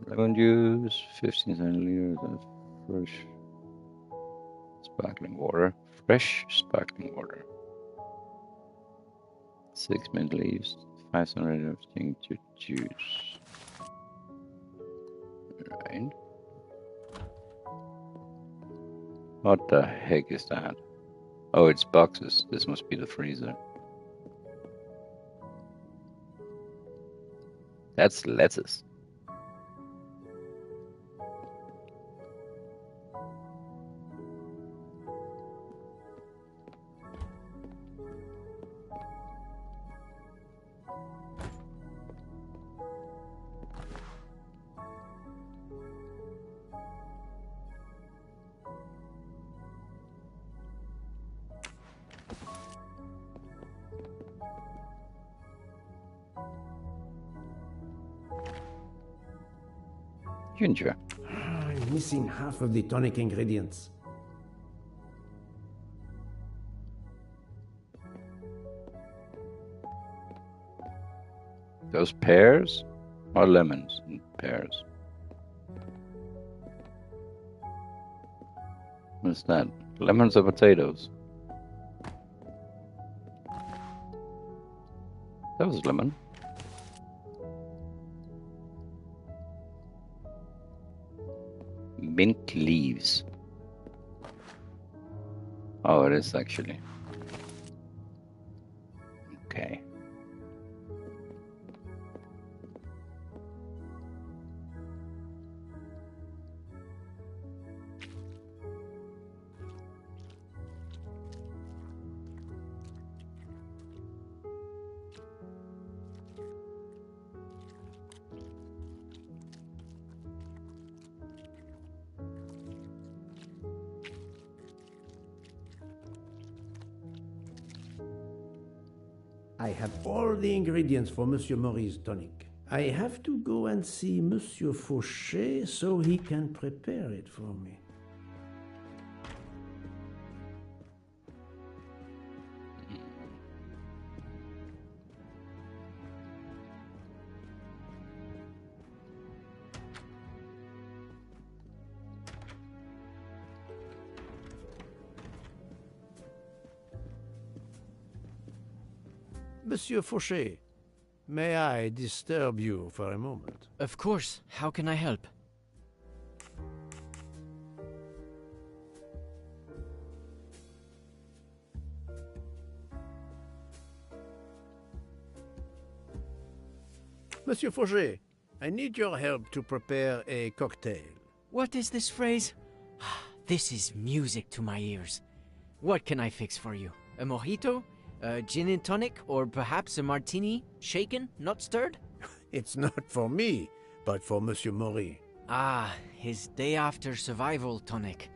Lemon juice, 15 centiliters of fresh Sparkling water. Fresh sparkling water. 6 mint leaves. 500 of tincture juice. Right. What the heck is that? Oh, it's boxes. This must be the freezer. That's lettuce. Ginger. I'm missing half of the tonic ingredients. Those pears or lemons and pears? What's that? Lemons or potatoes? That was lemon. Mint leaves. Oh, it is actually. Okay. I have all the ingredients for Monsieur Maury's tonic. I have to go and see Monsieur Fauchet so he can prepare it for me. Monsieur Fauchet, may I disturb you for a moment? Of course. How can I help? Monsieur Fauchet, I need your help to prepare a cocktail. What is this phrase? This is music to my ears. What can I fix for you? A mojito? A gin and tonic? Or perhaps a martini? Shaken, not stirred? It's not for me, but for Monsieur Maury. Ah, his day after survival tonic.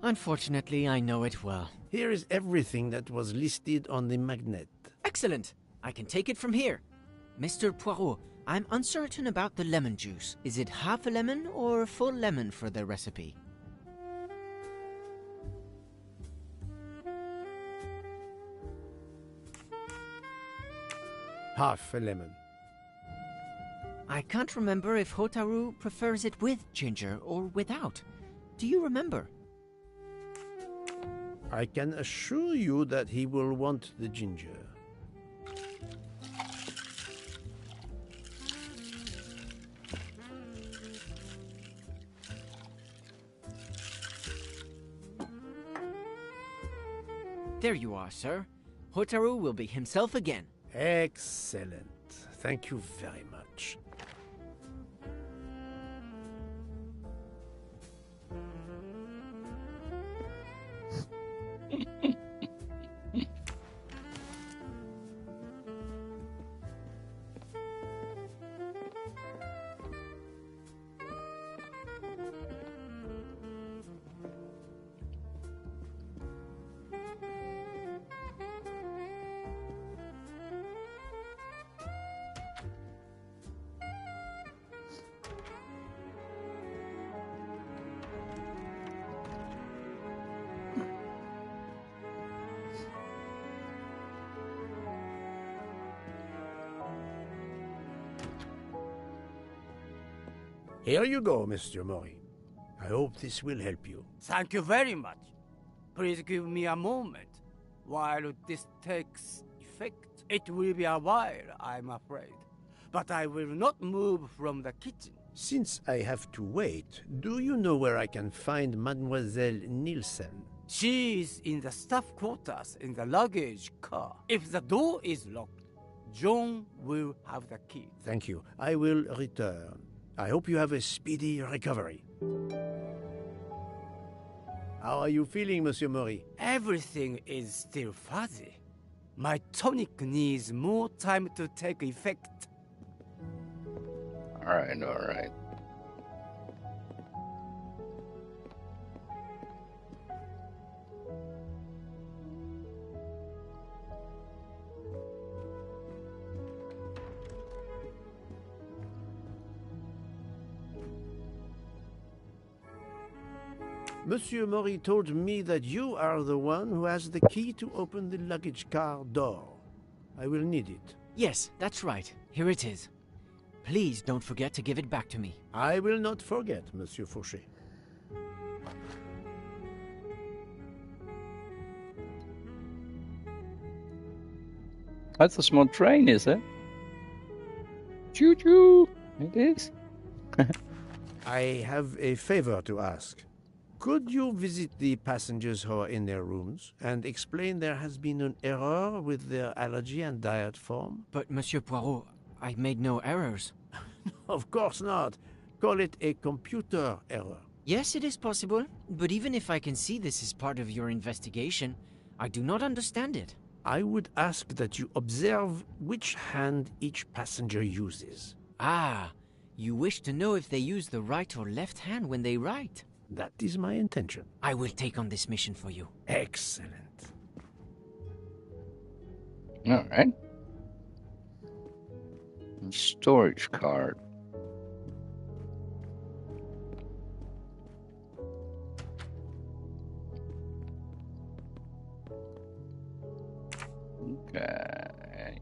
Unfortunately, I know it well. Here is everything that was listed on the magnet. Excellent! I can take it from here. Mr. Poirot, I'm uncertain about the lemon juice. Is it half a lemon or a full lemon for the recipe? Half a lemon. I can't remember if Hotaru prefers it with ginger or without. Do you remember? I can assure you that he will want the ginger. There you are, sir. Hotaru will be himself again. Excellent. Thank you very much. Here you go, Mr. Maury. I hope this will help you. Thank you very much. Please give me a moment while this takes effect. It will be a while, I'm afraid. But I will not move from the kitchen. Since I have to wait, do you know where I can find Mademoiselle Nielsen? She is in the staff quarters in the luggage car. If the door is locked, John will have the key. Thank you. I will return. I hope you have a speedy recovery. How are you feeling, Monsieur Maury? Everything is still fuzzy. My tonic needs more time to take effect. All right. Monsieur Maury told me that you are the one who has the key to open the luggage car door. I will need it. Yes, that's right. Here it is. Please don't forget to give it back to me. I will not forget, Monsieur Fauché. That's a small train, is it? Choo-choo! It is. I have a favor to ask. Could you visit the passengers who are in their rooms and explain there has been an error with their allergy and diet form? But, Monsieur Poirot, I made no errors. Of course not. Call it a computer error. Yes, it is possible, but even if I can see this is part of your investigation, I do not understand it. I would ask that you observe which hand each passenger uses. Ah, you wish to know if they use the right or left hand when they write? That is my intention. I will take on this mission for you. Excellent. All right. Storage card. Okay.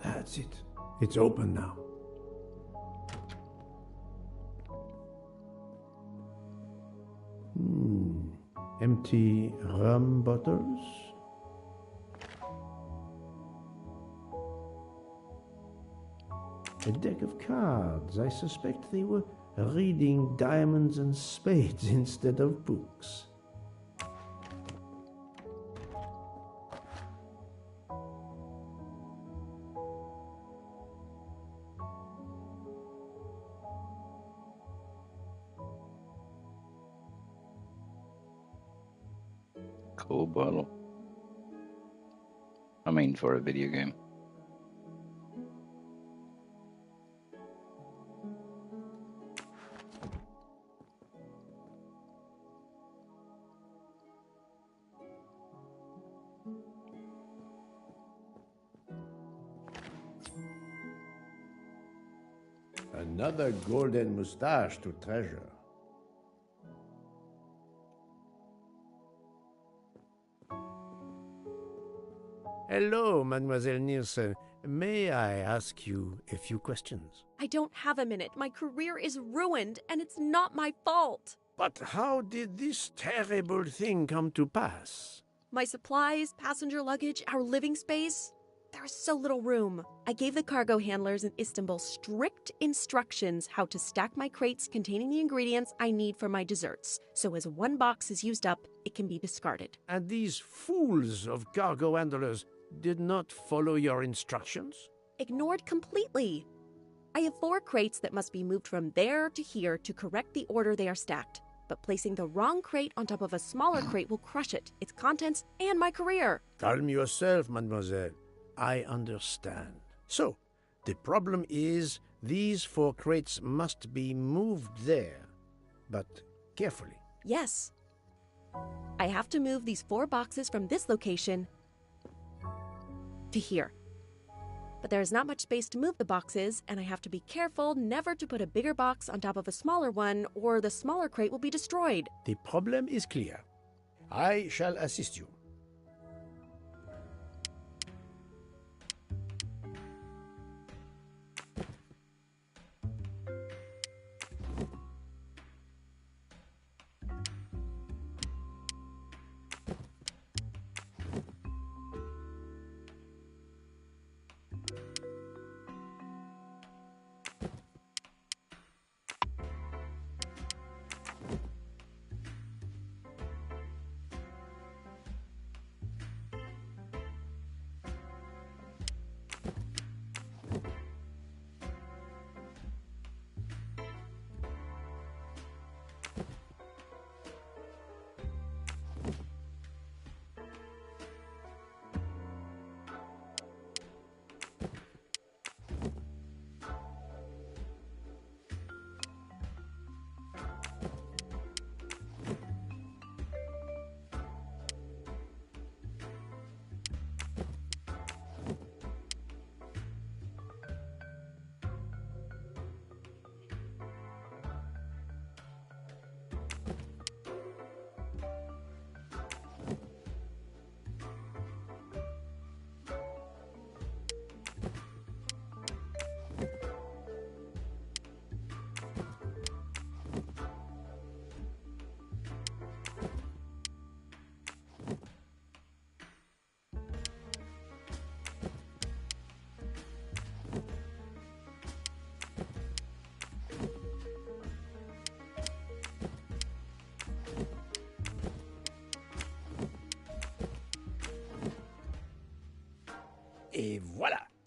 That's it. It's open now. Empty rum bottles. A deck of cards. I suspect they were reading diamonds and spades instead of books. Cool bottle. I mean, for a video game. Another golden moustache to treasure. Hello, Mademoiselle Nielsen. May I ask you a few questions? I don't have a minute. My career is ruined, and it's not my fault. But how did this terrible thing come to pass? My supplies, passenger luggage, our living space. There is so little room. I gave the cargo handlers in Istanbul strict instructions how to stack my crates containing the ingredients I need for my desserts. So as one box is used up, it can be discarded. And these fools of cargo handlers did not follow your instructions? Ignored completely. I have 4 crates that must be moved from there to here to correct the order they are stacked. But placing the wrong crate on top of a smaller crate will crush it, its contents, and my career. Calm yourself, mademoiselle. I understand. So, the problem is these 4 crates must be moved there, but carefully. Yes. I have to move these 4 boxes from this location to here. But there is not much space to move the boxes, and I have to be careful never to put a bigger box on top of a smaller one, or the smaller crate will be destroyed. The problem is clear. I shall assist you.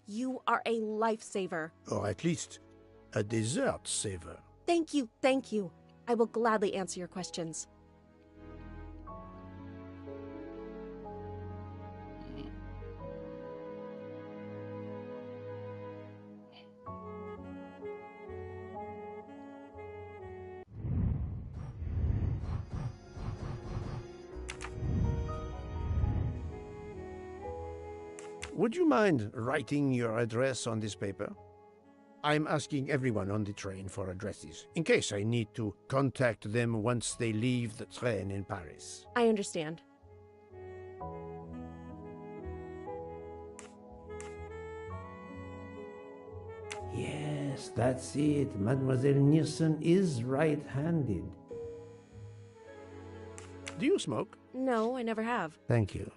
You are a lifesaver. Or at least a dessert saver. Thank you, thank you. I will gladly answer your questions. Would you mind writing your address on this paper? I'm asking everyone on the train for addresses, in case I need to contact them once they leave the train in Paris. I understand. Yes, that's it. Mademoiselle Nielsen is right-handed. Do you smoke? No, I never have. Thank you.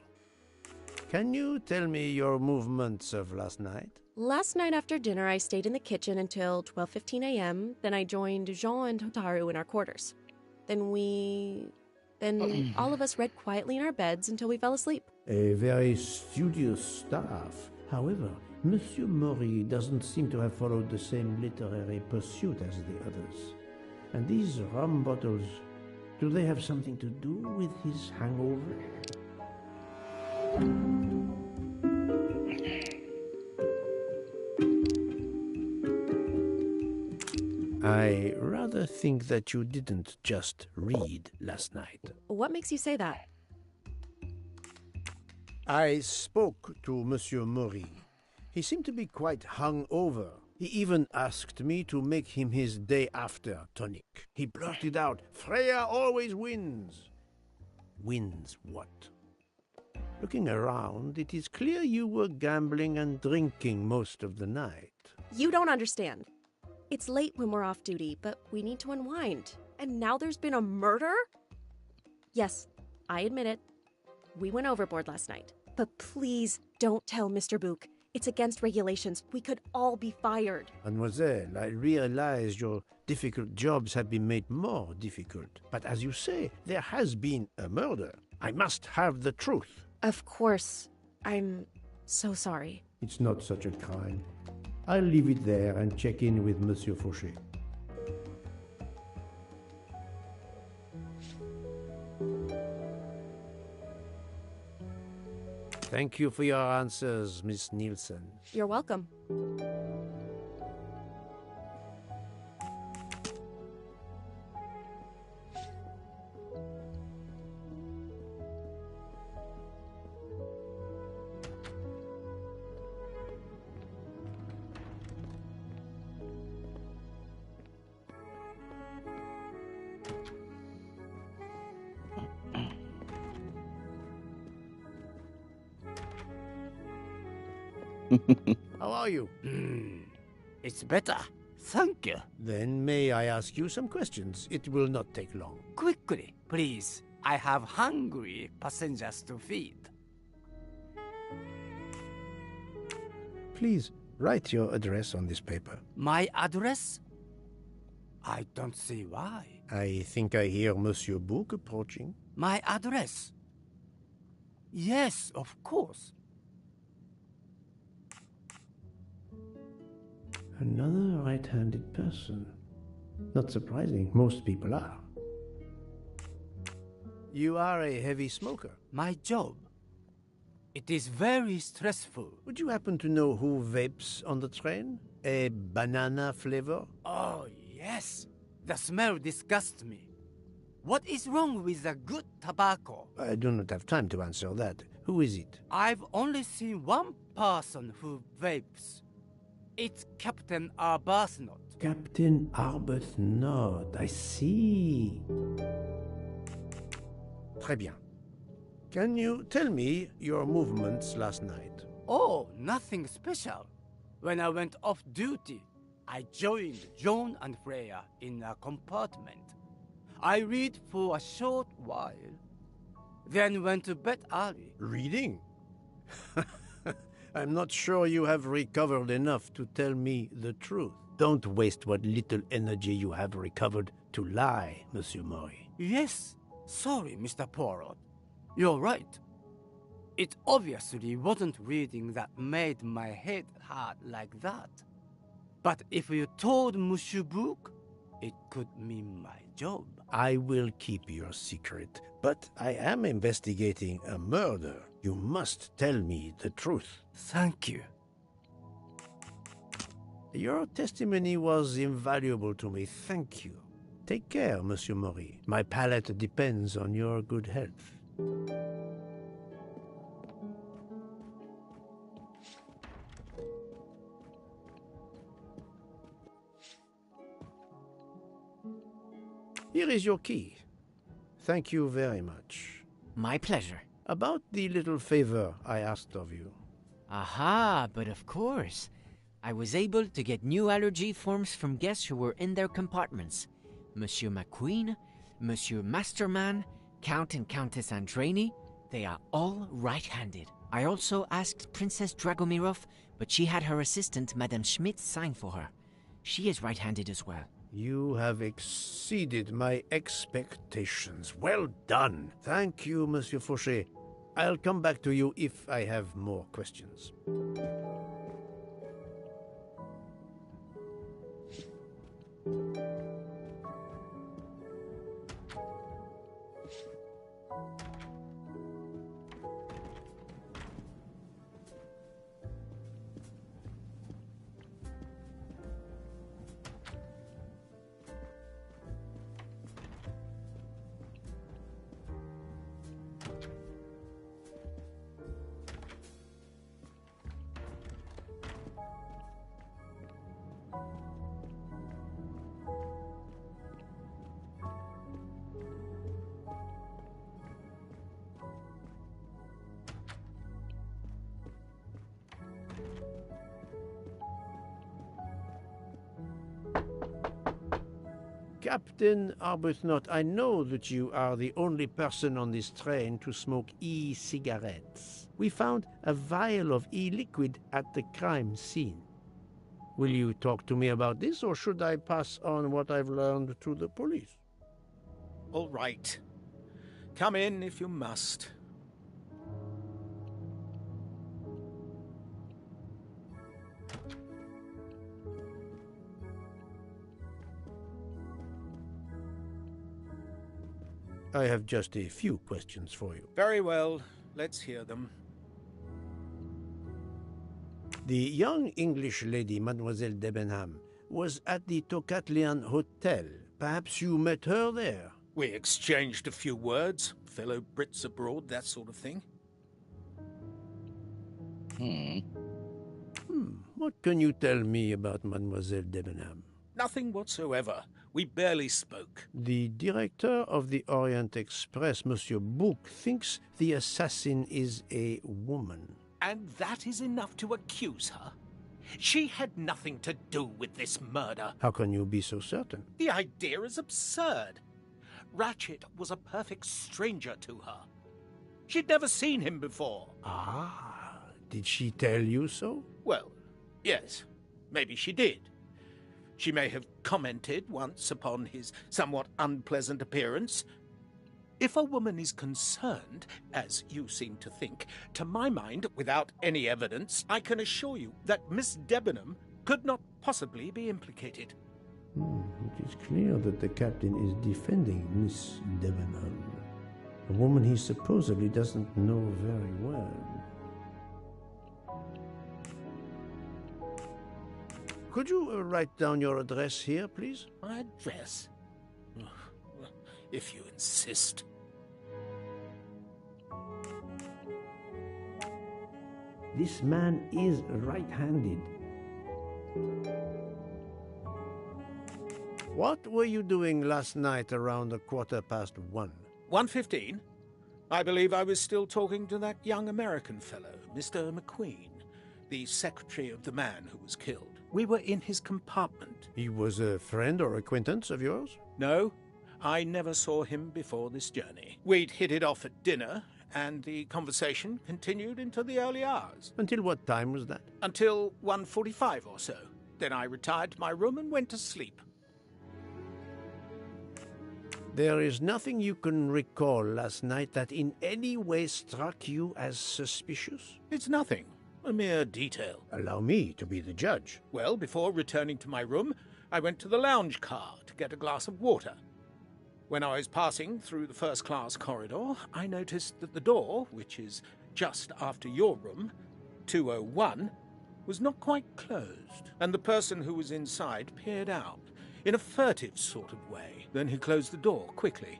Can you tell me your movements of last night? Last night after dinner, I stayed in the kitchen until 12:15 a.m. Then I joined Jean and Hotaru in our quarters. Then all of us read quietly in our beds until we fell asleep. A very studious staff. However, Monsieur Maury doesn't seem to have followed the same literary pursuit as the others. And these rum bottles, do they have something to do with his hangover? I rather think that you didn't just read last night. What makes you say that? I spoke to Monsieur Maury. He seemed to be quite hungover. He even asked me to make him his day after tonic. He blurted out, "Freya always wins." Wins what? Looking around, it is clear you were gambling and drinking most of the night. You don't understand. It's late when we're off duty, but we need to unwind. And now there's been a murder? Yes, I admit it. We went overboard last night. But please don't tell Mr. Book. It's against regulations. We could all be fired. Mademoiselle, I realize your difficult jobs have been made more difficult. But as you say, there has been a murder. I must have the truth. Of course. I'm so sorry. It's not such a crime. I'll leave it there and check in with Monsieur Fauché. Thank you for your answers, Miss Nielsen. You're welcome. How are you? It's better. Thank you. Then may I ask you some questions? It will not take long. Quickly, please. I have hungry passengers to feed. Please, write your address on this paper. My address? I don't see why. I think I hear Monsieur Book approaching. My address? Yes, of course. Another right-handed person. Not surprising, most people are. You are a heavy smoker. My job. It is very stressful. Would you happen to know who vapes on the train? A banana flavor? Oh, yes. The smell disgusts me. What is wrong with the good tobacco? I do not have time to answer that. Who is it? I've only seen one person who vapes. It's Captain Arbuthnot. Captain Arbuthnot, I see. Très bien. Can you tell me your movements last night? Oh, nothing special. When I went off duty, I joined John and Freya in a compartment. I read for a short while, then went to bed early. Reading? I'm not sure you have recovered enough to tell me the truth. Don't waste what little energy you have recovered to lie, Monsieur Maury. Yes, sorry, Mr. Poirot. You're right. It obviously wasn't reading that made my head hurt like that. But if you told Monsieur Book, it could mean my job. I will keep your secret, but I am investigating a murder. You must tell me the truth. Thank you. Your testimony was invaluable to me. Thank you. Take care, Monsieur Maury. My palate depends on your good health. Here is your key. Thank you very much. My pleasure. About the little favor I asked of you. Aha, but of course. I was able to get new allergy forms from guests who were in their compartments. Monsieur McQueen, Monsieur Masterman, Count and Countess Andreni, they are all right-handed. I also asked Princess Dragomirov, but she had her assistant, Madame Schmidt, sign for her. She is right-handed as well. You have exceeded my expectations. Well done. Thank you, Monsieur Fauché. I'll come back to you if I have more questions. Captain Arbuthnot, I know that you are the only person on this train to smoke e-cigarettes. We found a vial of e-liquid at the crime scene. Will you talk to me about this, or should I pass on what I've learned to the police? All right. Come in if you must. I have just a few questions for you. Very well. Let's hear them. The young English lady, Mademoiselle Debenham, was at the Tocatlian Hotel. Perhaps you met her there? We exchanged a few words. Fellow Brits abroad, that sort of thing. What can you tell me about Mademoiselle Debenham? Nothing whatsoever. We barely spoke. The director of the Orient Express, Monsieur Bouc, thinks the assassin is a woman. And that is enough to accuse her? She had nothing to do with this murder. How can you be so certain? The idea is absurd. Ratchet was a perfect stranger to her. She'd never seen him before. Ah, did she tell you so? Well, yes, maybe she did. She may have commented once upon his somewhat unpleasant appearance. If a woman is concerned, as you seem to think, to my mind, without any evidence, I can assure you that Miss Debenham could not possibly be implicated. It is clear that the captain is defending Miss Debenham, a woman he supposedly doesn't know very well. Could you write down your address here, please? My address? If you insist. This man is right-handed. What were you doing last night around 1:15? 1:15? I believe I was still talking to that young American fellow, Mr. McQueen, the secretary of the man who was killed. We were in his compartment. He was a friend or acquaintance of yours? No, I never saw him before this journey. We'd hit it off at dinner, and the conversation continued into the early hours. Until what time was that? Until 1:45 or so. Then I retired to my room and went to sleep. There is nothing you can recall last night that in any way struck you as suspicious? It's nothing. A mere detail. Allow me to be the judge. Well, before returning to my room, I went to the lounge car to get a glass of water. When I was passing through the first-class corridor, I noticed that the door, which is just after your room, 201, was not quite closed, and the person who was inside peered out, in a furtive sort of way. Then he closed the door quickly.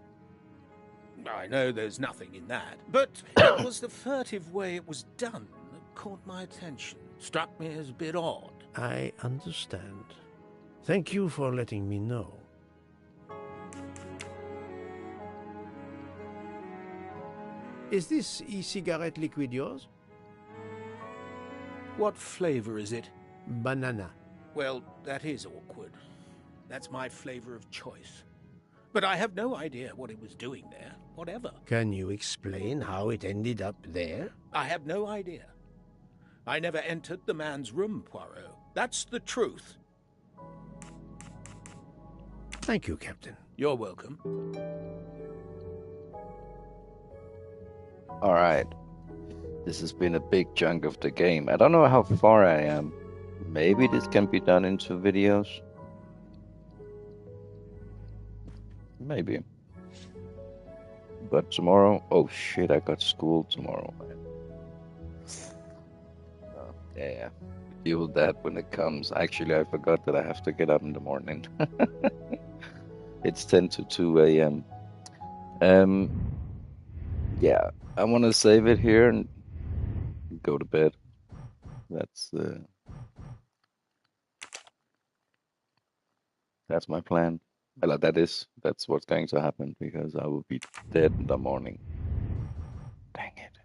I know there's nothing in that, but it was the furtive way it was done that caught my attention. Struck me as a bit odd. I understand. Thank you for letting me know. Is this e-cigarette liquid yours? What flavor is it? Banana. Well, that is awkward. That's my flavor of choice. But I have no idea what it was doing there, whatever. Can you explain how it ended up there? I have no idea. I never entered the man's room, Poirot. That's the truth. Thank you, Captain. You're welcome. Alright. This has been a big chunk of the game. I don't know how far I am. Maybe this can be done into videos. Maybe. But tomorrow... Oh shit, I got school tomorrow, man. Oh, yeah. Deal with that when it comes. Actually, I forgot that I have to get up in the morning. It's 10 to 2 a.m. Yeah, I want to save it here and go to bed. That's my plan. Well, that's what's going to happen, because I will be dead in the morning. Dang it.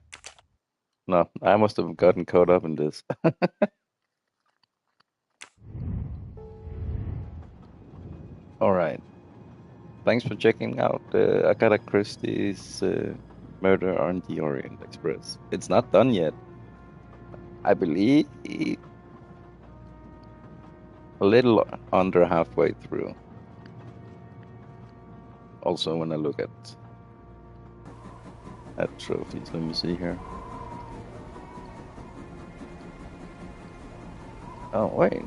No, I must have gotten caught up in this. Alright. Thanks for checking out Agatha Christie's Murder on the Orient Express. It's not done yet. I believe a little under halfway through. Also, when I look at trophies, let me see here. Oh, wait.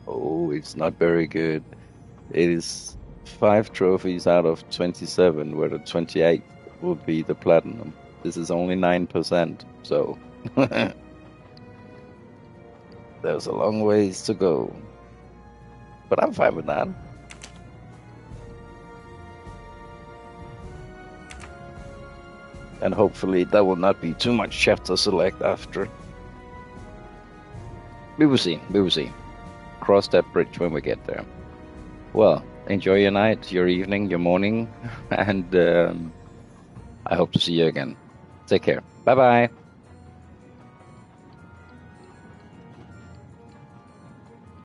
Oh, it's not very good. It is 5 trophies out of 27, where the 28 would be the platinum. This is only 9%, so there's a long ways to go. But I'm fine with that. And hopefully that will not be too much chef to select after. We will see, we will see. Cross that bridge when we get there. Well, enjoy your night, your evening, your morning, and I hope to see you again. Take care. Bye-bye.